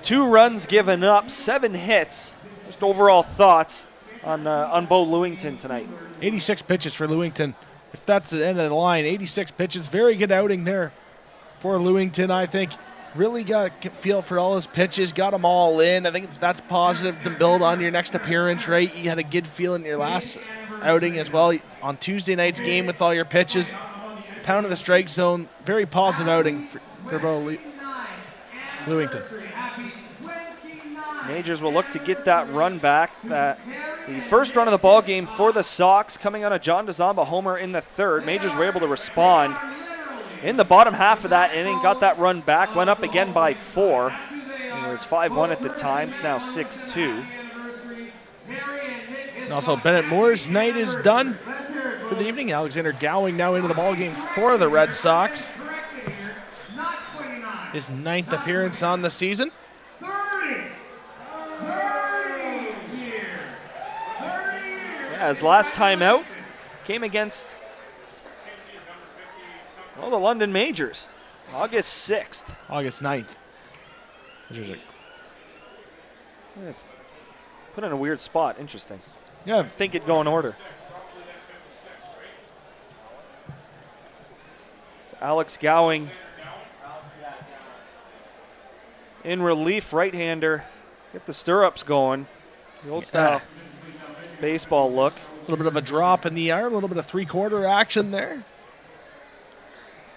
2 runs given up, 7 hits. Just overall thoughts on Bo Lewington tonight. 86 pitches for Lewington. If that's the end of the line, 86 pitches. Very good outing there for Lewington, I think. Really got a feel for all his pitches, got them all in. I think that's positive to build on your next appearance, right? You had a good feel in your last outing as well on Tuesday night's game with all your pitches. Pound of the strike zone. Very positive outing for Bo Lewington. Majors will look to get that run back. The first run of the ball game for the Sox coming on a John DeZamba homer in the third. Majors were able to respond in the bottom half of that inning, got that run back, went up again by 4. It was 5-1 at the time. It's now 6-2. And also, Bennett Moore's night is done for the evening. Alexander Gowing now into the ballgame for the Red Sox. His 9th appearance on the season. Yeah, his last time out came against the London Majors, August 6th. August 9th. Put in a weird spot. Interesting. Yeah. I think it'd go in order. It's Alex Gowing in relief, right-hander. Get the stirrups going. The old style baseball look. A little bit of a drop in the arm, a little bit of three-quarter action there.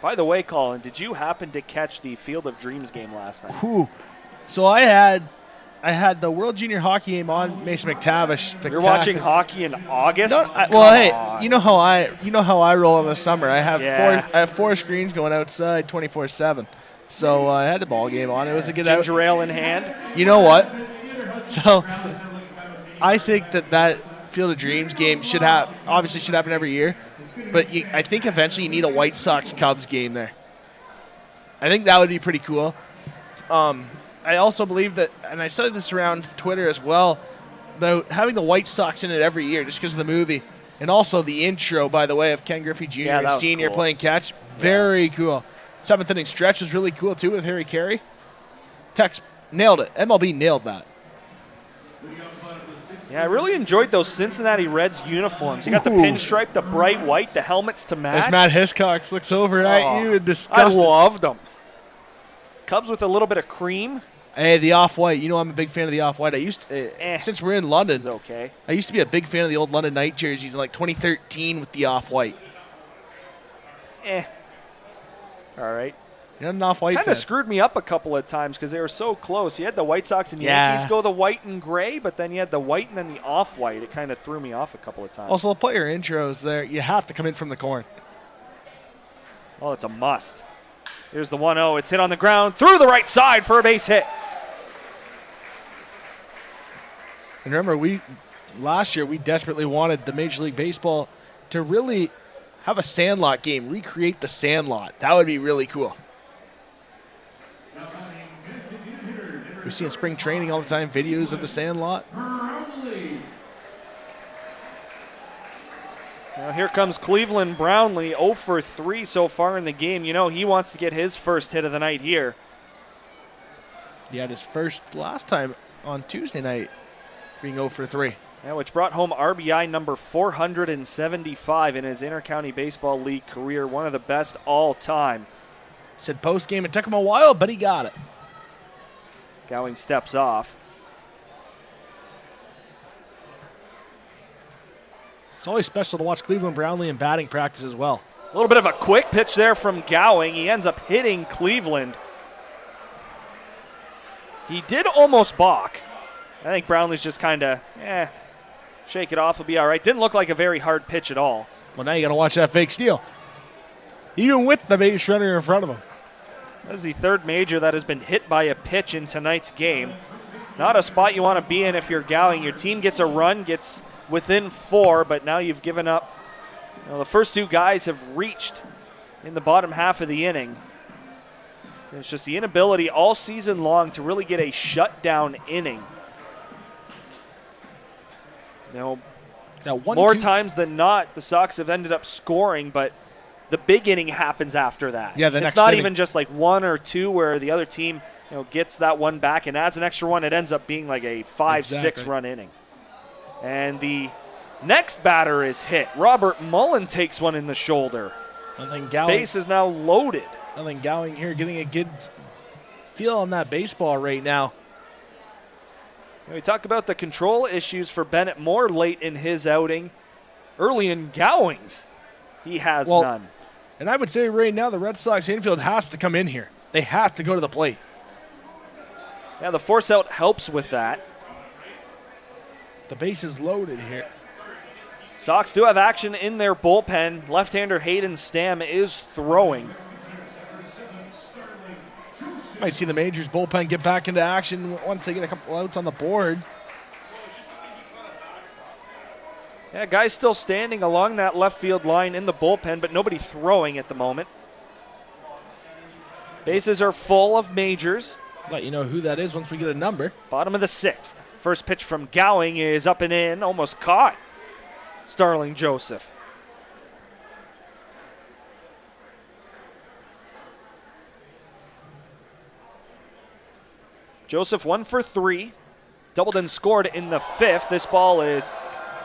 By the way, Colin, did you happen to catch the Field of Dreams game last night? Whew. So I had the World Junior Hockey game on Mason McTavish. You're watching hockey in August? You know how I roll in the summer. I have 4 screens going outside 24/7. So I had the ball game on. It was a good ginger ale in hand. You know what? So I think that Field of Dreams game should happen every year. But I think eventually you need a White Sox-Cubs game there. I think that would be pretty cool. I also believe that, and I said this around Twitter as well, about having the White Sox in it every year just because of the movie. And also the intro, by the way, of Ken Griffey Jr. and Sr. cool. Playing catch. Very cool. 7th inning stretch was really cool, too, with Harry Carey. Tex nailed it. MLB nailed that. Yeah, I really enjoyed those Cincinnati Reds uniforms. You got the pinstripe, the bright white, the helmets to match. As Matt Hiscox looks over at you and disgusted. I loved them. Cubs with a little bit of cream. Hey, the off-white. You know I'm a big fan of the off-white. Since we're in London, it's okay. I used to be a big fan of the old London Knight jerseys in like 2013 with the off-white. All right. You're not an off-white fan. Kind of screwed me up a couple of times because they were so close. You had the White Sox and Yankees go the white and gray, but then you had the white and then the off-white. It kind of threw me off a couple of times. Also, the player intros there, you have to come in from the corn. Oh, it's a must. Here's the 1-0. It's hit on the ground through the right side for a base hit. And remember, last year we desperately wanted the Major League Baseball to really have a Sandlot game, recreate the Sandlot. That would be really cool. We see in spring training all the time videos of the Sandlot. Now here comes Cleveland Brownlee, 0 for 3 so far in the game. You know he wants to get his first hit of the night here. He had his first last time on Tuesday night, being 0 for 3. Yeah, which brought home RBI number 475 in his Intercounty Baseball League career, one of the best all time. Said post-game it took him a while, but he got it. Gowing steps off. It's always special to watch Cleveland Brownlee in batting practice as well. A little bit of a quick pitch there from Gowing. He ends up hitting Cleveland. He did almost balk. I think Brownlee's just kind of, shake it off, will be all right. Didn't look like a very hard pitch at all. Well, now you got to watch that fake steal. Even with the base runner in front of him. That is the third major that has been hit by a pitch in tonight's game. Not a spot you want to be in if you're Gowing. Your team gets a run, gets within 4, but now you've given up. The first 2 guys have reached in the bottom half of the inning. It's just the inability all season long to really get a shutdown inning. More times than not, the Sox have ended up scoring, but the big inning happens after that. Yeah, it's not even just like 1 or 2 where the other team gets that one back and adds an extra one. It ends up being like a 5-6 run inning. And the next batter is hit. Robert Mullen takes one in the shoulder. Nothing Gowing. Base is now loaded. Nothing Gowing here getting a good feel on that baseball right now. We talk about the control issues for Bennett Moore late in his outing. Early in Gowing's, he has none. And I would say right now the Red Sox infield has to come in here. They have to go to the plate. Yeah, the force out helps with that. The base is loaded here. Sox do have action in their bullpen. Left-hander Hayden Stamm is throwing. Might see the Majors bullpen get back into action once they get a couple outs on the board. Yeah, guys still standing along that left field line in the bullpen, but nobody throwing at the moment. Bases are full of Majors. Let you know who that is once we get a number. Bottom of the 6th. First pitch from Gowing is up and in, almost caught Starling Joseph. Joseph 1 for 3. Doubled and scored in the 5th. This ball is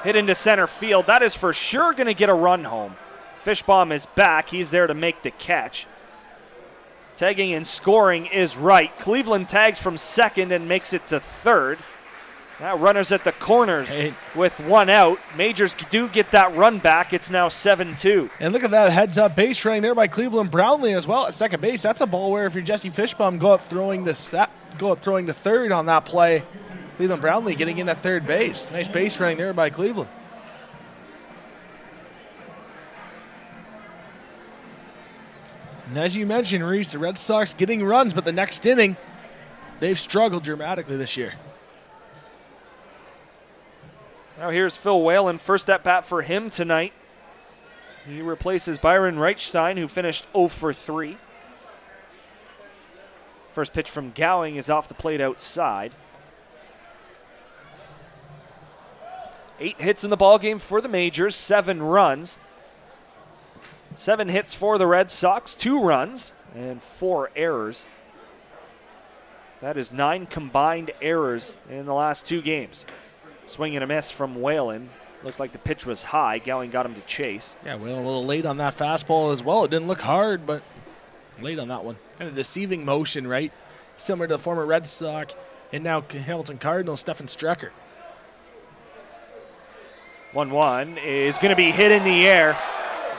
hit into center field. That is for sure going to get a run home. Fishbaum is back. He's there to make the catch. Tagging and scoring is right. Cleveland tags from second and makes it to third. Now runners at the corners with one out. Majors do get that run back. It's now 7-2. And look at that heads-up base running there by Cleveland Brownlee as well at second base. That's a ball where if you're Jesse Fishbaum, go up throwing to third on that play. Cleveland Brownlee getting in at third base. Nice base running there by Cleveland. And as you mentioned, Reece, the Red Sox getting runs, but the next inning, they've struggled dramatically this year. Now here's Phil Whalen, first at bat for him tonight. He replaces Byron Reichstein, who finished 0 for 3. First pitch from Gowing is off the plate outside. 8 hits in the ballgame for the Majors, 7 runs. 7 hits for the Red Sox, 2 runs, and 4 errors. That is 9 combined errors in the last 2 games. Swing and a miss from Whalen. Looked like the pitch was high. Gowing got him to chase. Yeah, Whalen a little late on that fastball as well. It didn't look hard, but late on that one. Kind of deceiving motion, right? Similar to the former Red Sox and now Hamilton Cardinal, Stephen Strecker. 1-1 is going to be hit in the air.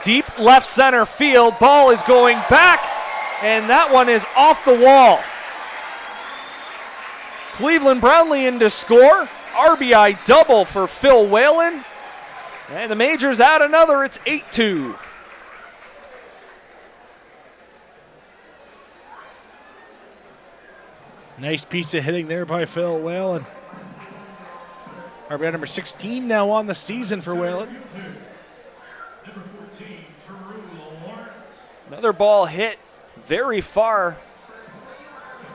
Deep left center field. Ball is going back, and that one is off the wall. Cleveland Brownlee in to score. RBI double for Phil Whalen. And the Majors add another. It's 8-2. Nice piece of hitting there by Phil Whalen. RBI number 16 now on the season for Whalen. Another ball hit very far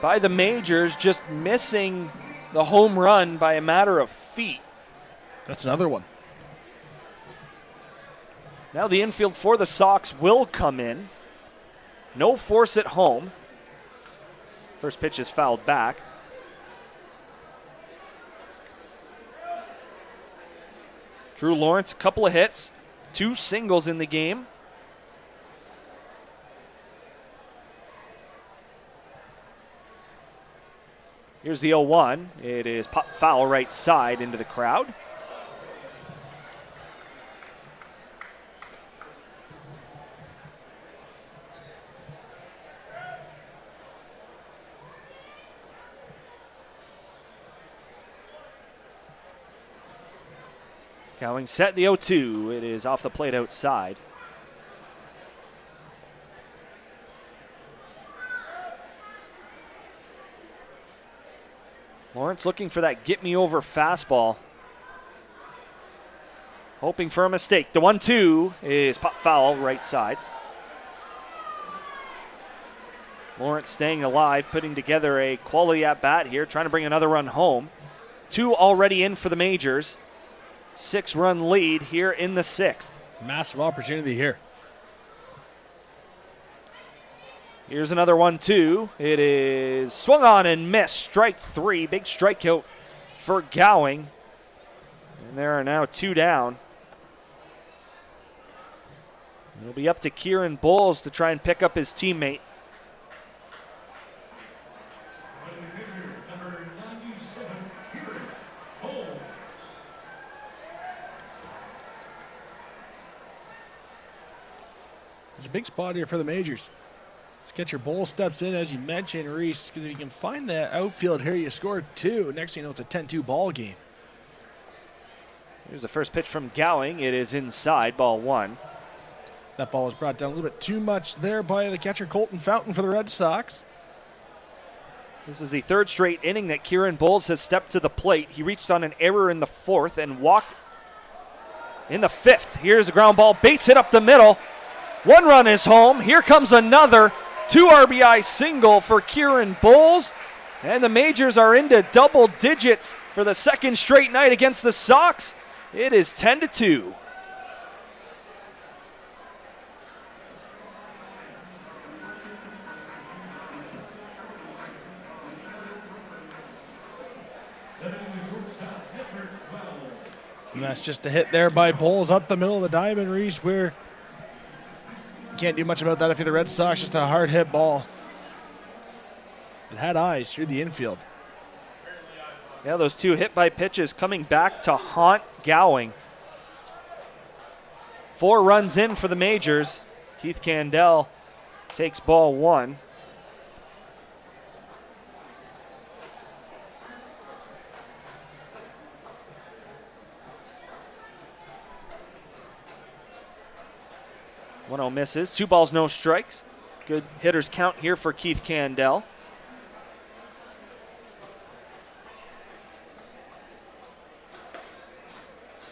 by the Majors, just missing the home run by a matter of feet. That's another one. Now the infield for the Sox will come in. No force at home. First pitch is fouled back. Drew Lawrence, a couple of hits, 2 singles in the game. Here's the 0-1. It is pop foul right side into the crowd. Gowing set the 0-2. It is off the plate outside. Lawrence looking for that get-me-over fastball. Hoping for a mistake. The 1-2 is pop foul right side. Lawrence staying alive, putting together a quality at-bat here, trying to bring another run home. 2 already in for the Majors. 6-run lead here in the 6th. Massive opportunity here. Here's another 1-2. It is swung on and missed. Strike 3. Big strikeout for Gowing. And there are now 2 down. It'll be up to Kieran Bowles to try and pick up his teammate. It's a big spot here for the Majors. Let's get your Bowl steps in, as you mentioned, Reece, because if you can find the outfield here, you score 2. Next thing you know, it's a 10-2 ball game. Here's the first pitch from Gowing. It is inside, ball 1. That ball was brought down a little bit too much there by the catcher, Colton Fountain, for the Red Sox. This is the 3rd straight inning that Kieran Bowles has stepped to the plate. He reached on an error in the 4th and walked in the 5th. Here's a ground ball, base hit up the middle. 1 run is home. Here comes another 2 RBI single for Kieran Bowles. And the Majors are into double digits for the 2nd straight night against the Sox. It is 10-2. And that's just a hit there by Bowles up the middle of the diamond, Reece, where you can't do much about that if you're the Red Sox. Just a hard hit ball. It had eyes through the infield. Yeah, those 2 hit by pitches coming back to haunt Gowing. 4 runs in for the Majors. Keith Candell takes ball 1. One-oh misses. 2 balls, no strikes. Good hitters count here for Keith Candell.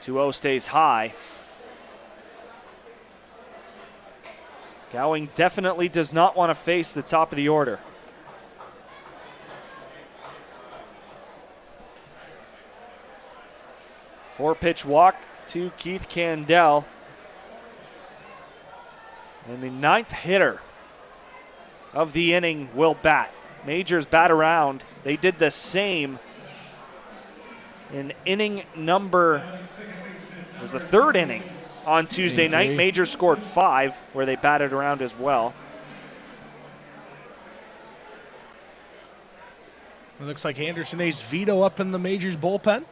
Two-oh stays high. Gowing definitely does not want to face the top of the order. Four-pitch walk to Keith Candell. And the 9th hitter of the inning will bat. Majors bat around. They did the same in inning number, it was the 3rd inning on Tuesday night. Majors scored 5, where they batted around as well. It looks like Anderson A's veto up in the Majors bullpen.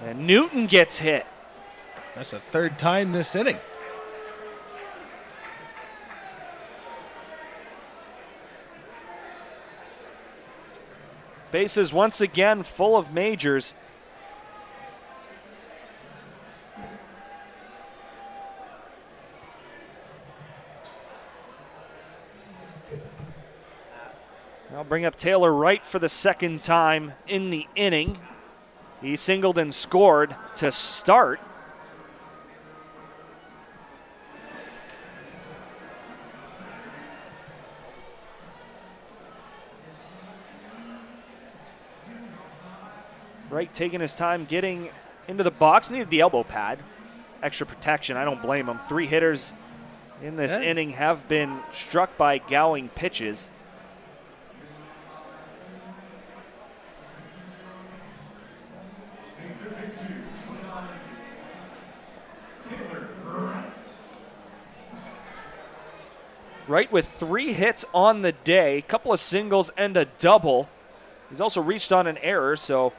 And Newton gets hit. That's the 3rd time this inning. Bases once again full of Majors. I'll bring up Taylor Wright for the 2nd time in the inning. He singled and scored to start. Wright taking his time getting into the box. Needed the elbow pad. Extra protection. I don't blame him. 3 hitters in this inning have been struck by Gowing pitches. Wright with 3 hits on the day, a couple of singles and a double. He's also reached on an error, so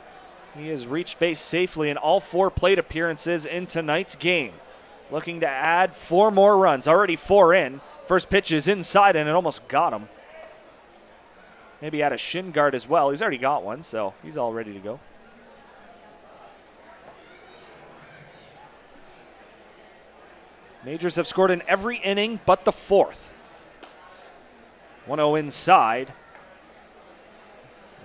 he has reached base safely in all 4 plate appearances in tonight's game. Looking to add 4 more runs, already 4 in. First pitch is inside and it almost got him. Maybe add a shin guard as well. He's already got one, so he's all ready to go. Majors have scored in every inning but the 4th. 1-0 inside.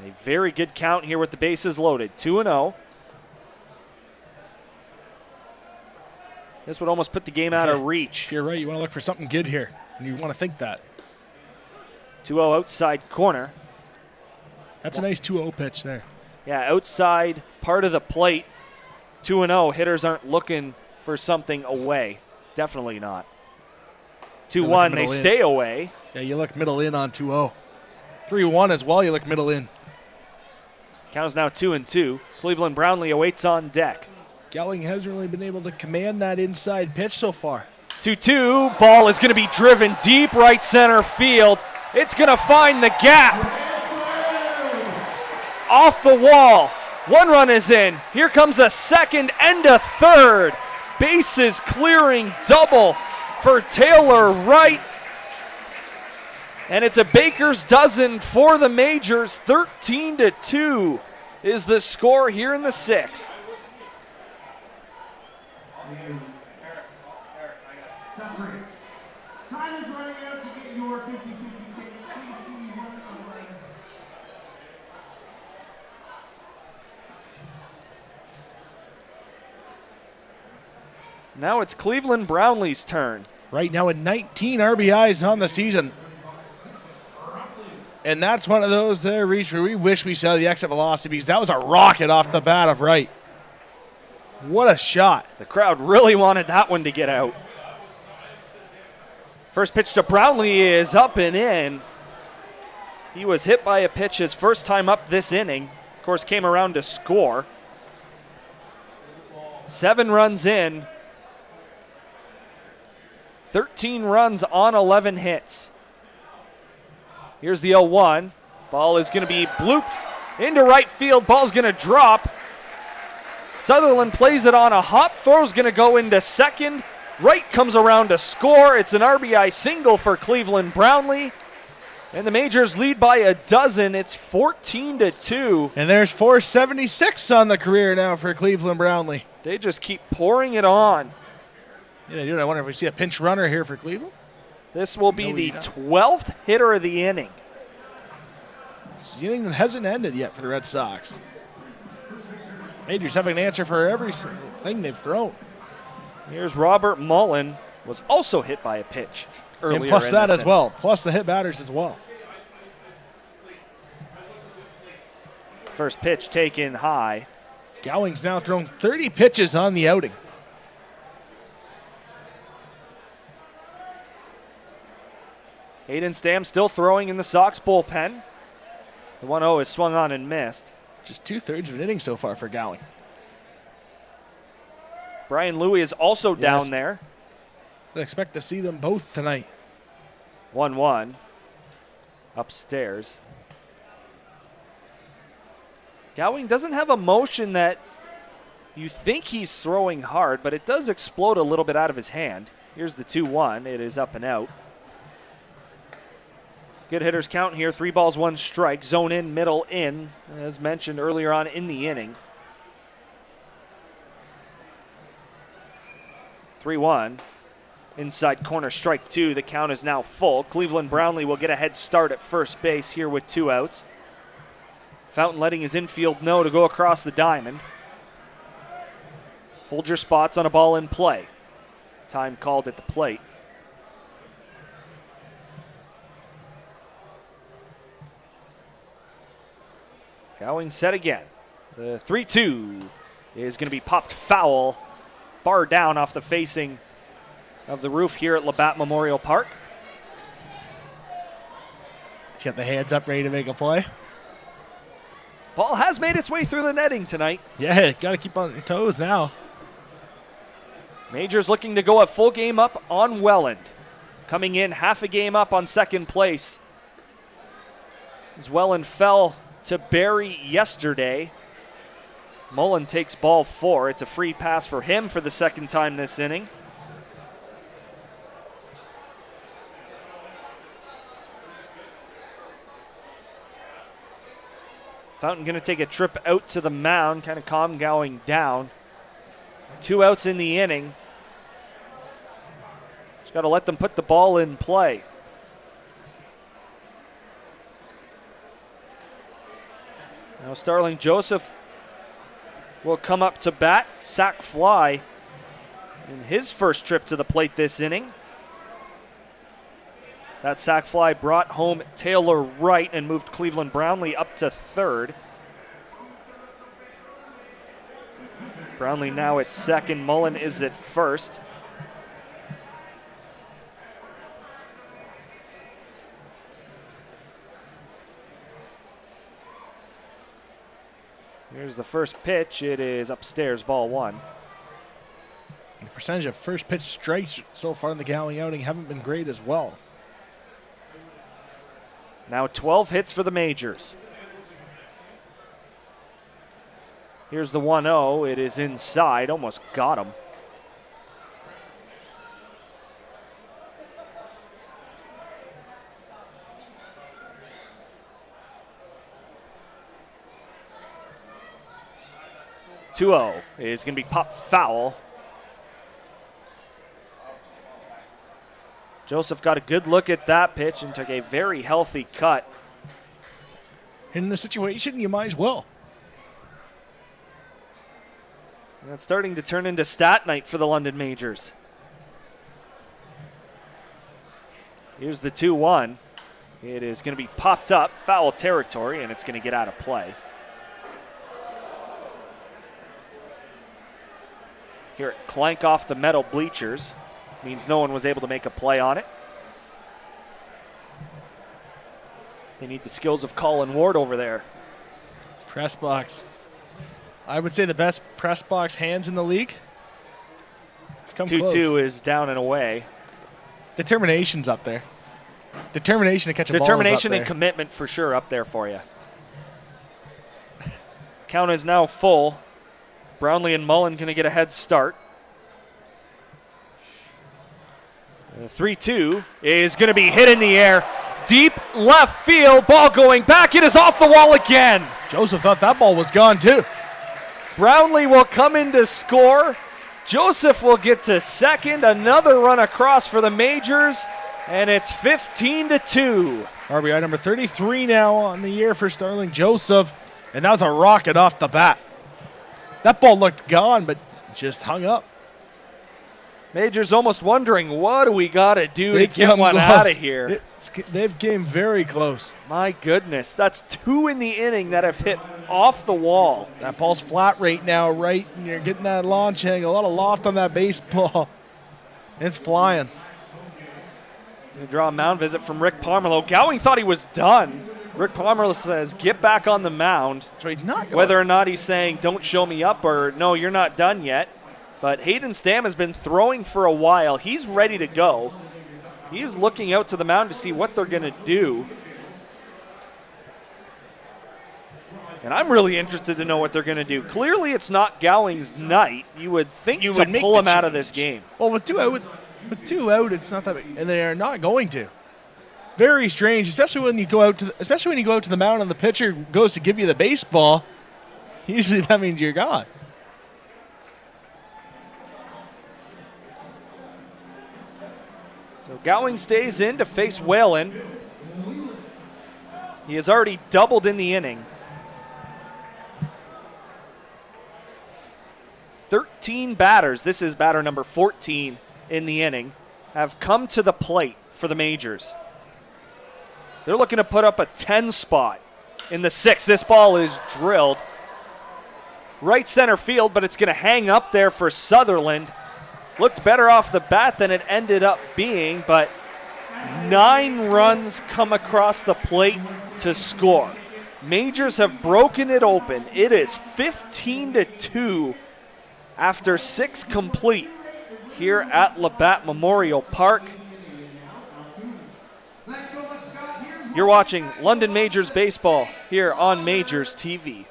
A very good count here with the bases loaded. 2-0. This would almost put the game out of reach. You're right. You want to look for something good here, and you want to think that. 2-0 outside corner. That's a nice 2-0 pitch there. Yeah, outside part of the plate. 2-0. Hitters aren't looking for something away. Definitely not. 2-1, they stay away. Yeah, you look middle in on 2-0. 3-1 as well. You look middle in. Count is now 2-2. Cleveland Brownlee awaits on deck. Gowing hasn't really been able to command that inside pitch so far. 2-2. Ball is going to be driven deep right center field. It's going to find the gap. Off the wall. 1 run is in. Here comes a second and a third. Bases clearing double for Taylor Wright. And it's a baker's dozen for the Majors. 13-2 is the score here in the 6th. Now it's Cleveland Brownlee's turn. Right now at 19 RBIs on the season. And that's one of those there, Reece, where we wish we saw the exit velocity because that was a rocket off the bat of Wright. What a shot. The crowd really wanted that one to get out. First pitch to Brownlee is up and in. He was hit by a pitch his first time up this inning. Of course, came around to score. 7 runs in. 13 runs on 11 hits. Here's the 0-1. Ball is going to be blooped into right field. Ball's going to drop. Sutherland plays it on a hop. Throw's going to go into second. Wright comes around to score. It's an RBI single for Cleveland Brownlee. And the Majors lead by a dozen. It's 14-2. And there's 476 on the career now for Cleveland Brownlee. They just keep pouring it on. Yeah, they do. I wonder if we see a pinch runner here for Cleveland. This will be the 12th hitter of the inning. The inning hasn't ended yet for the Red Sox. Majors having an answer for every thing they've thrown. Here's Robert Mullen, was also hit by a pitch earlier. And plus in that this as well, plus the hit batters as well. First pitch taken high. Gowing's now thrown 30 pitches on the outing. Hayden Stam still throwing in the Sox bullpen. The 1-0 is swung on and missed. Just 2/3 of an inning so far for Gowing. Brian Louie is also down there. I expect to see them both tonight. 1-1 upstairs. Gowing doesn't have a motion that you think he's throwing hard, but it does explode a little bit out of his hand. Here's the 2-1. It is up and out. Good hitters count here. 3 balls, 1 strike. Zone in, middle in, as mentioned earlier on in the inning. 3-1. Inside corner, strike 2. The count is now full. Cleveland Brownlee will get a head start at first base here with 2 outs. Fountain letting his infield know to go across the diamond. Hold your spots on a ball in play. Time called at the plate. Gowing set again. The 3-2 is going to be popped foul. Bar down off the facing of the roof here at Labatt Memorial Park. He's got the hands up ready to make a play. Ball has made its way through the netting tonight. Yeah, got to keep on your toes now. Majors looking to go a full game up on Welland. Coming in half a game up on second place. As Welland fell to Barry yesterday. Mullen takes ball 4. It's a free pass for him for the second time this inning. Fountain going to take a trip out to the mound, kind of calm Gowing down. 2 outs in the inning. Just got to let them put the ball in play. Now Starling Joseph will come up to bat, sac fly in his first trip to the plate this inning. That sac fly brought home Taylor Wright and moved Cleveland Brownlee up to third. Brownlee now at second, Mullen is at first. Here's the first pitch. It is upstairs, ball one. The percentage of first pitch strikes so far in the Gowing outing haven't been great as well. Now 12 hits for the Majors. Here's the 1-0. It is inside. Almost got him. (2-0) is going to be popped foul. Joseph got a good look at that pitch and took a very healthy cut. In the situation, you might as well. That's starting to turn into stat night for the London Majors. Here's the 2-1. It is going to be popped up, foul territory, and it's going to get out of play. Hear it clank off the metal bleachers. Means no one was able to make a play on it. They need the skills of Colin Ward over there. Press box. I would say the best press box hands in the league. 2-2 is down and away. Determination's up there. Determination to catch a ball is up Determination and there. commitment for sure up there for you. Count is now full. Brownlee and Mullen going to get a head start. 3-2 is going to be hit in the air. Deep left field, ball going back. It is off the wall again. Joseph thought that ball was gone too. Brownlee will come in to score. Joseph will get to second. Another run across for the Majors, and it's 15-2. RBI number 33 now on the year for Starling Joseph, and that was a rocket off the bat. That ball looked gone, but just hung up. Majors almost wondering, what do we got to do to get one out of here? They've came very close. My goodness, that's two in the inning that have hit off the wall. That ball's flat right now, right? And you're getting that launch angle, a lot of loft on that baseball. It's flying. Gonna draw a mound visit from Rick Pomerleau. Gowing thought he was done. Rick Pomerleau says, get back on the mound. So he's not going. Whether or not he's saying, don't show me up, or no, you're not done yet. But Hayden Stam has been throwing for a while. He's ready to go. He's looking out to the mound to see what they're going to do. And I'm really interested to know what they're going to do. Clearly, it's not Gowing's night. You would think to pull him out of this game. Well, with two out, it's not that big, and they are not going to. Very strange, especially when you go out to the mound and the pitcher goes to give you the baseball. Usually, that means you're gone. So Gowing stays in to face Whalen. He has already doubled in the inning. 13 batters, this is batter number 14 in the inning, have come to the plate for the Majors. They're looking to put up a 10 spot in the sixth. This ball is drilled right center field, but it's going to hang up there for Sutherland. Looked better off the bat than it ended up being, but 9 runs come across the plate to score. Majors have broken it open. It is 15-2 after 6 complete here at Labatt Memorial Park. You're watching London Majors Baseball here on Majors TV.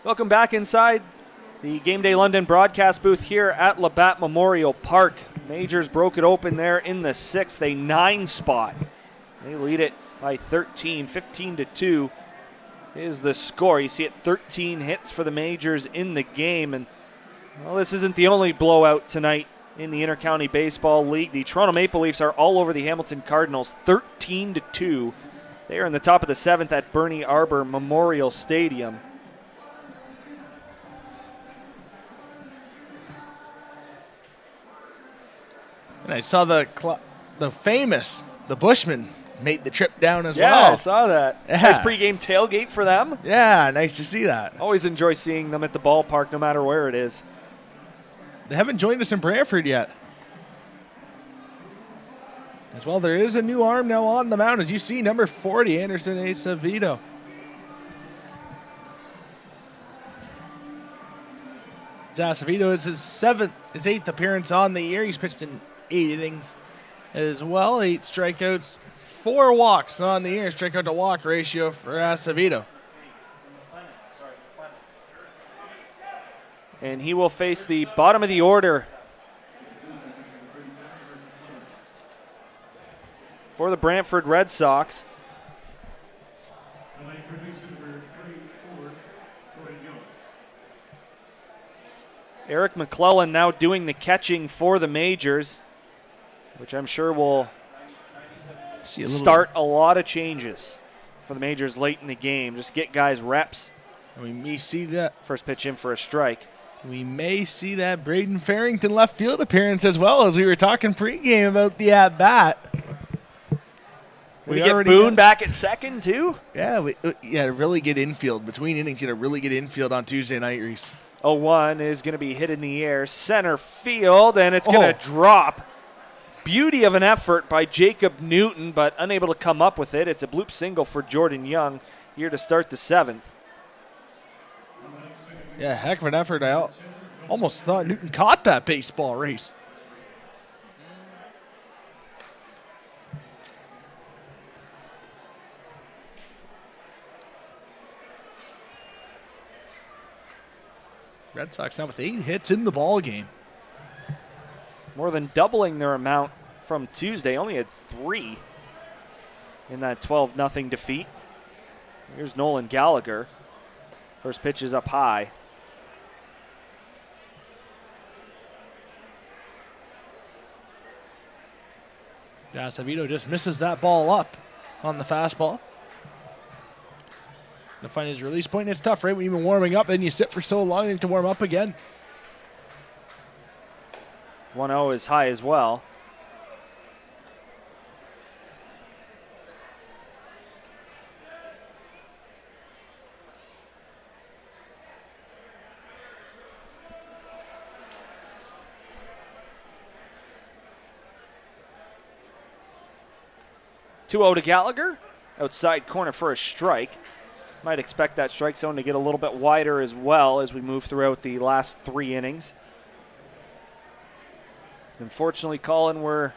Welcome back inside the Game Day London broadcast booth here at Labatt Memorial Park. Majors broke it open there in the 6th, a 9 spot. They lead it by 13, 15-2 is the score. You see it, 13 hits for the Majors in the game. And well, this isn't the only blowout tonight in the Intercounty Baseball League. The Toronto Maple Leafs are all over the Hamilton Cardinals, 13-2. They are in the top of the 7th at Bernie Arbor Memorial Stadium. And I saw the Bushman made the trip down as Yeah, well. I saw that. Yeah. Nice pregame tailgate for them. Yeah, nice to see that. Always enjoy seeing them at the ballpark no matter where it is. They haven't joined us in Brantford yet. As well, there is a new arm now on the mound. As you see, number 40, Anderson Acevedo. Acevedo is his 8th appearance on the year. He's pitched in 8 innings as well. 8 strikeouts, 4 walks on the year. Strikeout to walk ratio for Acevedo. And he will face the bottom of the order for the Brantford Red Sox. Eric McClellan now doing the catching for the Majors, which I'm sure will start a lot of changes for the Majors late in the game. Just get guys reps. We may see that. First pitch in for a strike. We may see that Braden Farrington left field appearance as well, as we were talking pregame about the at-bat. We get Boone back at second, too? Yeah, really good infield. Between innings, you had a really good infield on Tuesday night, Reese. 0-1 is going to be hit in the air, center field, and it's going to drop. Beauty of an effort by Jacob Newton, but unable to come up with it. It's a bloop single for Jordan Young here to start the 7th. Yeah, heck of an effort. I almost thought Newton caught that baseball, Reese. Red Sox now with 8 hits in the ball game. More than doubling their amount from Tuesday. Only had 3 in that 12-0 defeat. Here's Nolan Gallagher. First pitch is up high. Acevedo just misses that ball up on the fastball. To find his release point, it's tough, right? When you've been warming up and you sit for so long, you need to warm up again. 1-0 is high as well. To Gallagher, outside corner for a strike. Might expect that strike zone to get a little bit wider as well as we move throughout the last 3 innings. Unfortunately, Colin, we're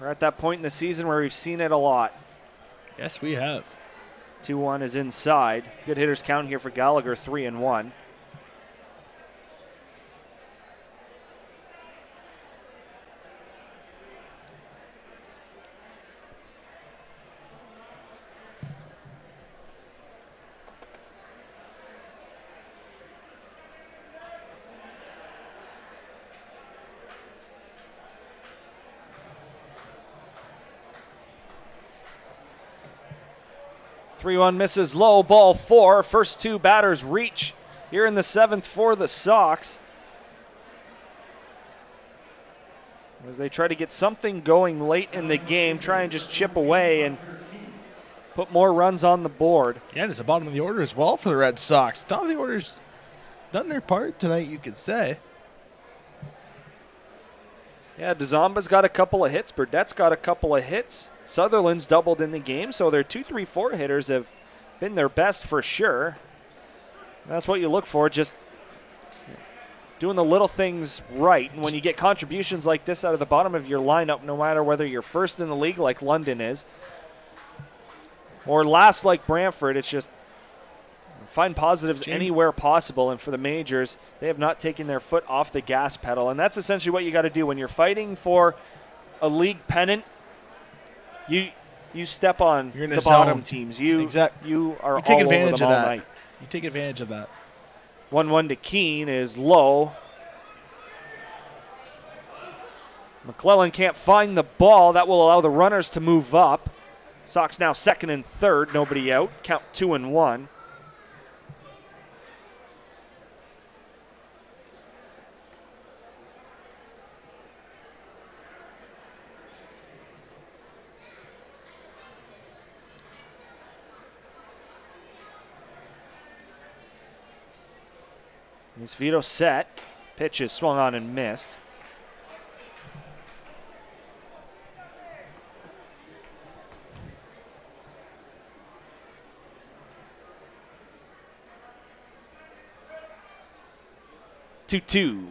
at that point in the season where we've seen it a lot. Yes, we have. 2-1 is inside. Good hitters count here for Gallagher, 3-1. Three-one misses low, ball 4. First 2 batters reach here in the 7th for the Sox, as they try to get something going late in the game, try and just chip away and put more runs on the board. Yeah, it's the bottom of the order as well for the Red Sox. Top of the order's done their part tonight, you could say. Yeah, DeZomba's got a couple of hits. Burdett's got a couple of hits. Sutherland's doubled in the game, so their 2, 3, 4 hitters have been their best for sure. That's what you look for, just doing the little things right. And when you get contributions like this out of the bottom of your lineup, no matter whether you're first in the league like London is, or last like Brantford, it's just find positives anywhere possible. And for the Majors, they have not taken their foot off the gas pedal. And that's essentially what you got to do when you're fighting for a league pennant. You step on the bottom teams. You are all over them all night. You take advantage of that. 1-1 to Keene is low. McClellan can't find the ball. That will allow the runners to move up. Sox now second and third, nobody out. Count 2-1. Here's Vito set. Pitch is swung on and missed. Two.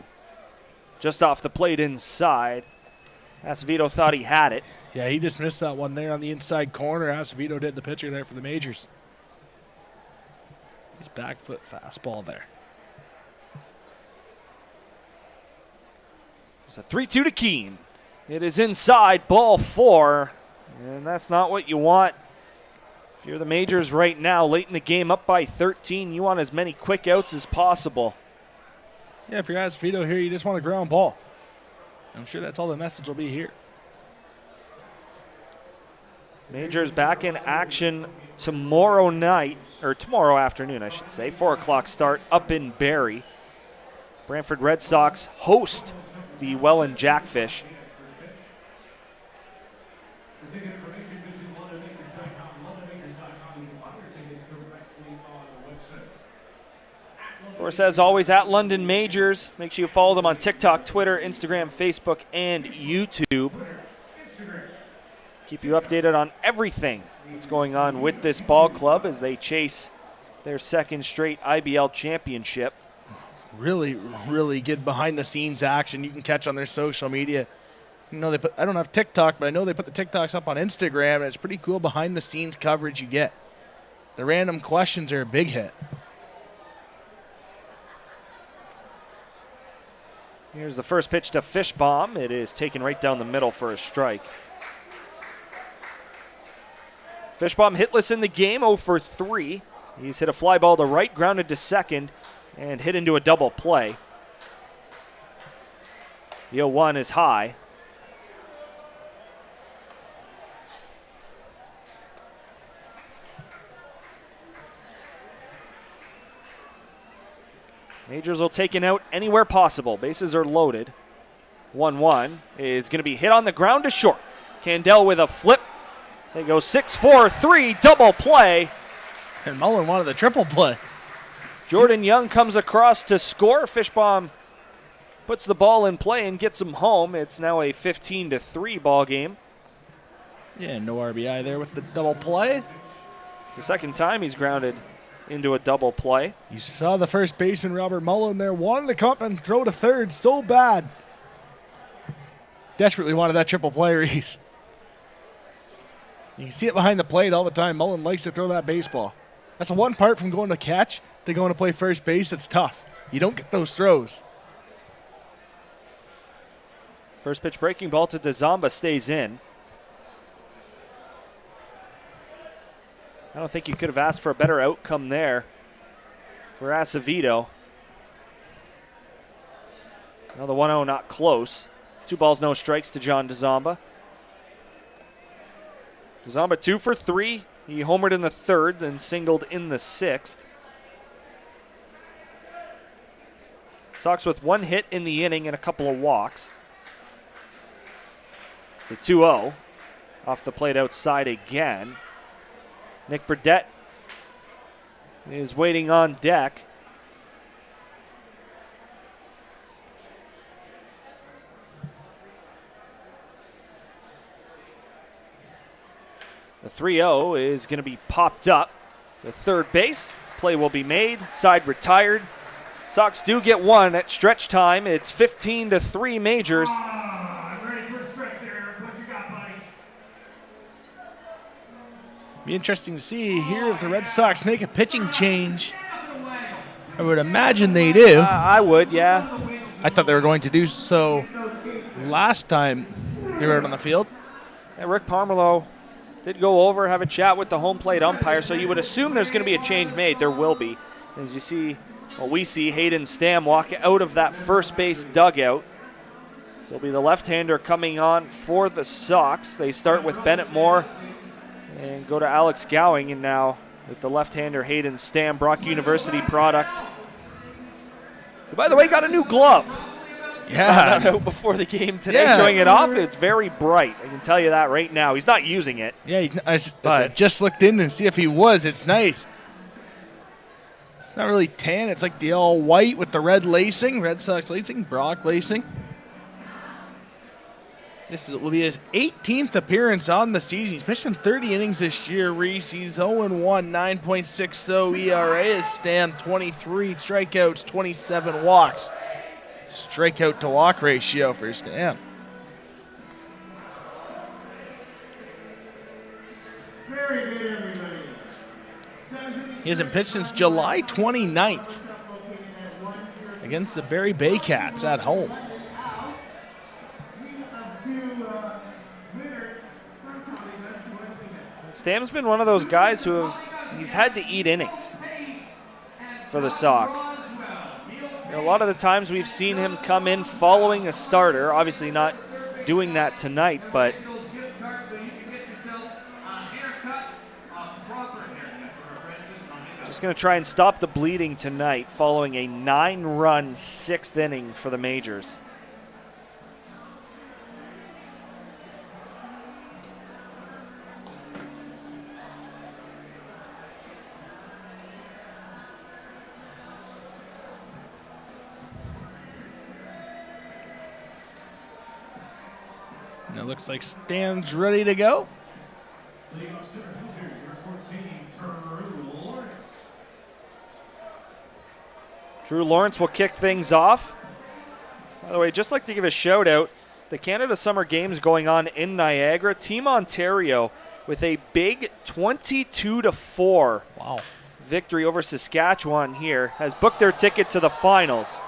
Just off the plate inside. Acevedo thought he had it. Yeah, he just missed that one there on the inside corner. Acevedo did the pitcher there for the Majors. His back foot fastball there. It's a 3-2 to Keene. It is inside, ball 4. And that's not what you want. If you're the Majors right now, late in the game, up by 13, you want as many quick outs as possible. Yeah, if you're Acevedo here, you just want a ground ball. I'm sure that's all the message will be here. Majors back in action tomorrow night, or tomorrow afternoon, I should say. 4 o'clock start up in Barrie. Brantford Red Sox host the Welland Jackfish. Of course, as always, at London Majors. Make sure you follow them on TikTok, Twitter, Instagram, Facebook, and YouTube. Keep you updated on everything that's going on with this ball club as they chase their second straight IBL championship. Really, really good behind-the-scenes action you can catch on their social media. You know, I don't have TikTok, but I know they put the TikToks up on Instagram, and it's pretty cool behind-the-scenes coverage you get. The random questions are a big hit. Here's the first pitch to Fishbaum. It is taken right down the middle for a strike. Fishbaum hitless in the game, 0 for 3. He's hit a fly ball to right, grounded to second, and hit into a double play. The 0-1 is high. Majors will take an out anywhere possible. Bases are loaded. 1-1 is going to be hit on the ground to short. Candell with a flip. They go 6-4-3, double play. And Mullen wanted the triple play. Jordan Young comes across to score. Fishbaum puts the ball in play and gets him home. It's now a 15-3 ball game. Yeah, no RBI there with the double play. It's the second time he's grounded into a double play. You saw the first baseman, Robert Mullen, there. Wanted to come up and throw to third so bad. Desperately wanted that triple play, Reece. You can see it behind the plate all the time. Mullen likes to throw that baseball. That's the one part from going to catch to going to play first base. It's tough. You don't get those throws. First pitch breaking ball to DeZamba stays in. I don't think you could have asked for a better outcome there for Acevedo. Now the 1-0 not close. 2 balls, no strikes to John DeZamba. DeZamba 2 for 3. He homered in the 3rd, then singled in the 6th. Sox with 1 hit in the inning and a couple of walks. It's a 2-0. Off the plate outside again. Nick Burdett is waiting on deck. The 3-0 is going to be popped up to third base. Play will be made. Side retired. Sox do get 1 at stretch time. It's 15-3 Majors. Be interesting to see here if the Red Sox make a pitching change. I would imagine they do. I would, yeah. I thought they were going to do so last time they were out on the field. And Rick Parmelo did go over, have a chat with the home plate umpire, so you would assume there's going to be a change made. There will be. As you see, we see Hayden Stam walk out of that first base dugout. So it'll be the left-hander coming on for the Sox. They start with Bennett Moore and go to Alex Gowing, and now with the left-hander Hayden Stam, Brock University product. Who, by the way, got a new glove. Yeah. Found out before the game today, showing it off. It's very bright. I can tell you that right now. He's not using it. Yeah, I just looked in and see if he was. It's nice. It's not really tan. It's like the all white with the red lacing, Red Sox lacing, Brock lacing. This will be his 18th appearance on the season. He's pitched in 30 innings this year. Reece, he's 0-1, 9.60 ERA. His Stam, 23 strikeouts, 27 walks. Strikeout to walk ratio for Stam. He hasn't pitched since July 29th against the Barry Bay Cats at home. Stam's been one of those guys who he's had to eat innings for the Sox. A lot of the times we've seen him come in following a starter, obviously not doing that tonight, but just going to try and stop the bleeding tonight following a 9-run 6th inning for the Majors. And it looks like Stam's ready to go. Drew Lawrence will kick things off. By the way, just like to give a shout out, the Canada Summer Games going on in Niagara. Team Ontario with a big 22-4 victory over Saskatchewan here has booked their ticket to the finals.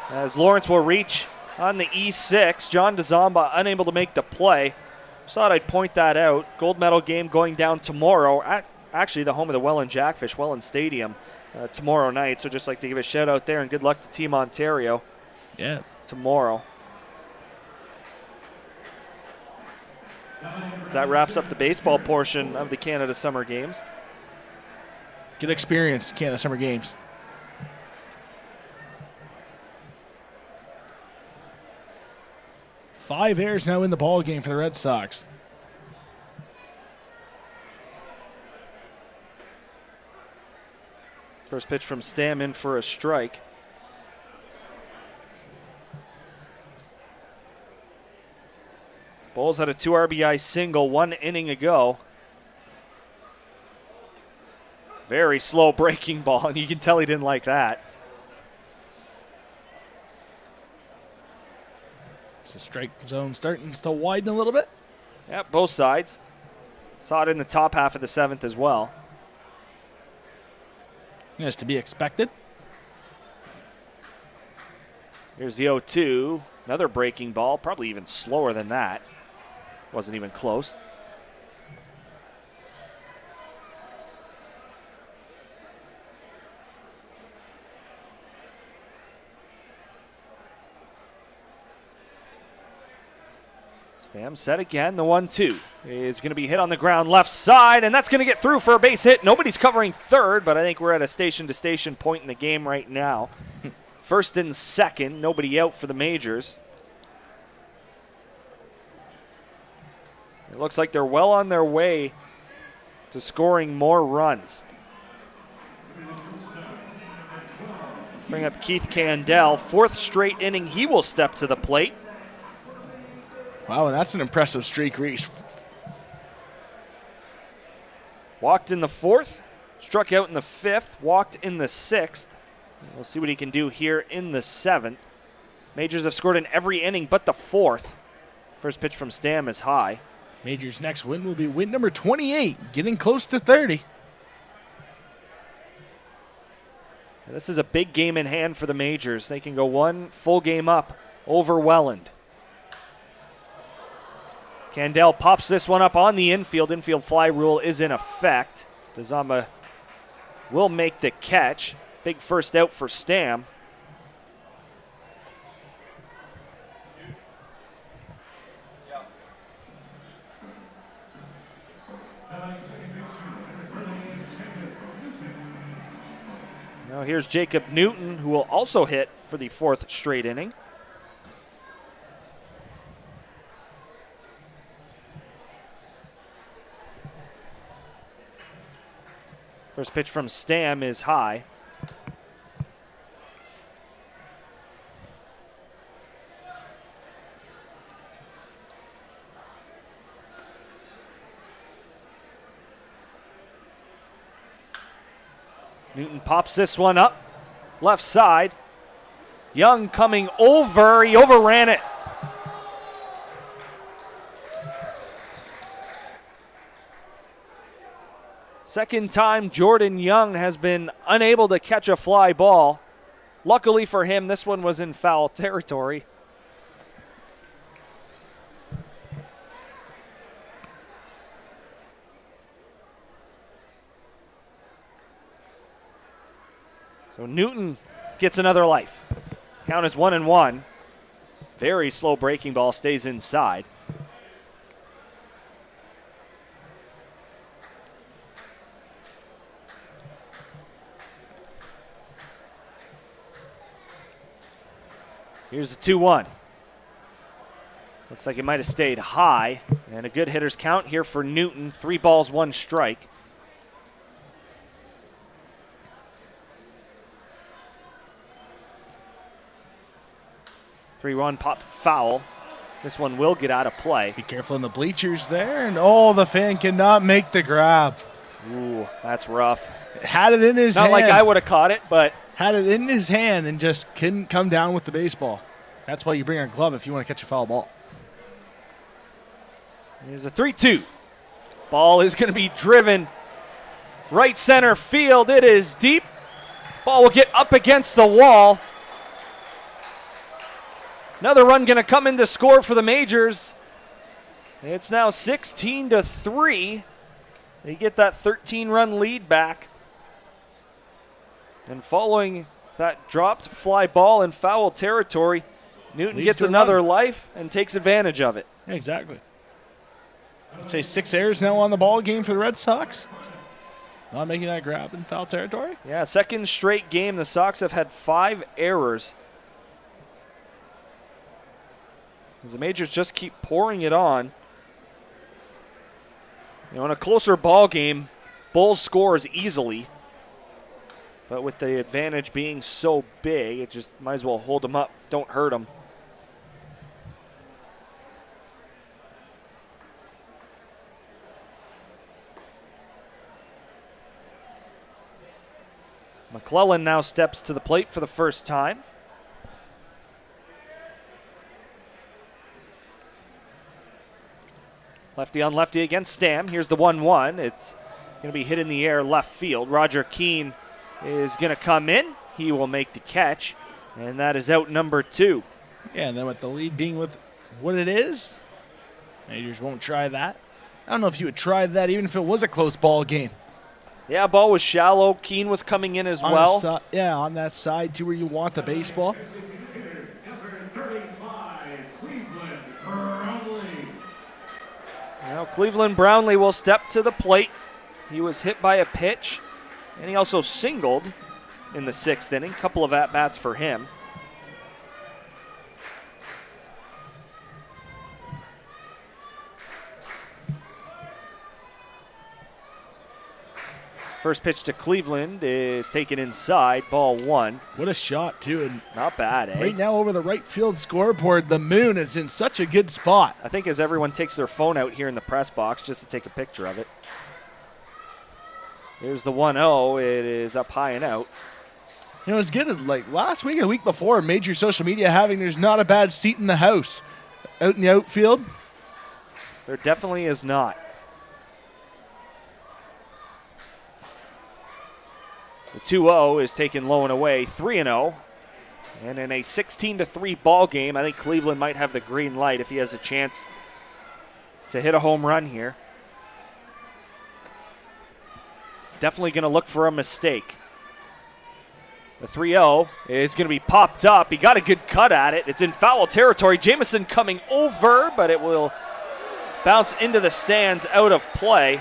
As Lawrence will reach on the E6, John DeZamba unable to make the play. Just thought I'd point that out. Gold medal game going down tomorrow at actually the home of the Welland Jackfish, Welland Stadium, tomorrow night. So just like to give a shout out there and good luck to Team Ontario. Yeah. Tomorrow. So that wraps up the baseball portion of the Canada Summer Games. Good experience, Canada Summer Games. Five errors now in the ball game for the Red Sox. First pitch from Stam in for a strike. Bowles had a 2 RBI single 1 inning ago. Very slow breaking ball, and you can tell he didn't like that. It's the strike zone starting to widen a little bit. Yep, both sides. Saw it in the top half of the 7th as well. Yes, to be expected. Here's the 0-2. Another breaking ball, probably even slower than that. Wasn't even close. Stam set again. The 1-2 is going to be hit on the ground left side, and that's going to get through for a base hit. Nobody's covering third, but I think we're at a station-to-station point in the game right now. First and second, nobody out for the Majors. It looks like they're well on their way to scoring more runs. Bring up Keith Candell. 4th straight inning, he will step to the plate. Wow, and that's an impressive streak, Reece. Walked in the 4th, struck out in the 5th, walked in the 6th. We'll see what he can do here in the 7th. Majors have scored in every inning but the 4th. First pitch from Stam is high. Majors' next win will be win number 28, getting close to 30. This is a big game in hand for the Majors. They can go one full game up over Welland. Candell pops this one up on the infield. Infield fly rule is in effect. Dezama will make the catch. Big first out for Stam. Now here's Jacob Newton, who will also hit for the 4th straight inning. First pitch from Stam is high. Newton pops this one up, left side. Young coming over, he overran it. Second time Jordan Young has been unable to catch a fly ball. Luckily for him, this one was in foul territory. So Newton gets another life. Count is 1-1. Very slow breaking ball, stays inside. Here's the 2-1. Looks like it might have stayed high. And a good hitter's count here for Newton. 3 balls, 1 strike. Three-run pop foul. This one will get out of play. Be careful in the bleachers there. And the fan cannot make the grab. Ooh, that's rough. Had it in his hand. Not like I would have caught it, but had it in his hand and just couldn't come down with the baseball. That's why you bring a glove if you want to catch a foul ball. Here's a 3-2. Ball is going to be driven right center field. It is deep. Ball will get up against the wall. Another run going to come in to score for the Majors. It's now 16-3. They get that 13-run lead back. And following that dropped fly ball in foul territory, Newton gets another life and takes advantage of it. Yeah, exactly. I'd say 6 errors now on the ball game for the Red Sox. Not making that grab in foul territory. Yeah, second straight game. The Sox have had 5 errors. As the Majors just keep pouring it on. You know, in a closer ball game, Bulls scores easily. But with the advantage being so big, it just might as well hold them up. Don't hurt them. McClellan now steps to the plate for the first time. Lefty on lefty against Stam. Here's the 1-1. It's going to be hit in the air left field. Roger Keane is going to come in. He will make the catch, and that is out number 2. Yeah, and then with the lead being with what it is, Majors won't try that. I don't know if you would try that even if it was a close ball game. Yeah, ball was shallow. Keane was coming in as well. On that side too where you want the baseball. Now Cleveland Brownlee will step to the plate. He was hit by a pitch, and he also singled in the 6th inning. Couple of at-bats for him. First pitch to Cleveland is taken inside, ball 1. What a shot, too. And not bad, eh? Right now over the right field scoreboard, the moon is in such a good spot. I think as everyone takes their phone out here in the press box just to take a picture of it. Here's the 1-0. It is up high and out. You know, it's good. Like last week, a week before, major social media having there's not a bad seat in the house. Out in the outfield. There definitely is not. The 2-0 is taken low and away, 3-0. And in a 16-3 ball game, I think Cleveland might have the green light if he has a chance to hit a home run here. Definitely going to look for a mistake. The 3-0 is going to be popped up. He got a good cut at it. It's in foul territory. Jamison coming over, but it will bounce into the stands out of play.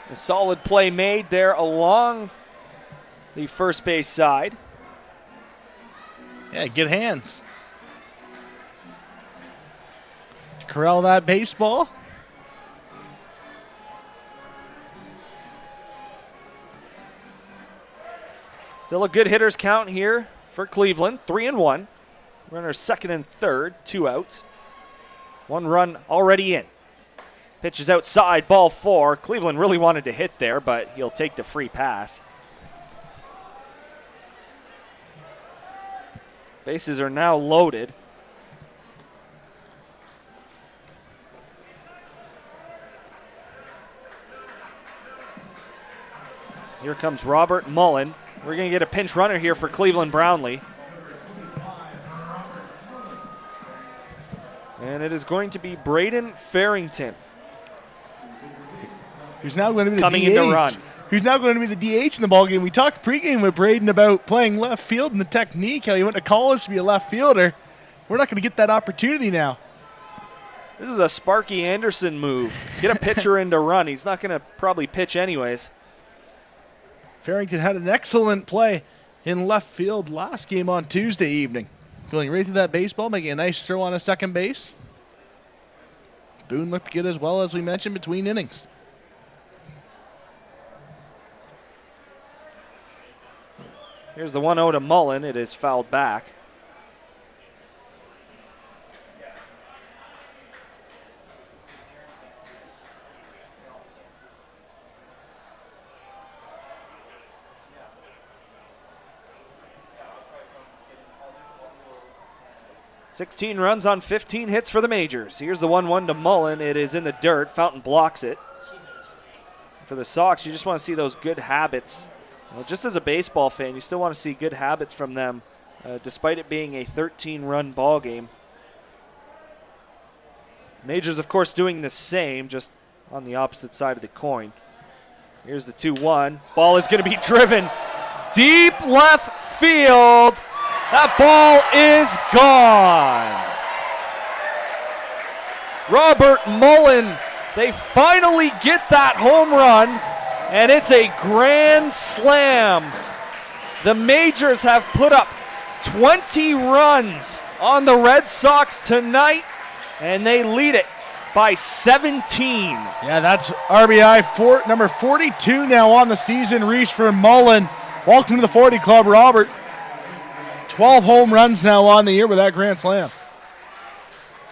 A solid play made there along the first base side. Yeah, good hands. Corral that baseball. Still a good hitters count here for Cleveland. 3-1. Runners second and third, 2 outs. 1 run already in. Pitch is outside, ball 4. Cleveland really wanted to hit there, but he'll take the free pass. Bases are now loaded. Here comes Robert Mullen. We're going to get a pinch runner here for Cleveland Brownlee. And it is going to be Braden Farrington. Who's now going to be the coming DH. in to run. Who's now going to be the DH in the ballgame. We talked pregame with Braden about playing left field and the technique, how he went to college to be a left fielder. We're not going to get that opportunity now. This is a Sparky Anderson move. Get a pitcher in to run. He's not going to probably pitch anyways. Farrington had an excellent play in left field last game on Tuesday evening. Going right through that baseball, making a nice throw on a second base. Boone looked good as well, as we mentioned, between innings. Here's the 1-0 to Mullen. It is fouled back. $16 runs on 15 hits for the Majors. Here's the 1-1 to Mullen. It is in the dirt. Fountain blocks it. For the Sox, you just want to see those good habits. Well, just as a baseball fan, you still want to see good habits from them, despite it being a 13-run ball game. Majors, of course, doing the same, just on the opposite side of the coin. Here's the 2-1. Ball is going to be driven deep left field. That ball is gone. Robert Mullen, they finally get that home run, and it's a grand slam. The Majors have put up 20 runs on the Red Sox tonight, and they lead it by 17. Yeah, that's RBI number 42 now on the season. Reece for Mullen. Welcome to the 40 Club, Robert. 12 home runs now on the year with that grand slam.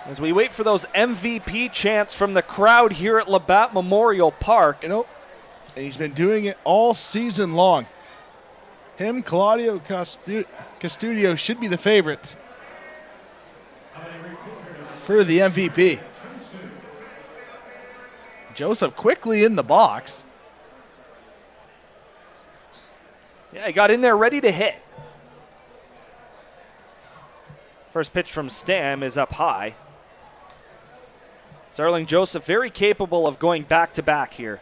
As we wait for those MVP chants from the crowd here at Labatt Memorial Park. You know, and he's been doing it all season long. Him, Claudio Castudio should be the favorites for the MVP. Joseph quickly in the box. Yeah, he got in there ready to hit. First pitch from Stam is up high. Starling Joseph very capable of going back-to-back here.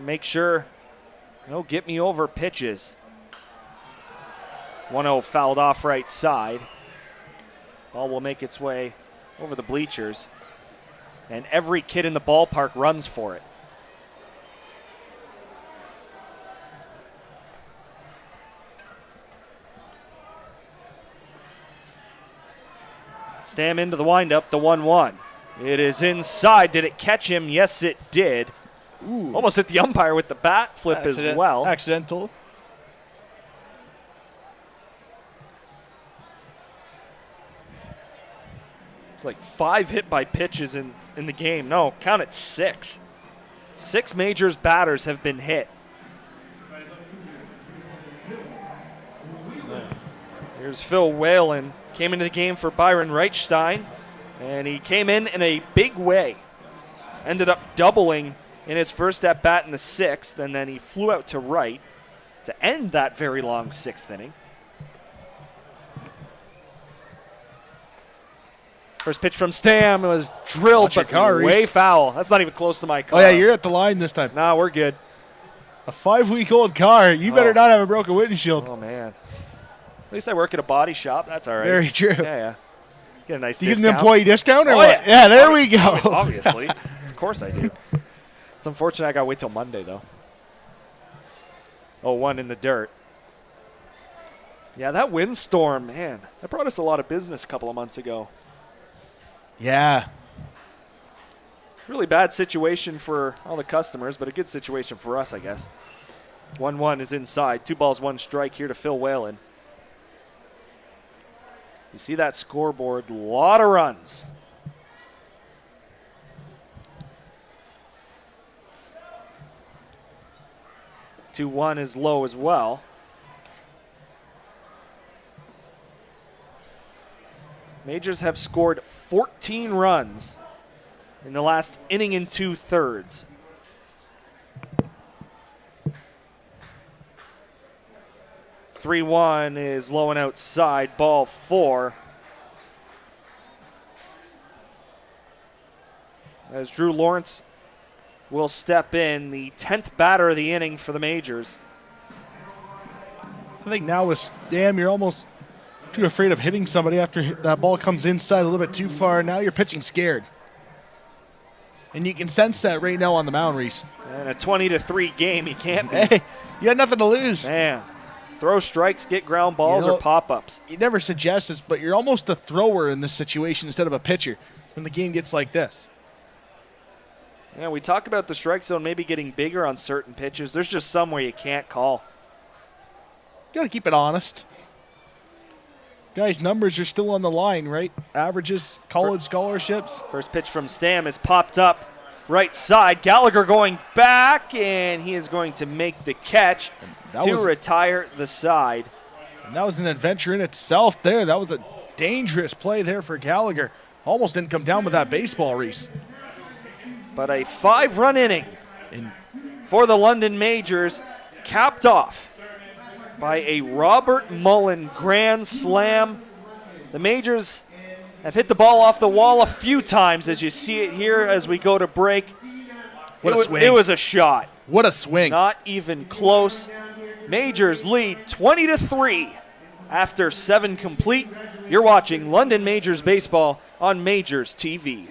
Make sure, get me over pitches. 1-0 fouled off right side. Ball will make its way over the bleachers. And every kid in the ballpark runs for it. Stam into the windup, the 1-1. It is inside. Did it catch him? Yes, it did. Ooh. Almost hit the umpire with the bat flip as well. Accidental. It's like 5 hit by pitches in the game. No, count it 6. 6 Majors batters have been hit. Here's Phil Whalen. Came into the game for Byron Reichstein, and he came in a big way. Ended up doubling in his first at bat in the 6th, and then he flew out to right to end that very long 6th inning. First pitch from Stam was drilled, but way foul. That's not even close to my car. Oh, yeah, you're at the line this time. Nah, we're good. A 5-week-old car. You better not have a broken windshield. Oh, man. At least I work at a body shop. That's all right. Very true. Yeah. Get a nice Do you discount. give an employee discount or Oh, what? Yeah, there we go. Obviously. Of course I do. It's unfortunate I got to wait till Monday, though. 0-1 in the dirt. Yeah, that windstorm, man, that brought us a lot of business a couple of months ago. Yeah. Really bad situation for all the customers, but a good situation for us, I guess. 1-1 is inside. 2 balls, 1 strike here to Phil Whalen. You see that scoreboard, a lot of runs. Two 1 is low as well. Majors have scored 14 runs in the last inning and 2/3. Three 1 is low and outside, ball 4. As Drew Lawrence will step in, the 10th batter of the inning for the Majors. I think now with Stam, you're almost too afraid of hitting somebody after that ball comes inside a little bit too far. Now you're pitching scared. And you can sense that right now on the mound, Reese. And a 20-3 game, you can't be. Hey, you had nothing to lose. Man, throw strikes, get ground balls, or pop-ups. You never suggest this, but you're almost a thrower in this situation instead of a pitcher when the game gets like this. Yeah, we talk about the strike zone maybe getting bigger on certain pitches. There's just some where you can't call. You gotta keep it honest. Guys, numbers are still on the line, right? Averages, college scholarships. First pitch from Stam is popped up right side. Gallagher going back, and he is going to make the catch to retire the side. And that was an adventure in itself there. That was a dangerous play there for Gallagher. Almost didn't come down with that baseball, Reese. But a 5-run inning for the London Majors, capped off by a Robert Mullen grand slam. The Majors have hit the ball off the wall a few times, as you see it here as we go to break. What a swing. It was a shot. What a swing. Not even close. Majors lead 20-3 after 7 complete. You're watching London Majors baseball on Majors TV.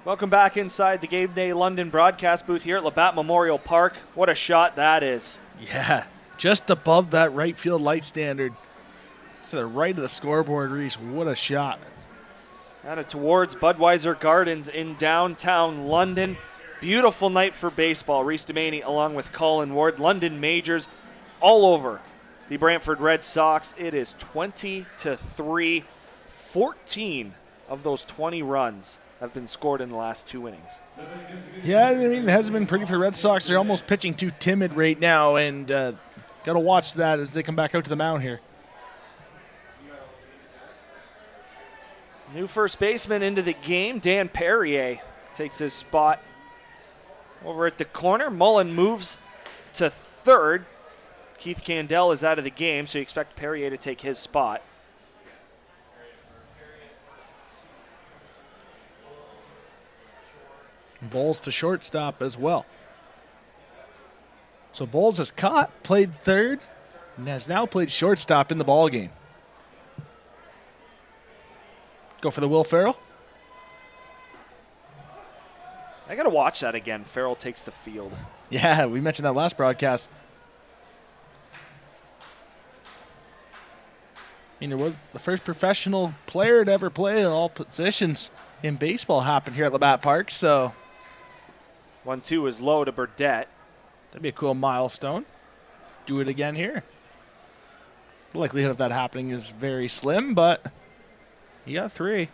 Welcome back inside the Game Day London broadcast booth here at Labatt Memorial Park. What a shot that is. Yeah, just above that right field light standard. To the right of the scoreboard, Reese. What a shot. Out towards Budweiser Gardens in downtown London. Beautiful night for baseball. Reece Doumani along with Colin Ward. London Majors all over the Brantford Red Sox. It is 20-3. 14 of those 20 runs have been scored in the last 2 innings. Yeah, I mean, it hasn't been pretty for the Red Sox. They're almost pitching too timid right now, and got to watch that as they come back out to the mound here. New first baseman into the game, Dan Perrier takes his spot over at the corner. Mullen moves to third. Keith Candell is out of the game, so you expect Perrier to take his spot. Bowles to shortstop as well. So Bowles has caught, played third, and has now played shortstop in the ball game. Go for the Will Ferrell. I got to watch that again. Farrell takes the field. Yeah, we mentioned that last broadcast. I mean, there was the first professional player to ever play in all positions in baseball happened here at Labatt Park, so 1-2 is low to Burdette. that'd be a cool milestone. Do it again here. The likelihood of that happening is very slim, but he got 3.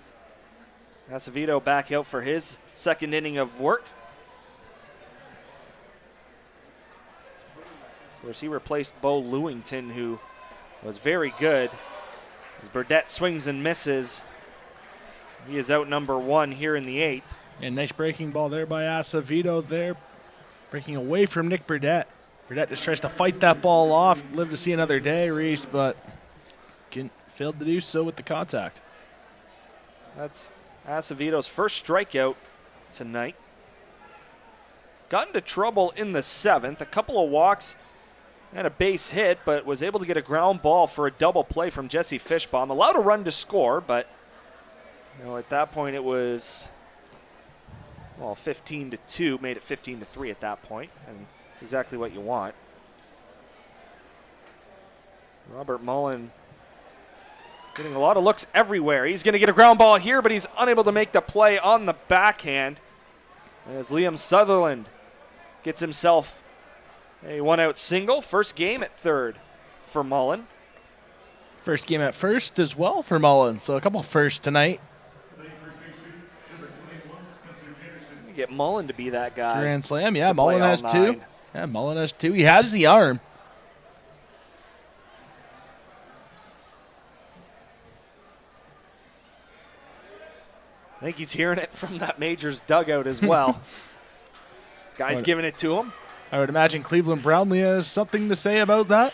Acevedo back out for his second inning of work. Of course, he replaced Bo Lewington, who was very good. As Burdette swings and misses, he is out number 1 here in the 8th. And nice breaking ball there by Acevedo there. Breaking away from Nick Burdette. Burdette just tries to fight that ball off. Live to see another day, Reece, but failed to do so with the contact. That's Acevedo's first strikeout tonight. Got into trouble in the 7th. A couple of walks and a base hit, but was able to get a ground ball for a double play from Jesse Fishbaum. Allowed a run to score, but at that point it was 15-2, made it 15-3 at that point, and it's exactly what you want. Robert Mullen getting a lot of looks everywhere. He's going to get a ground ball here, but he's unable to make the play on the backhand as Liam Sutherland gets himself a 1-out single. First game at third for Mullen. First game at first as well for Mullen, so a couple firsts tonight. Get Mullen to be that guy. Grand slam, yeah, Mullen has 2. Yeah, Mullen has 2. He has the arm. I think he's hearing it from that Majors dugout as well. Guy's giving it to him. I would imagine Cleveland Brownlee has something to say about that.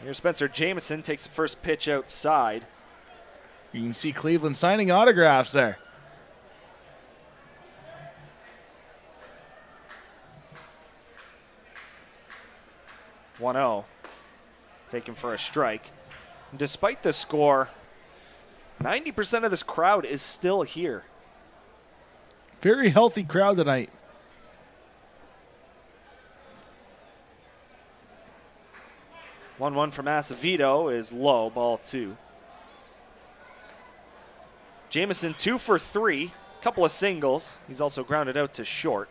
Here's Spencer Jamison, takes the first pitch outside. You can see Cleveland signing autographs there. (1-0), taken for a strike. And despite the score, 90% of this crowd is still here. Very healthy crowd tonight. (1-1) from Acevedo is low, ball 2. Jamison 2 for 3, couple of singles. He's also grounded out to short.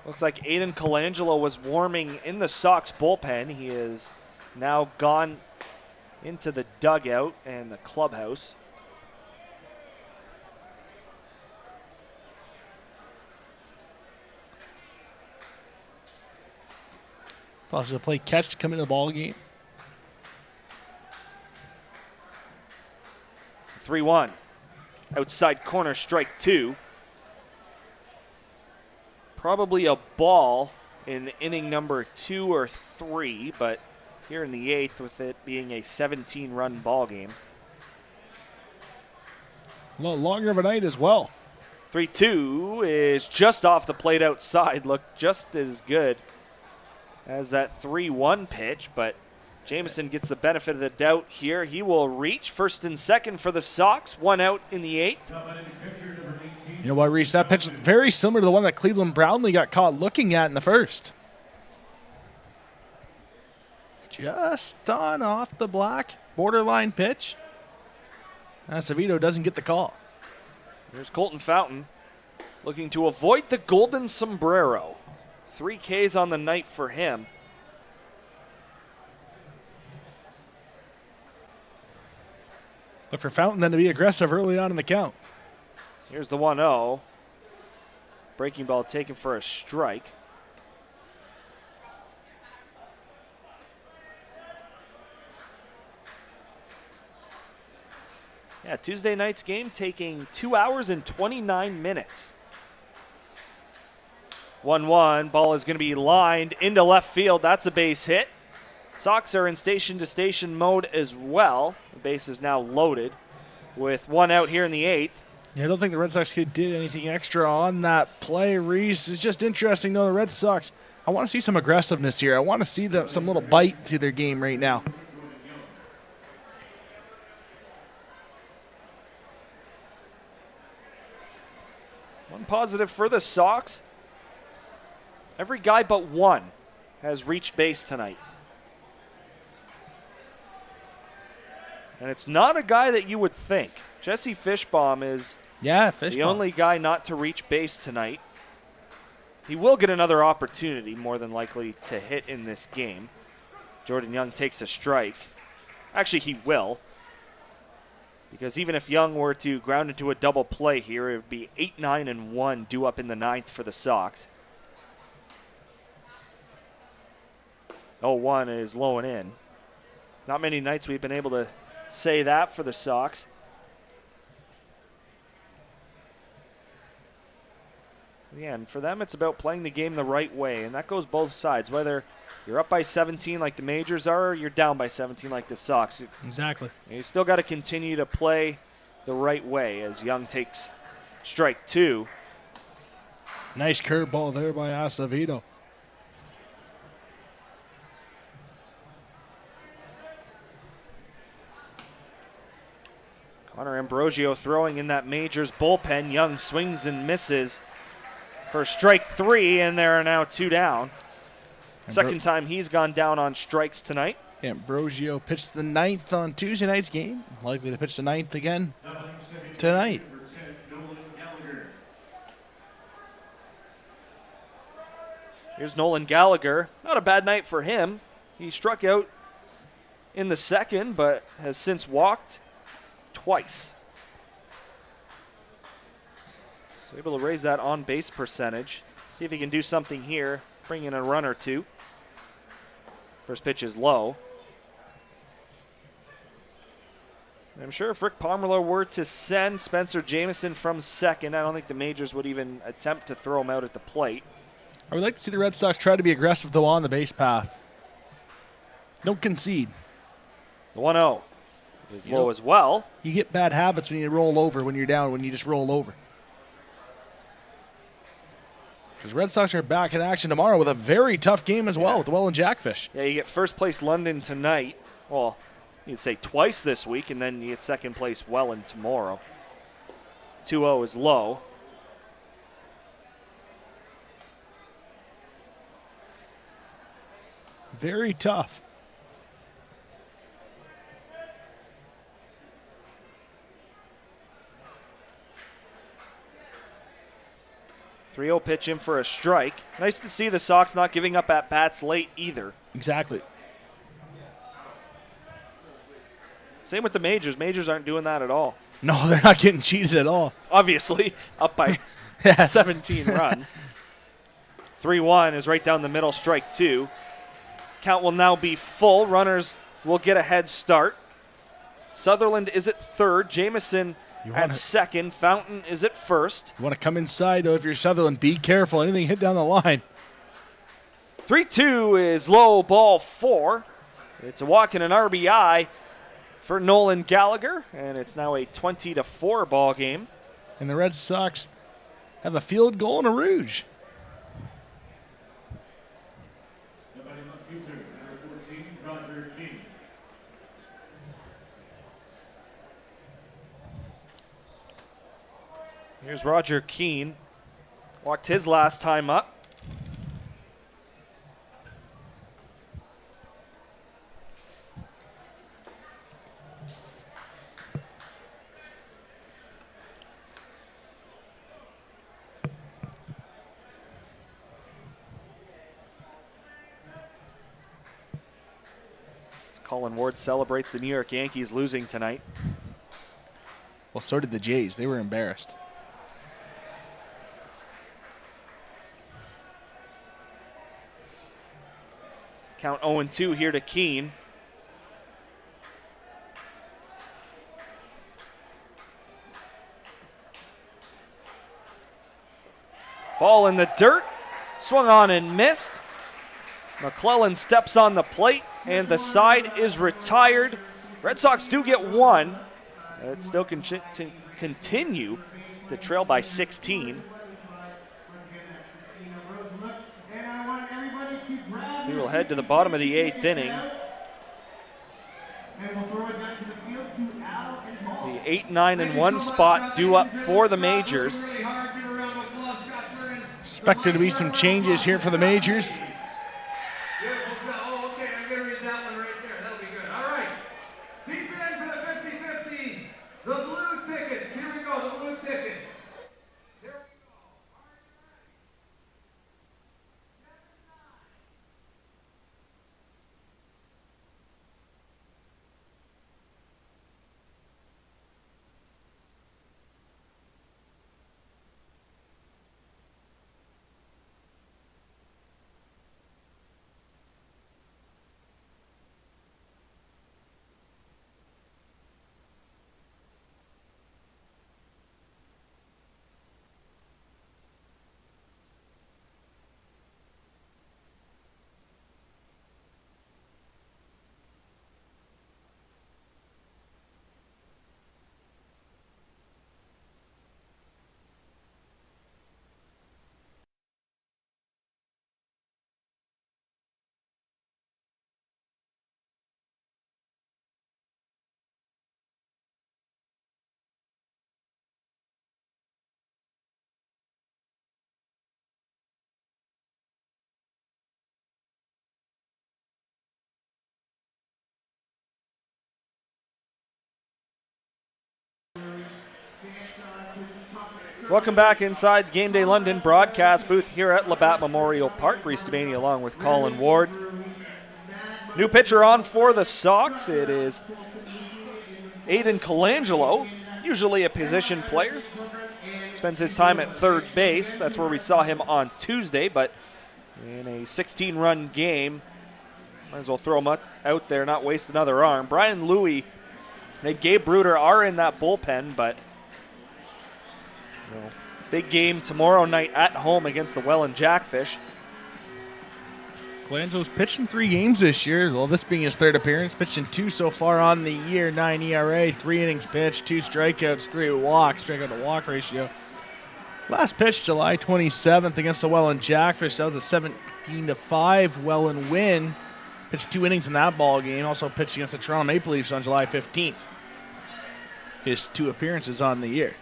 Looks like Aiden Colangelo was warming in the Sox bullpen. He is now gone into the dugout and the clubhouse. Possibly play catch to come into the ball game. 3-1. Outside corner, strike 2. Probably a ball in inning number 2 or 3, but here in the 8th, with it being a 17-run ball game. A little longer of a night as well. 3-2 is just off the plate outside. Looked just as good as that 3-1 pitch, but Jamison gets the benefit of the doubt here. He will reach first and second for the Sox. 1 out in the 8th. You know what, Reece? That pitch is very similar to the one that Cleveland Brownlee got caught looking at in the first. Just on off the black, borderline pitch. Acevedo doesn't get the call. Here's Colton Fountain looking to avoid the golden sombrero. 3 Ks on the night for him. Look for Fountain then to be aggressive early on in the count. Here's the 1-0. Breaking ball taken for a strike. Yeah, Tuesday night's game taking 2 hours and 29 minutes. 1-1. Ball is going to be lined into left field. That's a base hit. Sox are in station-to-station mode as well. The base is now loaded with 1 out here in the 8th. Yeah, I don't think the Red Sox did anything extra on that play. Reece, it's just interesting, though, the Red Sox, I want to see some aggressiveness here. I want to see some little bite to their game right now. One positive for the Sox. Every guy but one has reached base tonight. And it's not a guy that you would think. Jesse Fishbaum is the only guy not to reach base tonight. He will get another opportunity, more than likely, to hit in this game. Jordan Young takes a strike. Actually, he will. Because even if Young were to ground into a double play here, it would be 8-9-1 due up in the 9th for the Sox. 0-1 is low and in. Not many nights we've been able to say that for the Sox. Again, for them, it's about playing the game the right way, and that goes both sides. Whether you're up by 17 like the Majors are, or you're down by 17 like the Sox. Exactly. You still got to continue to play the right way as Young takes strike 2. Nice curveball there by Acevedo. Connor Ambrosio throwing in that Majors bullpen. Young swings and misses for strike 3, and there are now 2 down. Second time he's gone down on strikes tonight. Ambrosio pitched the 9th on Tuesday night's game. Likely to pitch the 9th again tonight. Here's Nolan Gallagher. Not a bad night for him. He struck out in the 2nd, but has since walked twice. So able to raise that on-base percentage. See if he can do something here. Bring in a run or 2. First pitch is low. I'm sure if Rick Pomerleau were to send Spencer Jamison from 2nd, I don't think the Majors would even attempt to throw him out at the plate. I would like to see the Red Sox try to be aggressive, though, on the base path. Don't concede. The 1-0 is low as well. You get bad habits when you roll over, when you're down, when you just roll over. Because Red Sox are back in action tomorrow with a very tough game as well with the Well and Jackfish. Yeah, you get first place London tonight. Well, you'd say twice this week, and then you get second place Welland tomorrow. 2-0 is low. Very tough. .30 pitch in for a strike. Nice to see the Sox not giving up at bats late either. Exactly. Same with the Majors. Majors aren't doing that at all. No, they're not getting cheated at all. Obviously, up by 17 runs. 3-1 is right down the middle, strike 2. Count will now be full. Runners will get a head start. Sutherland is at 3rd. Jamison at 2nd. Fountain is at 1st. You want to come inside, though, if you're Sutherland. Be careful. Anything hit down the line. 3-2 is low, ball 4. It's a walk and an RBI for Nolan Gallagher, and it's now a 20-4 ball game. And the Red Sox have a field goal and a Rouge. Here's Roger Keane. Walked his last time up. Colin Ward celebrates the New York Yankees losing tonight. Well, so did the Jays. They were embarrassed. Count 0-2 here to Keene. Ball in the dirt, swung on and missed. McClellan steps on the plate, and the side is retired. Red Sox do get one. It still can continue to trail by 16. We will head to the bottom of the 8th inning. The 8, 9, and 1 spot due up for the Majors. Expected to be some changes here for the Majors. Welcome back inside Game Day London broadcast booth here at Labatt Memorial Park. Reece Doumani along with Colin Ward. New pitcher on for the Sox. It is Aiden Colangelo, usually a position player. Spends his time at third base. That's where we saw him on Tuesday, but in a 16-run game, might as well throw him out there, not waste another arm. Brian Louie and Gabe Bruder are in that bullpen, but big game tomorrow night at home against the Welland Jackfish. Colangelo's pitched in 3 games this year. Well, this being his 3rd appearance. Pitched in 2 so far on the year. 9 ERA, 3 innings pitched, 2 strikeouts, 3 walks. Strikeout to walk ratio. Last pitch July 27th against the Welland Jackfish. That was a 17-5 Welland win. Pitched 2 innings in that ball game. Also pitched against the Toronto Maple Leafs on July 15th. His 2 appearances on the year.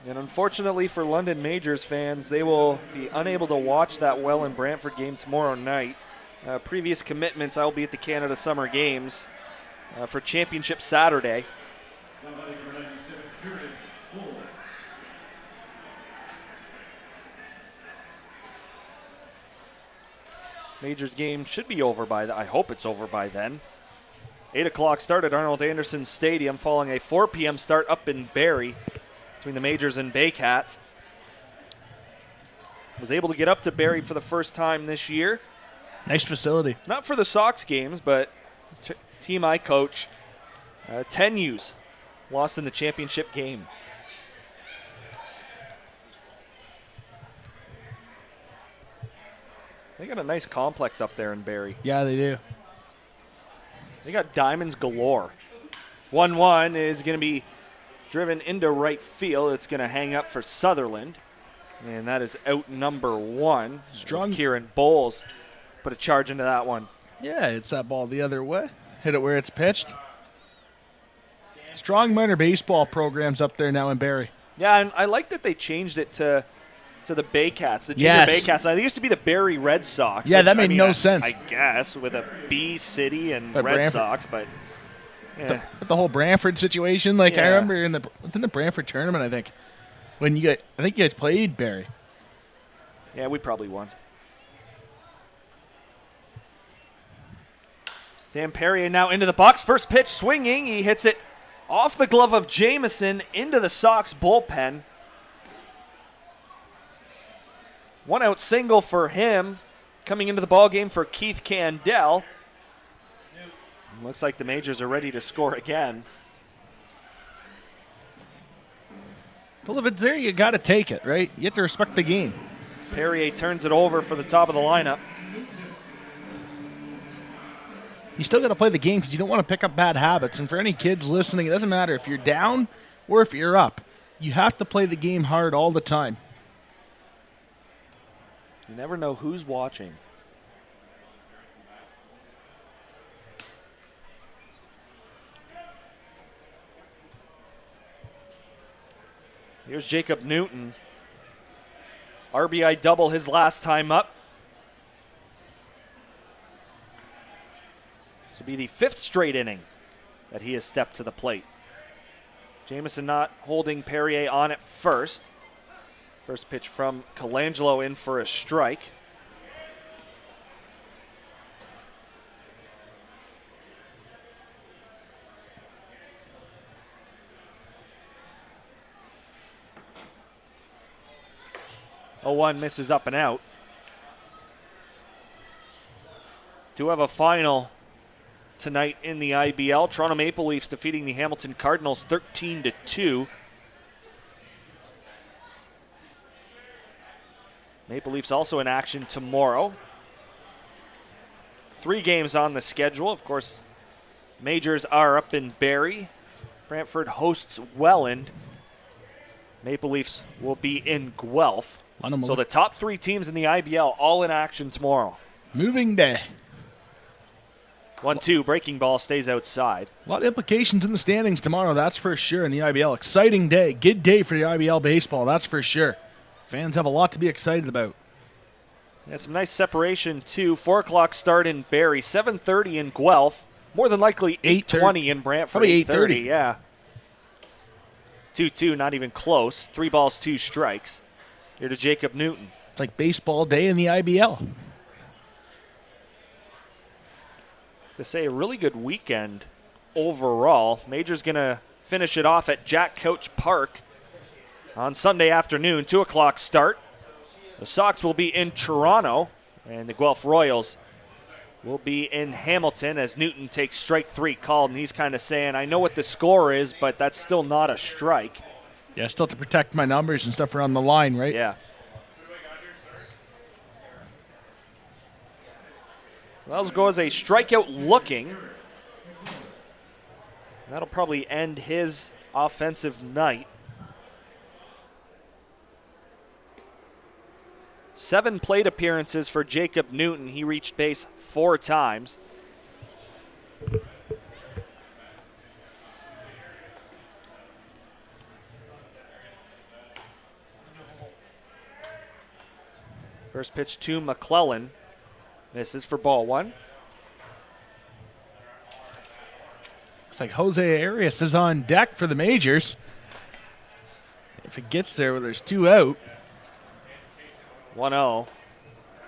And unfortunately for London Majors fans, they will be unable to watch that Welland Brantford game tomorrow night. Previous commitments, I will be at the Canada Summer Games for Championship Saturday. Majors game should be over by I hope it's over by then. 8 o'clock start at Arnold Anderson Stadium, following a 4 p.m. start up in Barrie between the Majors and Baycats. Was able to get up to Barrie for the first time this year. Nice facility. Not for the Sox games, but team I coach, 10 U's lost in the championship game. They got a nice complex up there in Barrie. Yeah, they do. They got diamonds galore. 1-1 is going to be driven into right field. It's going to hang up for Sutherland. And that is out number 1. Strong. Kieran Bowles put a charge into that one. Yeah, it's that ball the other way. Hit it where it's pitched. Strong minor baseball programs up there now in Barrie. Yeah, and I like that they changed it to the Baycats, the Junior Yes. Baycats. They used to be the Barrie Red Sox. Yeah, which, that made no sense. I guess, with a B City and But Red Brantford- Sox, but yeah. With the whole Brantford situation, like I Yeah. remember within the Brantford tournament, I think I think you guys played Barrie. Yeah, we probably won. Dan Perrier now into the box. First pitch swinging. He hits it off the glove of Jamison into the Sox bullpen. 1-out single for him. Coming into the ballgame for Keith Candell. Looks like the Majors are ready to score again. Well, if it's there, you got to take it, right? You have to respect the game. Perrier turns it over for the top of the lineup. You still got to play the game because you don't want to pick up bad habits. And for any kids listening, it doesn't matter if you're down or if you're up. You have to play the game hard all the time. You never know who's watching. Here's Jacob Newton. RBI double his last time up. This will be the 5th straight inning that he has stepped to the plate. Jamison not holding Perrier on at first. First pitch from Colangelo in for a strike. Oh, 1 misses up and out. Do have a final tonight in the IBL. Toronto Maple Leafs defeating the Hamilton Cardinals 13-2. Maple Leafs also in action tomorrow. 3 games on the schedule. Of course, Majors are up in Barrie. Brantford hosts Welland. Maple Leafs will be in Guelph. So the top 3 teams in the IBL all in action tomorrow. Moving day. 1-2, breaking ball stays outside. A lot of implications in the standings tomorrow, that's for sure, in the IBL. Exciting day. Good day for the IBL baseball, that's for sure. Fans have a lot to be excited about. Some nice separation, too. 4 o'clock start in Barrie, 7:30 in Guelph. More than likely 8:20 in Brantford. Probably 8:30. Yeah. 2-2, not even close. 3 balls, 2 strikes. Here to Jacob Newton. It's like baseball day in the IBL. To say a really good weekend overall. Major's going to finish it off at Jack Couch Park on Sunday afternoon, 2 o'clock start. The Sox will be in Toronto, and the Guelph Royals will be in Hamilton as Newton takes strike 3 called, and he's kind of saying, I know what the score is, but that's still not a strike. Yeah, still have to protect my numbers and stuff are on the line, right? Yeah. Wells goes a strikeout looking. That'll probably end his offensive night. 7 plate appearances for Jacob Newton. He reached base 4 times. First pitch to McClellan. Misses for ball 1. Looks like Jose Arias is on deck for the Majors. If it gets there where there's 2 out. 1-0.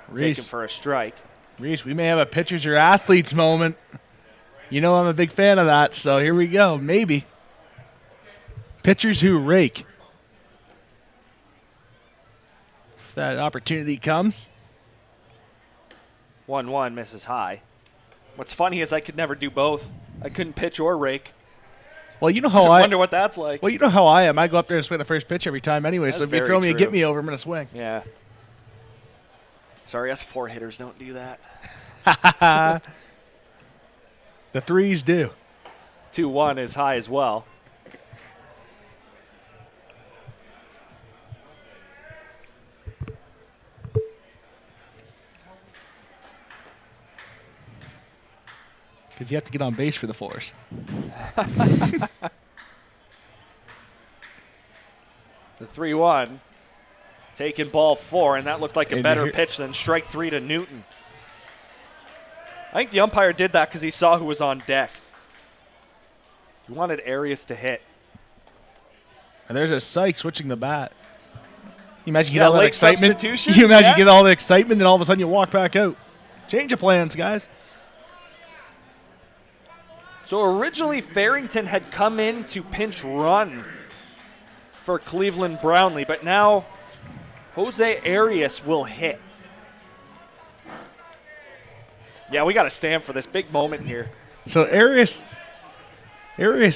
Reece, Taken for a strike. Reece, we may have a pitchers or athletes moment. You know I'm a big fan of that, so here we go. Maybe. Pitchers who rake. If that opportunity comes. 1-1 misses high. What's funny is I could never do both. I couldn't pitch or rake. Well, you know how I I wonder what that's like. Well, you know how I am. I go up there and swing the first pitch every time anyway. That's so if you very throw me a true. get me over, I'm going to swing. Yeah. Sorry, us 4 hitters don't do that. The 3s do. 2-1 is high as well. Because you have to get on base for the 4s. The 3-1. Taking ball 4, and that looked like a better pitch than strike 3 to Newton. I think the umpire did that because he saw who was on deck. He wanted Arias to hit. And there's a Syke switching the bat. You imagine you get all that late excitement. substitution? You imagine Yeah. you get all the excitement, then all of a sudden you walk back out. Change of plans, guys. So originally Farrington had come in to pinch run for Cleveland Brownlee, but now Jose Arias will hit. Yeah, we got to stand for this big moment here. So Arias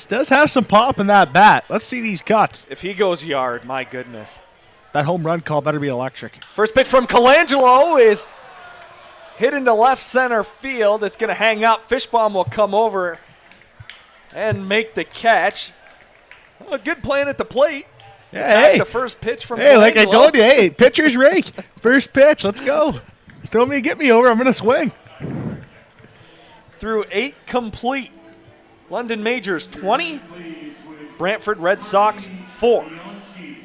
does have some pop in that bat. Let's see these cuts. If he goes yard, my goodness. That home run call better be electric. First pitch from Colangelo is hit into left center field. It's going to hang up. Fishbaum will come over and make the catch. A good plan at the plate. Yeah, The first pitch from Colangelo. Like I told you, pitcher's rake. First pitch, let's go. Throw me, get me over. I'm going to swing. Through 8 complete. London Majors 20, Brantford Red Sox 4.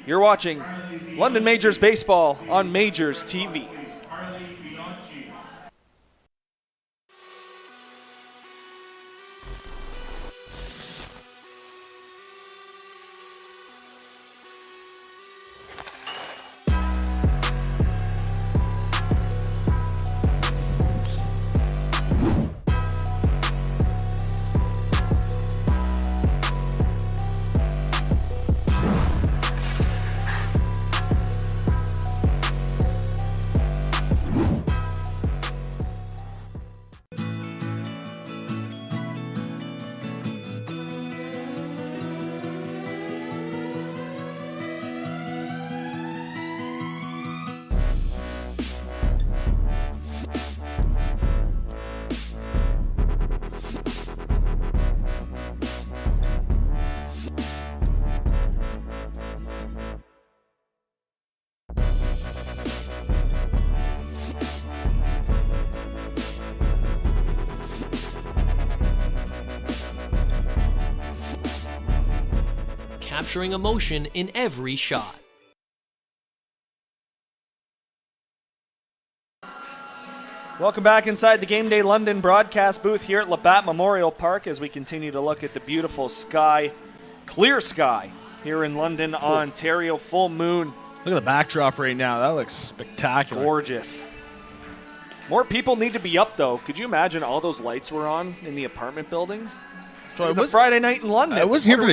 You're watching London Majors Baseball on Majors TV. Capturing emotion in every shot. Welcome back inside the Game Day London broadcast booth here at Labatt Memorial Park as we continue to look at the beautiful sky, clear sky here in London, Ontario. Full moon. Look at the backdrop right now. That looks spectacular. Gorgeous. More people need to be up, though. Could you imagine all those lights were on in the apartment buildings? So it's a Friday night in London. I wasn't here for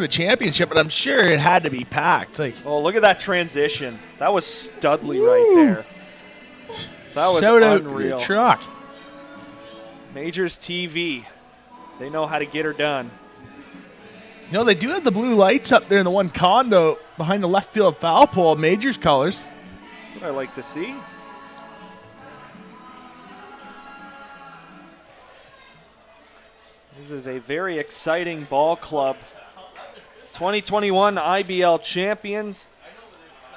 the championship, but I'm sure it had to be packed. Oh, look at that transition. That was studly right there. That was Shout unreal. Out the truck. Majors TV. They know how to get her done. You know, they do have the blue lights up there in the one condo behind the left field foul pole, Majors colors. That's what I like to see. This is a very exciting ball club. 2021 IBL champions.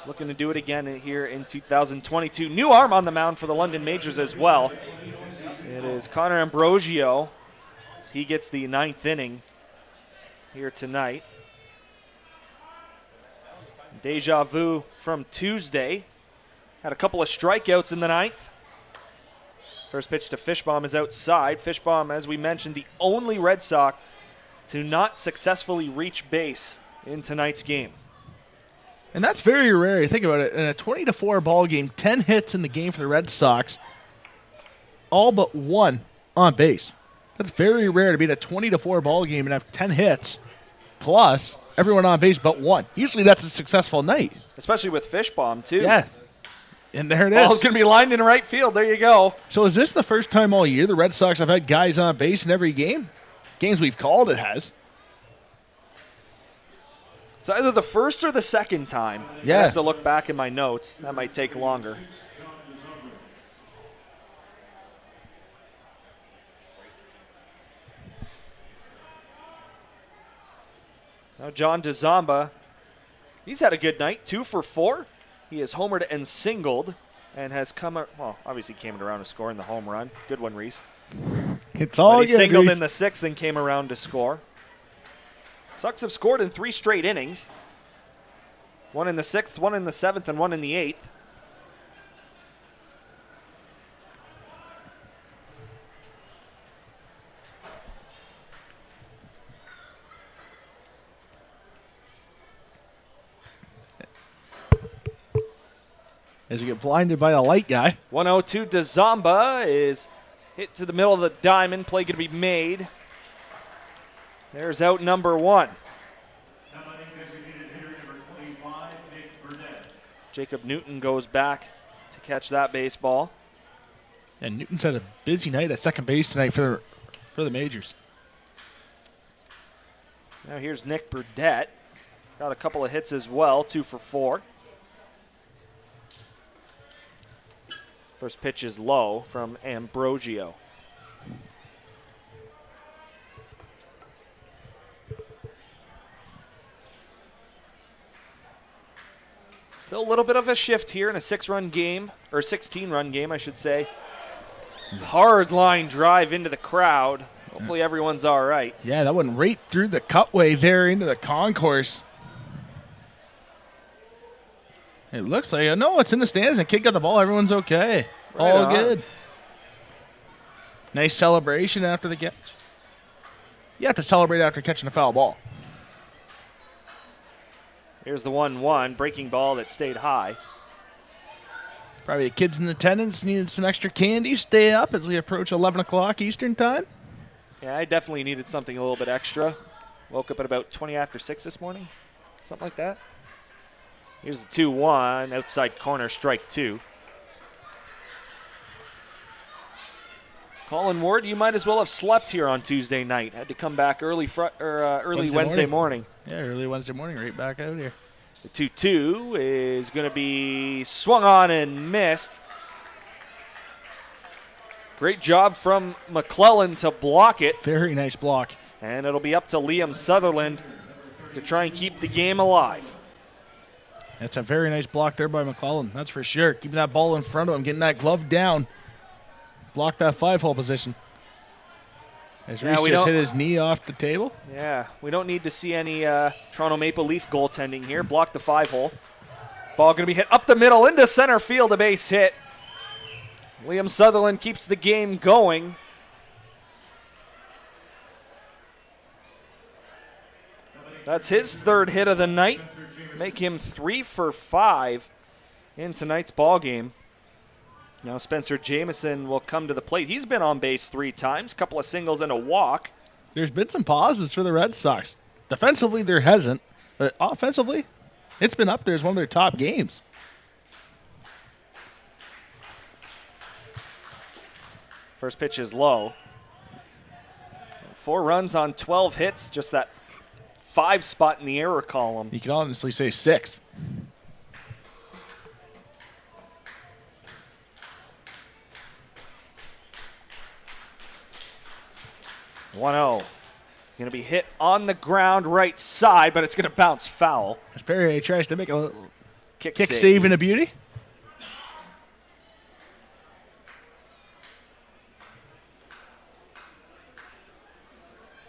Looking to do it again here in 2022. New arm on the mound for the London Majors as well. It is Connor Ambrosio. He gets the 9th inning here tonight. Deja vu from Tuesday. Had a couple of strikeouts in the 9th. First pitch to Fishbaum is outside. Fishbaum, as we mentioned, the only Red Sox to not successfully reach base in tonight's game. And that's very rare. Think about it. In a 20-4 ball game, 10 hits in the game for the Red Sox, all but 1 on base. That's very rare to be in a 20-4 ball game and have 10 hits plus everyone on base but 1. Usually that's a successful night. Especially with Fishbaum, too. Yeah. And there it is. Ball's going to be lined in right field. There you go. So is this the first time all year the Red Sox have had guys on base in every game? Games we've called, it has. It's either the first or the second time. Yeah. I have to look back in my notes. That might take longer. Now John DeZamba, he's had a good night, 2 for 4. He has homered and singled and has come, well, obviously came around to score in the home run. Good one, Reece. It's all but he good, singled Reece. in the 6th and came around to score. Sox have scored in 3 straight innings. 1 in the 6th, 1 in the 7th, and 1 in the 8th. As you get blinded by a light guy. 1-0 to DeZamba is hit to the middle of the diamond. Play going to be made. There's out number 1. Jacob Newton goes back to catch that baseball. And Newton's had a busy night at second base tonight for the Majors. Now here's Nick Burdett. Got a couple of hits as well, 2 for 4. First pitch is low from Ambrosio. Still a little bit of a shift here in a 6-run game, or 16-run game, I should say. Hard line drive into the crowd. Hopefully everyone's all right. Yeah, that went right through the cutway there into the concourse. It looks like, no, it's in the stands. The kid got the ball. Everyone's okay. Right all on. good. Nice celebration after the catch. You have to celebrate after catching a foul ball. Here's the 1-1, breaking ball that stayed high. Probably the kids in attendance needed some extra candy. Stay up as we approach 11 o'clock Eastern time. Yeah, I definitely needed something a little bit extra. Woke up at about 20 after 6 this morning, something like that. Here's the 2-1, outside corner, strike 2. Colin Ward, you might as well have slept here on Tuesday night. Had to come back early Wednesday morning. Yeah, early Wednesday morning, right back out here. The 2-2 is going to be swung on and missed. Great job from McClellan to block it. Very nice block. And it'll be up to Liam Sutherland to try and keep the game alive. That's a very nice block there by McClellan. That's for sure. Keeping that ball in front of him, getting that glove down. Block that 5-hole position. As Reece just hit his knee off the table. Yeah, we don't need to see any Toronto Maple Leaf goaltending here. Block the 5-hole. Ball going to be hit up the middle into center field, a base hit. Liam Sutherland keeps the game going. That's his 3rd hit of the night. Make him 3 for 5 in tonight's ball game. Now Spencer Jamieson will come to the plate. He's been on base 3 times, couple of singles and a walk. There's been some pauses for the Red Sox. Defensively, there hasn't. But offensively, it's been up there as one of their top games. First pitch is low. 4 runs on 12 hits, just that 5 spot in the error column. You can honestly say 6th. 1-0. Going to be hit on the ground right side, but it's going to bounce foul. As Perrier tries to make a little Kick save and a beauty.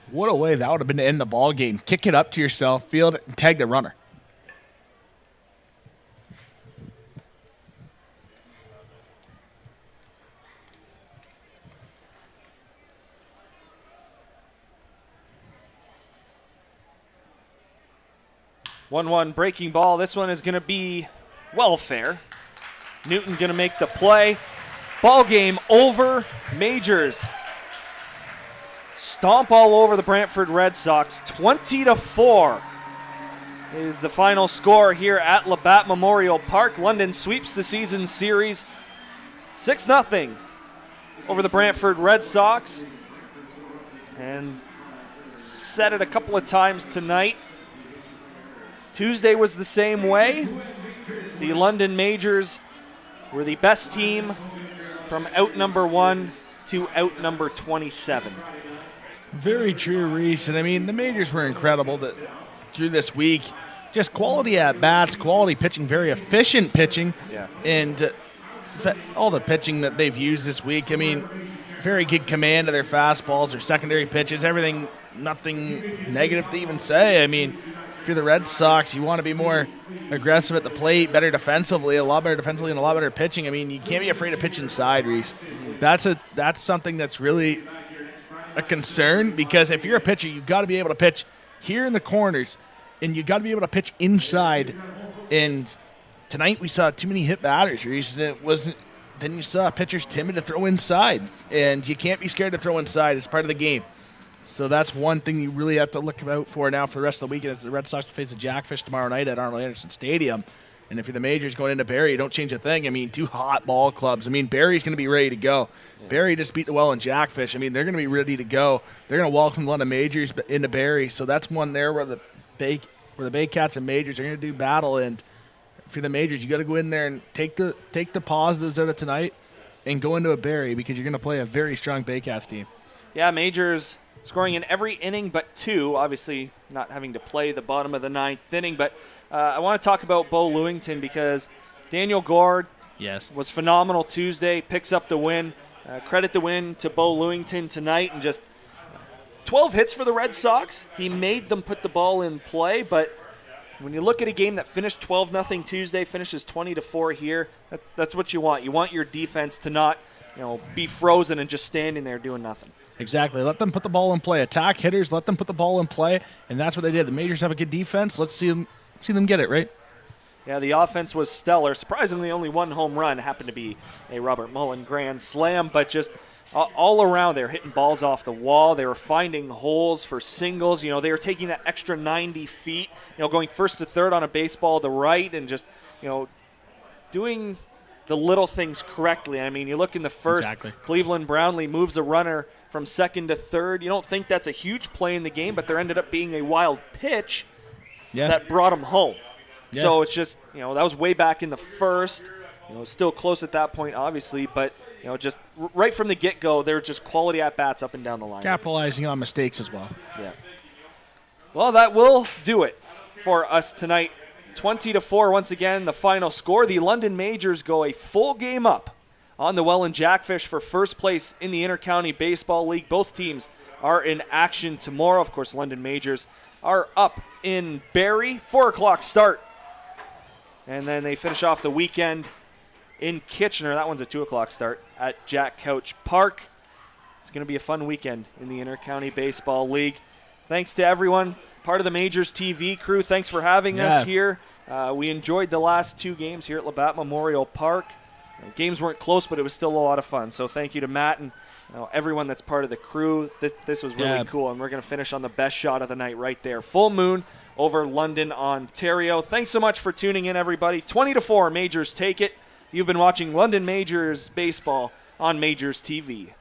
What a way that would have been to end the ball game. Kick it up to yourself, field it, and tag the runner. One breaking ball. This one is going to be welfare. Newton going to make the play. Ball game over. Majors stomp all over the Brantford Red Sox. 20-4 is the final score here at Labatt Memorial Park. London sweeps the season series 6-0 over the Brantford Red Sox. And said it a couple of times tonight. Tuesday was the same way. The London Majors were the best team from out number 1 to out number 27. Very true, Reece. And I mean, the Majors were incredible through this week. Just quality at bats, quality pitching, very efficient pitching. Yeah. And all the pitching that they've used this week, I mean, very good command of their fastballs, their secondary pitches, everything, nothing negative to even say. I mean, if you're the Red Sox, you want to be more aggressive at the plate, better defensively, a lot better defensively, and a lot better pitching. I mean, you can't be afraid to pitch inside, Reece. That's something that's really a concern, because if you're a pitcher, you've got to be able to pitch here in the corners, and you've got to be able to pitch inside. And tonight we saw too many hit batters, Reece. Then you saw pitchers timid to throw inside, and you can't be scared to throw inside. It's part of the game. So that's one thing you really have to look out for now for the rest of the weekend. As the Red Sox will face the Jackfish tomorrow night at Arnold Anderson Stadium. And if you're the Majors going into Barrie, don't change a thing. I mean, 2 hot ball clubs. I mean, Barrie's going to be ready to go. Barrie just beat the Welland Jackfish. I mean, they're going to be ready to go. They're going to welcome one of the Majors into Barrie. So that's one there where the Bay Cats and Majors are going to do battle. And if you're the Majors, you got to go in there and take the positives out of tonight and go into a Barrie because you're going to play a very strong Bay Cats team. Yeah, Majors scoring in every inning but 2, obviously not having to play the bottom of the 9th inning. But I want to talk about Bo Lewington because Daniel Gord was phenomenal Tuesday, picks up the win. Credit the win to Bo Lewington tonight, and just 12 hits for the Red Sox. He made them put the ball in play, but when you look at a game that finished 12-0 Tuesday, finishes 20-4 here, that's what you want. You want your defense to not be frozen and just standing there doing nothing. Exactly. Let them put the ball in play. Attack hitters, let them put the ball in play, and that's what they did. The Majors have a good defense. Let's see them get it, right? Yeah, the offense was stellar. Surprisingly, only 1 home run happened to be a Robert Mullen grand slam, but just all around, they were hitting balls off the wall. They were finding holes for singles. They were taking that extra 90 feet, going first to third on a baseball to right, and just, doing the little things correctly. I mean, you look in the first, Cleveland Brownlee moves a runner from second to third. You don't think that's a huge play in the game, but there ended up being a wild pitch that brought him home. Yeah. So it's just, that was way back in the first. Still close at that point, obviously, but, just right from the get-go, they're just quality at-bats up and down the line. Capitalizing on mistakes as well. Yeah. Well, that will do it for us tonight. 20-4, once again, the final score. The London Majors go a full game up on the Welland Jackfish for first place in the Intercounty Baseball League. Both teams are in action tomorrow. Of course, London Majors are up in Barrie, 4 o'clock start. And then they finish off the weekend in Kitchener. That one's a 2 o'clock start at Jack Couch Park. It's going to be a fun weekend in the Intercounty Baseball League. Thanks to everyone, part of the MajorsTV crew. Thanks for having us here. We enjoyed the last 2 games here at Labatt Memorial Park. Games weren't close, but it was still a lot of fun. So thank you to Matt and everyone that's part of the crew. This was really cool, and we're going to finish on the best shot of the night right there. Full moon over London, Ontario. Thanks so much for tuning in, everybody. 20-4, Majors take it. You've been watching London Majors Baseball on MajorsTV.